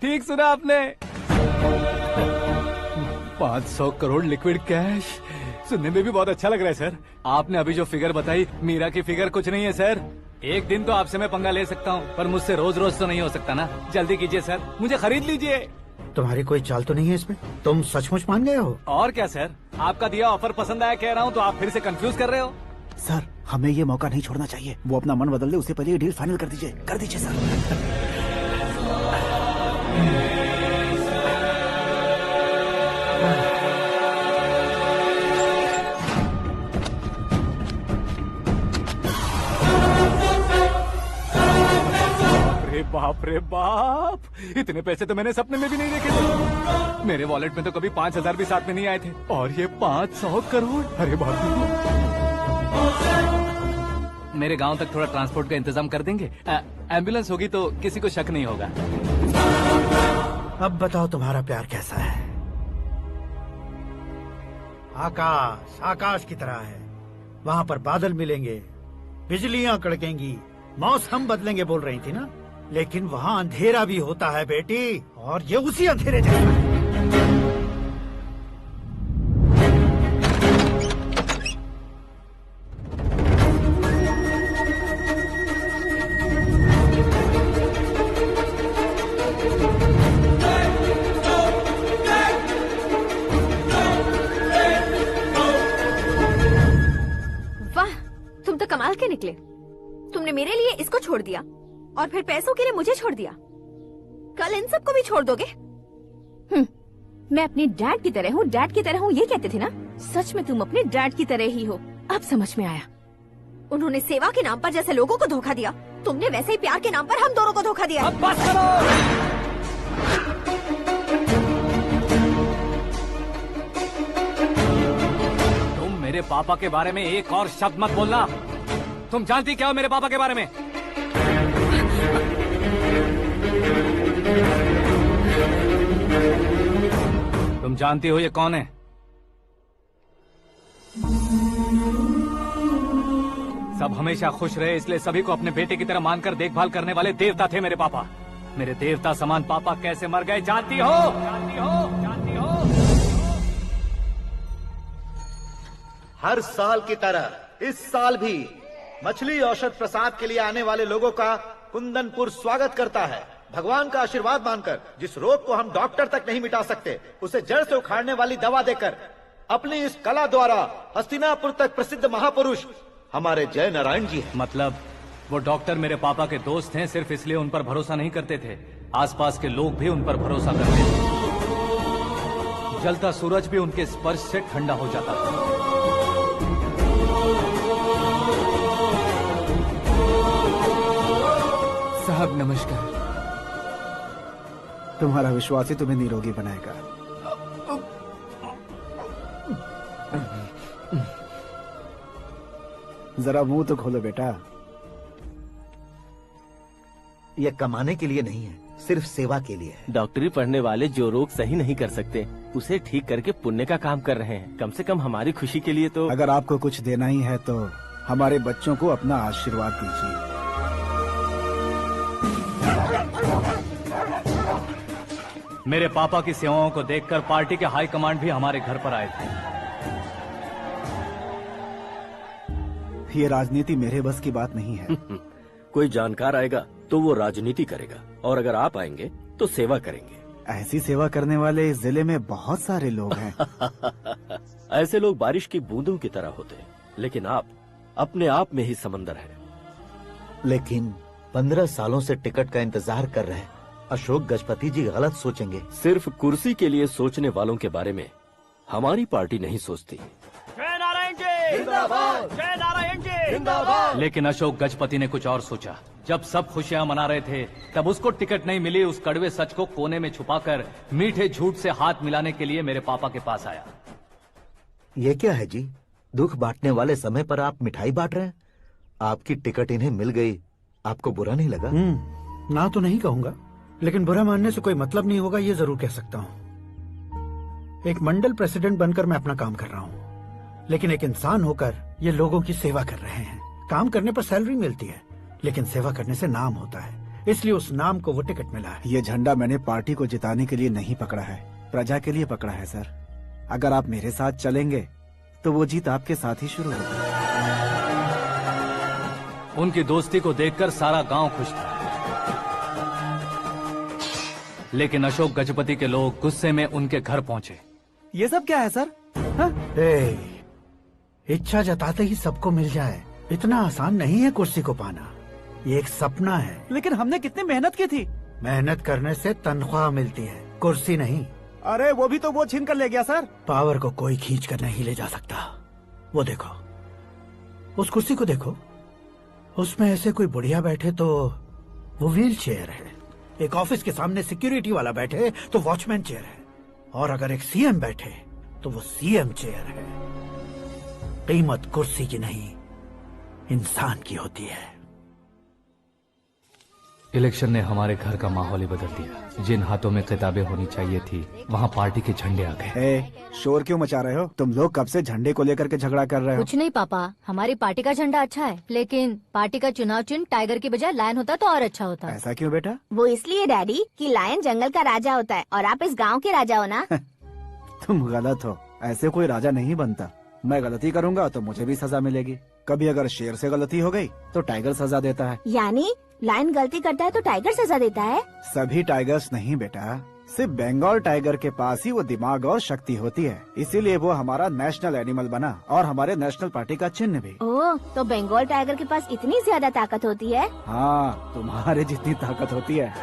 ठीक सुना आपने, 500 करोड़ लिक्विड कैश। सुनने में भी बहुत अच्छा लग रहा है सर। आपने अभी जो फिगर बताई, मीरा की फिगर कुछ नहीं है सर। एक दिन तो आपसे मैं पंगा ले सकता हूँ, पर मुझसे रोज रोज तो नहीं हो सकता ना। जल्दी कीजिए सर, मुझे खरीद लीजिए। तुम्हारी कोई चाल तो नहीं है इसमें? तुम सचमुच मान गए हो? और क्या सर, आपका दिया ऑफर पसंद आया कह रहा हूँ, तो आप फिर से कंफ्यूज कर रहे हो। सर, हमें ये मौका नहीं छोड़ना चाहिए। वो अपना मन बदल दे, उससे पहले ये डील फाइनल कर दीजिए। कर दीजिए सर। बाप रे बाप, इतने पैसे तो मैंने सपने में भी नहीं देखे थे। मेरे वॉलेट में तो कभी 5,000 भी साथ में नहीं आए थे, और ये 500 करोड़। अरे बाप रे। मेरे गांव तक थोड़ा ट्रांसपोर्ट का इंतजाम कर देंगे? एम्बुलेंस होगी तो किसी को शक नहीं होगा। अब बताओ तुम्हारा प्यार कैसा है? आकाश आकाश की तरह है, वहाँ पर बादल मिलेंगे, बिजलियां कड़केंगी, मौसम बदलेंगे बोल रही थी ना, लेकिन वहाँ अंधेरा भी होता है बेटी, और ये उसी अंधेरे जैसा है। वाह, तुम तो कमाल के निकले। तुमने मेरे लिए इसको छोड़ दिया और फिर पैसों के लिए मुझे छोड़ दिया। कल इन सबको भी छोड़ दोगे? मैं अपने डैड की तरह हूँ, डैड की तरह हूँ, ये कहते थे ना। सच में तुम अपने डैड की तरह ही हो। अब समझ में आया। उन्होंने सेवा के नाम पर जैसे लोगों को धोखा दिया, तुमने वैसे ही प्यार के नाम पर हम दोनों को धोखा दिया। अब बस करो। तुम मेरे पापा के बारे में एक और शब्द मत बोलना। तुम जानती क्या हो मेरे पापा के बारे में? तुम जानती हो ये कौन है? सब हमेशा खुश रहे इसलिए सभी को अपने बेटे की तरह मानकर देखभाल करने वाले देवता थे मेरे पापा। मेरे देवता समान पापा कैसे मर गए जानती हो? जानती हो? जानती हो? हर साल की तरह इस साल भी मछली औषध प्रसाद के लिए आने वाले लोगों का कुंदनपुर स्वागत करता है। भगवान का आशीर्वाद मानकर जिस रोग को हम डॉक्टर तक नहीं मिटा सकते, उसे जड़ से उखाड़ने वाली दवा देकर अपनी इस कला द्वारा हस्तिनापुर तक प्रसिद्ध महापुरुष हमारे जय नारायण जी हैं। मतलब वो डॉक्टर मेरे पापा के दोस्त हैं, सिर्फ इसलिए उन पर भरोसा नहीं करते थे, आसपास के लोग भी उन पर भरोसा करते थे। जलता सूरज भी उनके स्पर्श से ठंडा हो जाता था। साहब नमस्कार। तुम्हारा विश्वास ही तुम्हें निरोगी बनाएगा। जरा मुंह तो खोलो बेटा। यह कमाने के लिए नहीं है, सिर्फ सेवा के लिए है। डॉक्टरी पढ़ने वाले जो रोग सही नहीं कर सकते, उसे ठीक करके पुण्य का काम कर रहे हैं। कम से कम हमारी खुशी के लिए तो। अगर आपको कुछ देना ही है तो हमारे बच्चों को अपना आशीर्वाद दीजिए। मेरे पापा की सेवाओं को देखकर पार्टी के हाई कमांड भी हमारे घर पर आए थे। ये राजनीति मेरे बस की बात नहीं है। कोई जानकार आएगा तो वो राजनीति करेगा, और अगर आप आएंगे तो सेवा करेंगे। ऐसी सेवा करने वाले इस जिले में बहुत सारे लोग हैं। ऐसे लोग बारिश की बूंदों की तरह होते हैं, लेकिन आप अपने आप में ही समंदर हैं। लेकिन 15 सालों से टिकट का इंतजार कर रहे अशोक गजपति जी गलत सोचेंगे। सिर्फ कुर्सी के लिए सोचने वालों के बारे में हमारी पार्टी नहीं सोचती। जय नारायण जी जिंदाबाद, जय नारायण जी जिंदाबाद। लेकिन अशोक गजपति ने कुछ और सोचा। जब सब खुशियां मना रहे थे तब उसको टिकट नहीं मिली। उस कड़वे सच को कोने में छुपाकर मीठे झूठ से हाथ मिलाने के लिए मेरे पापा के पास आया। ये क्या है जी? दुख बांटने वाले समय पर आप मिठाई बांट रहे हैं। आपकी टिकट इन्हें मिल गई, आपको बुरा नहीं लगा? ना तो नहीं कहूंगा, लेकिन बुरा मानने से कोई मतलब नहीं होगा, ये जरूर कह सकता हूँ। एक मंडल प्रेसिडेंट बनकर मैं अपना काम कर रहा हूँ, लेकिन एक इंसान होकर ये लोगों की सेवा कर रहे हैं। काम करने पर सैलरी मिलती है, लेकिन सेवा करने से नाम होता है, इसलिए उस नाम को वो टिकट मिला है। ये झंडा मैंने पार्टी को जिताने के लिए नहीं पकड़ा है, प्रजा के लिए पकड़ा है सर। अगर आप मेरे साथ चलेंगे तो वो जीत आपके साथ ही शुरू होगी। उनकी दोस्ती को देखकर सारा गांव खुश था, लेकिन अशोक गजपति के लोग गुस्से में उनके घर पहुंचे। ये सब क्या है सर? इच्छा जताते ही सबको मिल जाए, इतना आसान नहीं है कुर्सी को पाना। ये एक सपना है। लेकिन हमने कितनी मेहनत की थी। मेहनत करने से तनख्वाह मिलती है, कुर्सी नहीं। अरे वो भी तो वो छीन कर ले गया सर। पावर को कोई खींच कर नहीं ले जा सकता। वो देखो, उस कुर्सी को देखो, उसमें ऐसे कोई बुढ़िया बैठे तो वो व्हील चेयर है। एक ऑफिस के सामने सिक्योरिटी वाला बैठे तो वॉचमैन चेयर है, और अगर एक सीएम बैठे तो वो सीएम चेयर है। कीमत कुर्सी की नहीं, इंसान की होती है। इलेक्शन ने हमारे घर का माहौल ही बदल दिया। जिन हाथों में किताबें होनी चाहिए थी वहाँ पार्टी के झंडे आ गए। शोर क्यों मचा रहे हो? तुम लोग कब से झंडे को लेकर के झगड़ा कर रहे हो? कुछ नहीं पापा, हमारी पार्टी का झंडा अच्छा है, लेकिन पार्टी का चुनाव चिन्ह टाइगर की बजाय लायन होता तो और अच्छा होता। ऐसा क्यों बेटा? वो इसलिए डैडी कि लायन जंगल का राजा होता है और आप इस गांव के राजा हो ना। तुम गलत हो, ऐसे कोई राजा नहीं बनता। मैं गलती करूंगा तो मुझे भी सजा मिलेगी। कभी अगर शेर से गलती हो गई तो टाइगर सजा देता है। यानी लायन गलती करता है तो टाइगर सजा देता है? सभी टाइगर्स नहीं बेटा, सिर्फ बंगाल टाइगर के पास ही वो दिमाग और शक्ति होती है, इसीलिए वो हमारा नेशनल एनिमल बना और हमारे नेशनल पार्टी का चिन्ह भी। ओह, तो बंगाल टाइगर के पास इतनी ज्यादा ताकत होती है? हाँ, तुम्हारे जितनी ताकत होती है।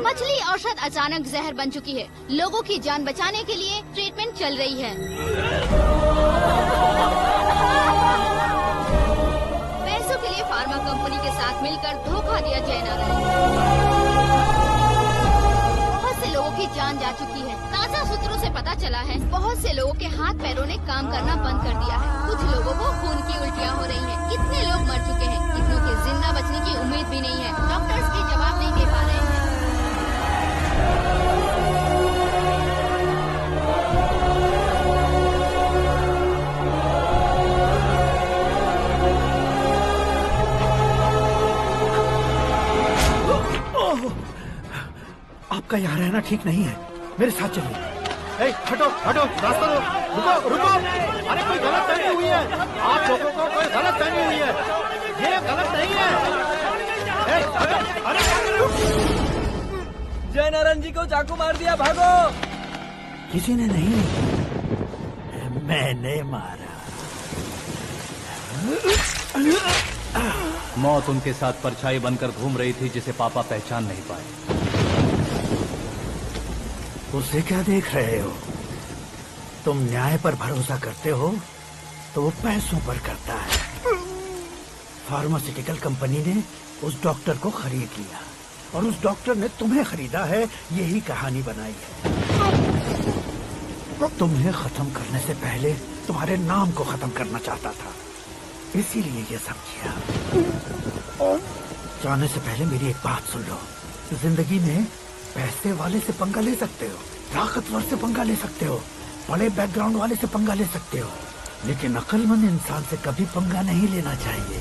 मछली औषध अचानक जहर बन चुकी है। लोगों की जान बचाने के लिए ट्रीटमेंट चल रही है। पैसों के लिए फार्मा कंपनी के साथ मिलकर धोखा दिया जय नारायण। बहुत से लोगों की जान जा चुकी है। ताजा सूत्रों से पता चला है बहुत से लोगों के हाथ पैरों ने काम करना बंद कर दिया है। कुछ लोगों को खून की उल्टियाँ हो रही हैं। कितने लोग मर चुके हैं, कितनों के जिंदा बचने की उम्मीद भी नहीं है। डॉक्टर्स भी जवाब नहीं दे पा रहे हैं। आपका यहाँ रहना ठीक नहीं है, मेरे साथ चलिए। हटो हटो, रास्ता दो। रुको रुको, अरे कोई गलत फहमी हुई है। आप लोगों को कोई गलत फहमी हुई है, ये गलत नहीं है। जय नारायण जी को चाकू मार दिया, भागो। किसी ने नहीं, मैंने मारा। मौत उनके साथ परछाई बनकर घूम रही थी, जिसे पापा पहचान नहीं पाए। उसे क्या देख रहे हो? तुम न्याय पर भरोसा करते हो तो वो पैसों पर करता है। फार्मास्यूटिकल कंपनी ने उस डॉक्टर को खरीद लिया और उस डॉक्टर ने तुम्हें खरीदा है, यही कहानी बनाई है। तुम्हें खत्म करने से पहले तुम्हारे नाम को खत्म करना चाहता था, इसीलिए ये सब किया। जाने से पहले मेरी एक बात सुन लो। जिंदगी में पैसे वाले से पंगा ले सकते हो, ताकतवर से पंगा ले सकते हो, बड़े बैकग्राउंड वाले से पंगा ले सकते हो, लेकिन अक्लमंद इंसान से कभी पंगा नहीं लेना चाहिए।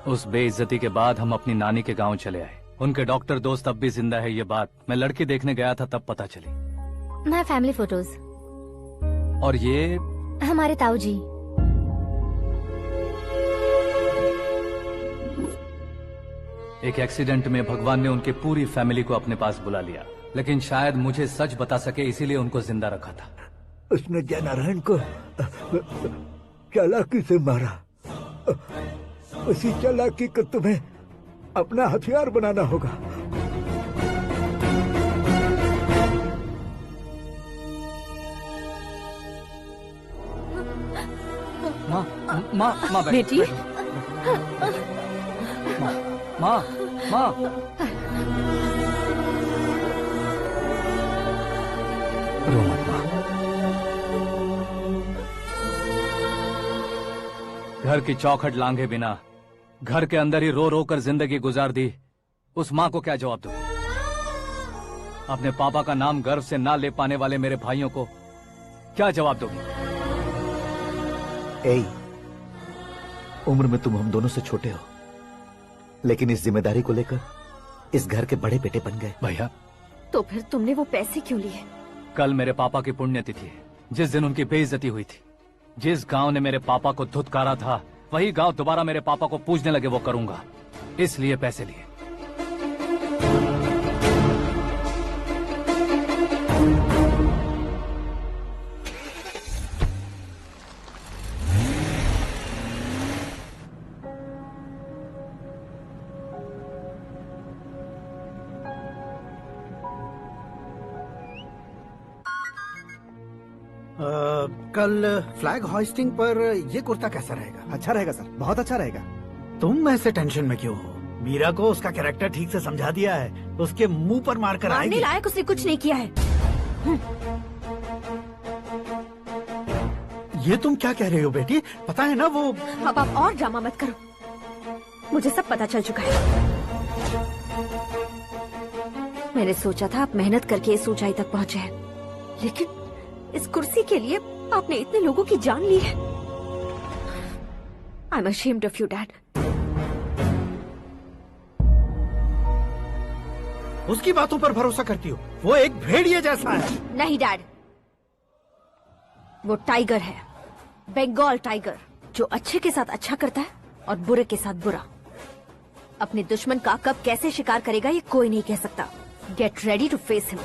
उस बेइज्जती के बाद हम अपनी नानी के गांव चले आए। उनके डॉक्टर दोस्त अब भी जिंदा है, ये बात मैं लड़की देखने गया था तब पता चली। My family photos. और ये हमारे ताऊ जी। एक एक्सीडेंट में भगवान ने उनकी पूरी फैमिली को अपने पास बुला लिया, लेकिन शायद मुझे सच बता सके इसीलिए उनको जिंदा रखा था। उसने जयनारायण को चालाकी से मारा। उसी चालाकी को तुम्हें अपना हथियार बनाना होगा। माँ, माँ, माँ बेटी। माँ, माँ, माँ। रो मत माँ। घर की चौखट लांघे बिना घर के अंदर ही रो रो कर जिंदगी गुजार दी उस माँ को क्या जवाब दूं? अपने पापा का नाम गर्व से ना ले पाने वाले मेरे भाइयों को क्या जवाब दोगी? उम्र में तुम हम दोनों से छोटे हो, लेकिन इस जिम्मेदारी को लेकर इस घर के बड़े बेटे बन गए। भैया, तो फिर तुमने वो पैसे क्यों लिए? कल मेरे पापा की पुण्यतिथि है, जिस दिन उनकी बेइज्जती हुई थी। जिस गांव ने मेरे पापा को धुतकारा था, वही गांव दोबारा मेरे पापा को पूजने लगे वो करूंगा, इसलिए पैसे लिए। कल फ्लैग होइस्टिंग पर ये कुर्ता कैसा रहेगा? अच्छा रहेगा सर, बहुत अच्छा रहेगा। तुम ऐसे टेंशन में क्यों हो? मीरा को उसका कैरेक्टर ठीक से समझा दिया है, उसके मुंह पर मारकर आएगी। मारने लायक उसने कुछ नहीं किया है। ये तुम क्या कह रहे हो बेटी? पता है ना वो। अब आप और ड्रामा मत करो, मुझे सब पता चल चुका है। मैंने सोचा था आप मेहनत करके इस ऊंचाई तक पहुंचे हैं, लेकिन इस कुर्सी के लिए आपने इतने लोगों की जान ली है। I am ashamed of you dad. उसकी बातों पर भरोसा करती हो? वो एक भेड़िए जैसा है। नहीं डैड, वो टाइगर है, बंगाल टाइगर, जो अच्छे के साथ अच्छा करता है और बुरे के साथ बुरा। अपने दुश्मन का कब कैसे शिकार करेगा ये कोई नहीं कह सकता। Get ready to face him.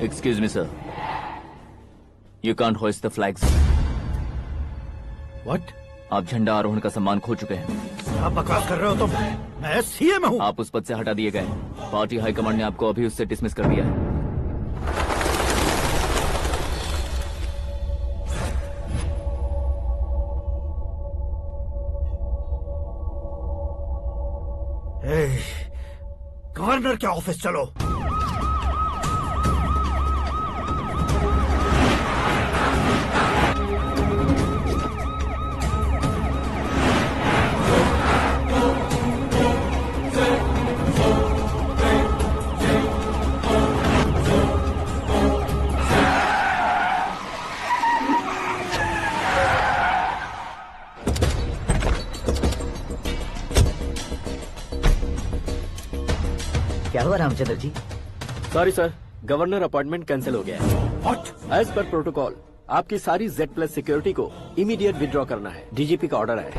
Excuse me, sir. You can't hoist the flags. What? आप झंडा आरोहण का सम्मान खो चुके हैं। क्या बकवास कर रहे हो तुम? मैं सीएम हूँ। आप उस पद से हटा दिए गए। पार्टी हाईकमांड ने आपको अभी उससे डिसमिस कर दिया है। गवर्नर के ऑफिस चलो। क्या हुआ Ramchandra ji? Sorry sir, governor appointment cancel हो गया है। What? एज पर प्रोटोकॉल आपकी सारी Z+ सिक्योरिटी को इमीडिएट विड्रॉ करना है। डीजीपी का ऑर्डर है।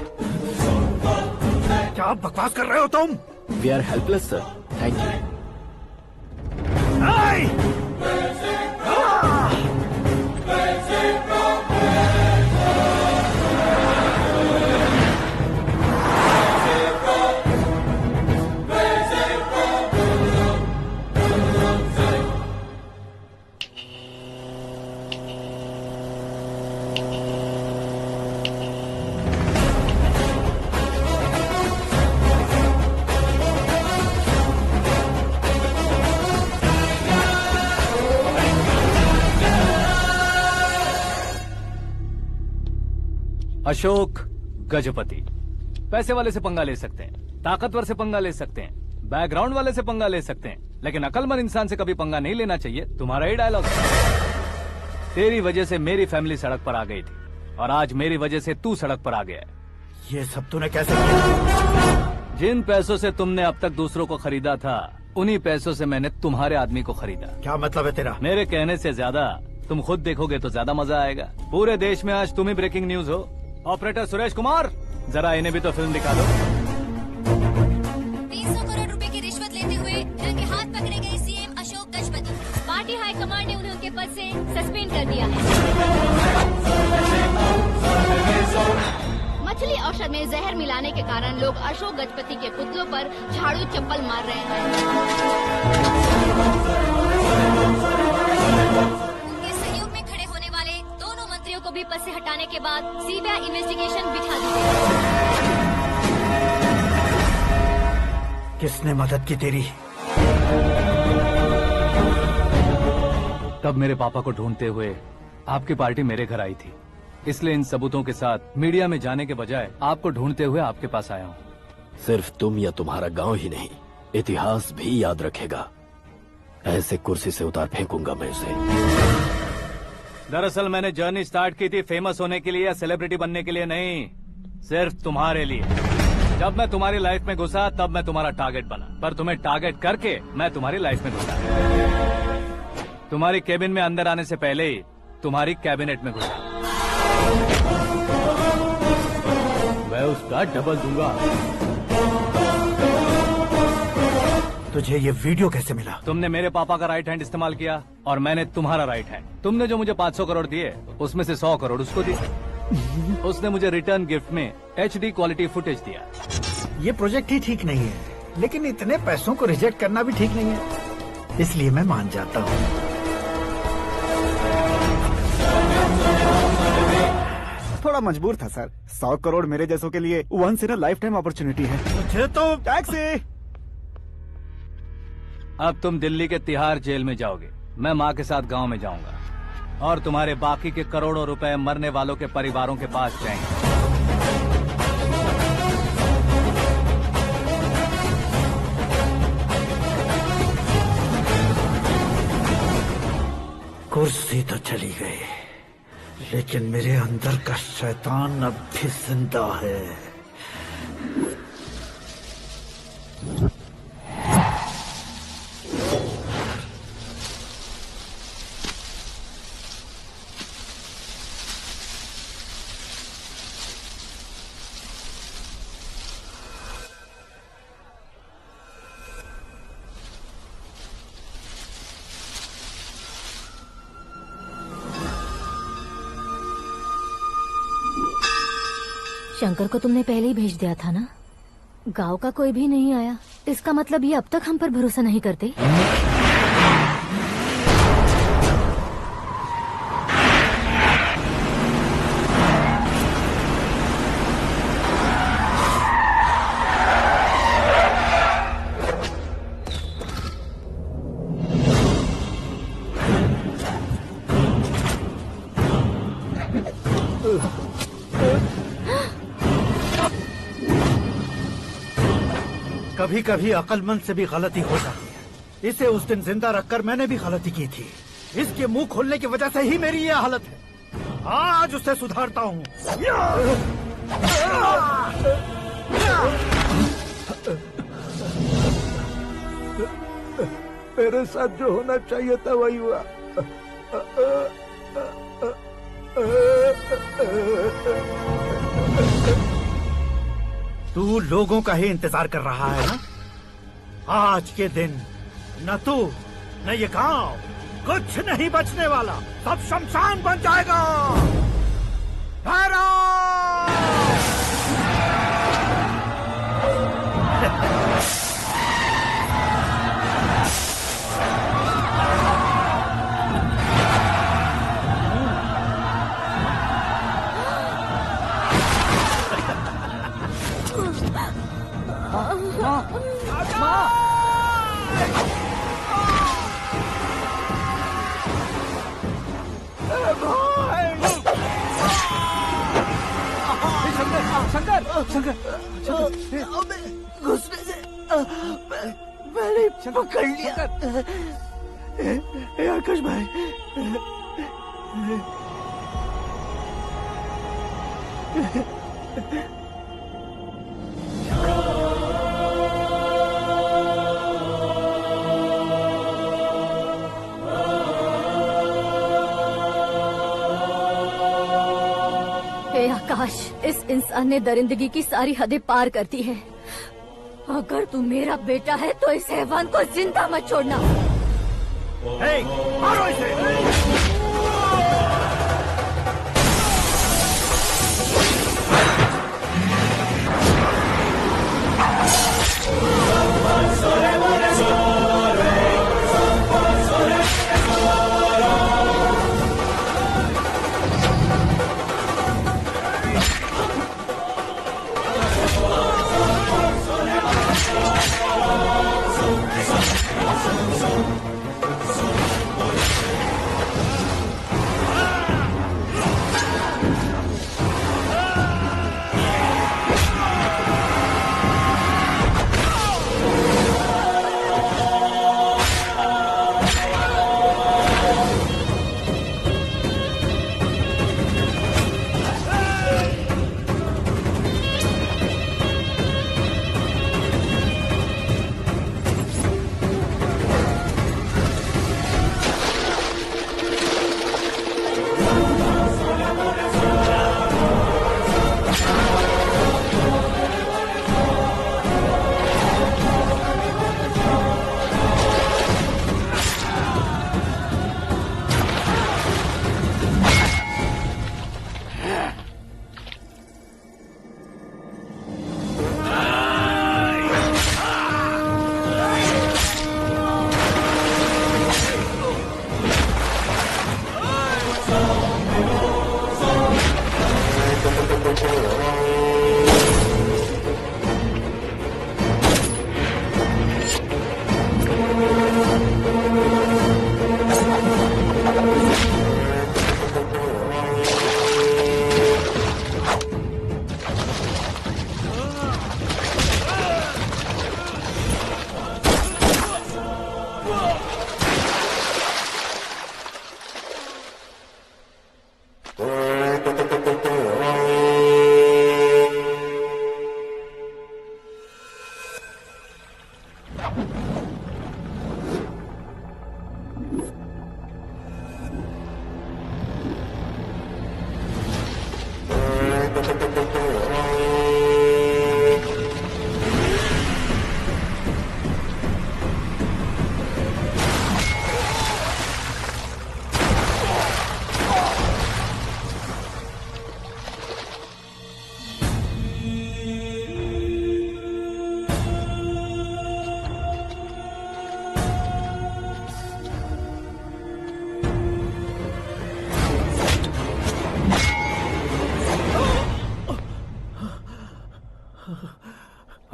क्या बकवास कर रहे हो तुम? We are helpless sir, thank you. Ashok Gajapati पैसे वाले से पंगा ले सकते हैं, ताकतवर से पंगा ले सकते हैं, बैकग्राउंड वाले से पंगा ले सकते हैं, लेकिन अकलमंद इंसान से कभी पंगा नहीं लेना चाहिए। तुम्हारा ही डायलॉग। तेरी वजह से मेरी फैमिली सड़क पर आ गई थी और आज मेरी वजह से तू सड़क पर आ गया है। ये सब तूने कैसे किया? जिन पैसों से तुमने अब तक दूसरों को खरीदा था, उन्हीं पैसों से मैंने तुम्हारे आदमी को खरीदा। क्या मतलब है तेरा? मेरे कहने से ज्यादा तुम खुद देखोगे तो ज्यादा मजा आएगा। पूरे देश में आज तुम ही ब्रेकिंग न्यूज हो। ऑपरेटर सुरेश कुमार, जरा इन्हें भी तो फिल्म दिखा दो। 300 करोड़ रुपए की रिश्वत लेते हुए रंगे हाथ पकड़े गए CM Ashok Gajapati. Party high command ने उन्हें उनके पद से सस्पेंड कर दिया है। मछली औषध में जहर मिलाने के कारण लोग अशोक गजपति के पुतलों पर झाड़ू चप्पल मार रहे हैं। उनके सहयोग में खड़े होने वाले दोनों मंत्रियों को भी पद से हटाने के बाद सीबीआई इन्वेस्टिगेशन बिठा दी गई। किसने मदद की तेरी? तब मेरे पापा को ढूंढते हुए आपकी पार्टी मेरे घर आई थी, इसलिए इन सबूतों के साथ मीडिया में जाने के बजाय आपको ढूंढते हुए आपके पास आया हूँ। सिर्फ तुम या तुम्हारा गांव ही नहीं, इतिहास भी याद रखेगा। ऐसे कुर्सी से उतार फेंकूंगा मैं उसे। दरअसल मैंने जर्नी स्टार्ट की थी फेमस होने के लिए या सेलिब्रिटी बनने के लिए नहीं, सिर्फ तुम्हारे लिए। जब मैं तुम्हारी लाइफ में घुसा तब मैं तुम्हारा टारगेट बना, पर तुम्हें टारगेट करके मैं तुम्हारी लाइफ में घुसा। तुम्हारी केबिन में अंदर आने से पहले ही तुम्हारी कैबिनेट में घुसा। मैं उसका डबल दूंगा। तुझे ये वीडियो कैसे मिला? तुमने मेरे पापा का राइट हैंड इस्तेमाल किया और मैंने तुम्हारा राइट हैंड। तुमने जो मुझे 500 करोड़ दिए, उसमें से 100 करोड़ उसको दिए। उसने मुझे रिटर्न गिफ्ट में HD क्वालिटी फुटेज दिया। ये प्रोजेक्ट ही ठीक नहीं है, लेकिन इतने पैसों को रिजेक्ट करना भी ठीक नहीं है, इसलिए मैं मान जाता हूँ। थोड़ा मजबूर था सर। 100 करोड़ मेरे जैसों के लिए once in a lifetime opportunity है। मुझे तो टैक्सी। अब तुम दिल्ली के तिहाड़ जेल में जाओगे, मैं माँ के साथ गांव में जाऊंगा और तुम्हारे बाकी के करोड़ों रुपए मरने वालों के परिवारों के पास जाएंगे। कुर्सी तो चली गई, लेकिन मेरे अंदर का शैतान अब भी जिंदा है। शंकर को तुमने पहले ही भेज दिया था ना? गांव का कोई भी नहीं आया, इसका मतलब ये अब तक हम पर भरोसा नहीं करते। कभी कभी अक्लमंद से भी गलती हो जाती है। इसे उस दिन जिंदा रखकर मैंने भी गलती की थी। इसके मुंह खोलने की वजह से ही मेरी ये हालत है। आज उसे सुधारता हूँ। मेरे साथ जो होना चाहिए था वही हुआ। तू लोगों का ही इंतजार कर रहा है ना? आज के दिन न तू न ये गांव कुछ नहीं बचने वाला, सब शमशान बन जाएगा। घुसने से मैंने पकड़ लिया। आकाश भाई, हे आकाश, इस इंसान ने दरिंदगी की सारी हदें पार कर दी है। अगर तू मेरा बेटा है तो इस हैवान को जिंदा मत छोड़ना। मारो इसे।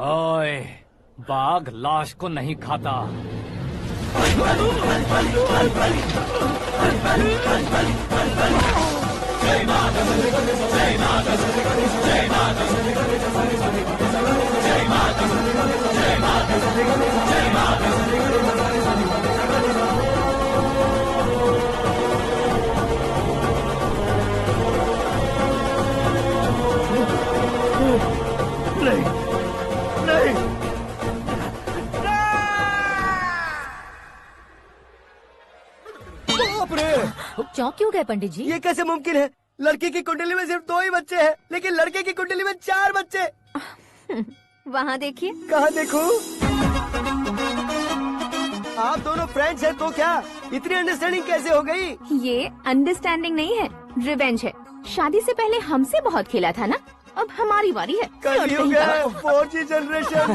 ओए, बाघ लाश को नहीं खाता। नहीं, नहीं, बाप रे! चौंक क्यों गए पंडित जी? ये कैसे मुमकिन है? लड़की की कुंडली में सिर्फ 2 ही बच्चे हैं, लेकिन लड़के की कुंडली में 4 बच्चे। वहाँ देखिए। कहाँ देखूं? आप दोनों फ्रेंड्स हैं तो क्या इतनी अंडरस्टैंडिंग कैसे हो गई? ये अंडरस्टैंडिंग नहीं है, रिवेंज है। शादी से पहले हमसे बहुत खेला था ना, अब हमारी बारी है। कल युग है, 4G जनरेशन।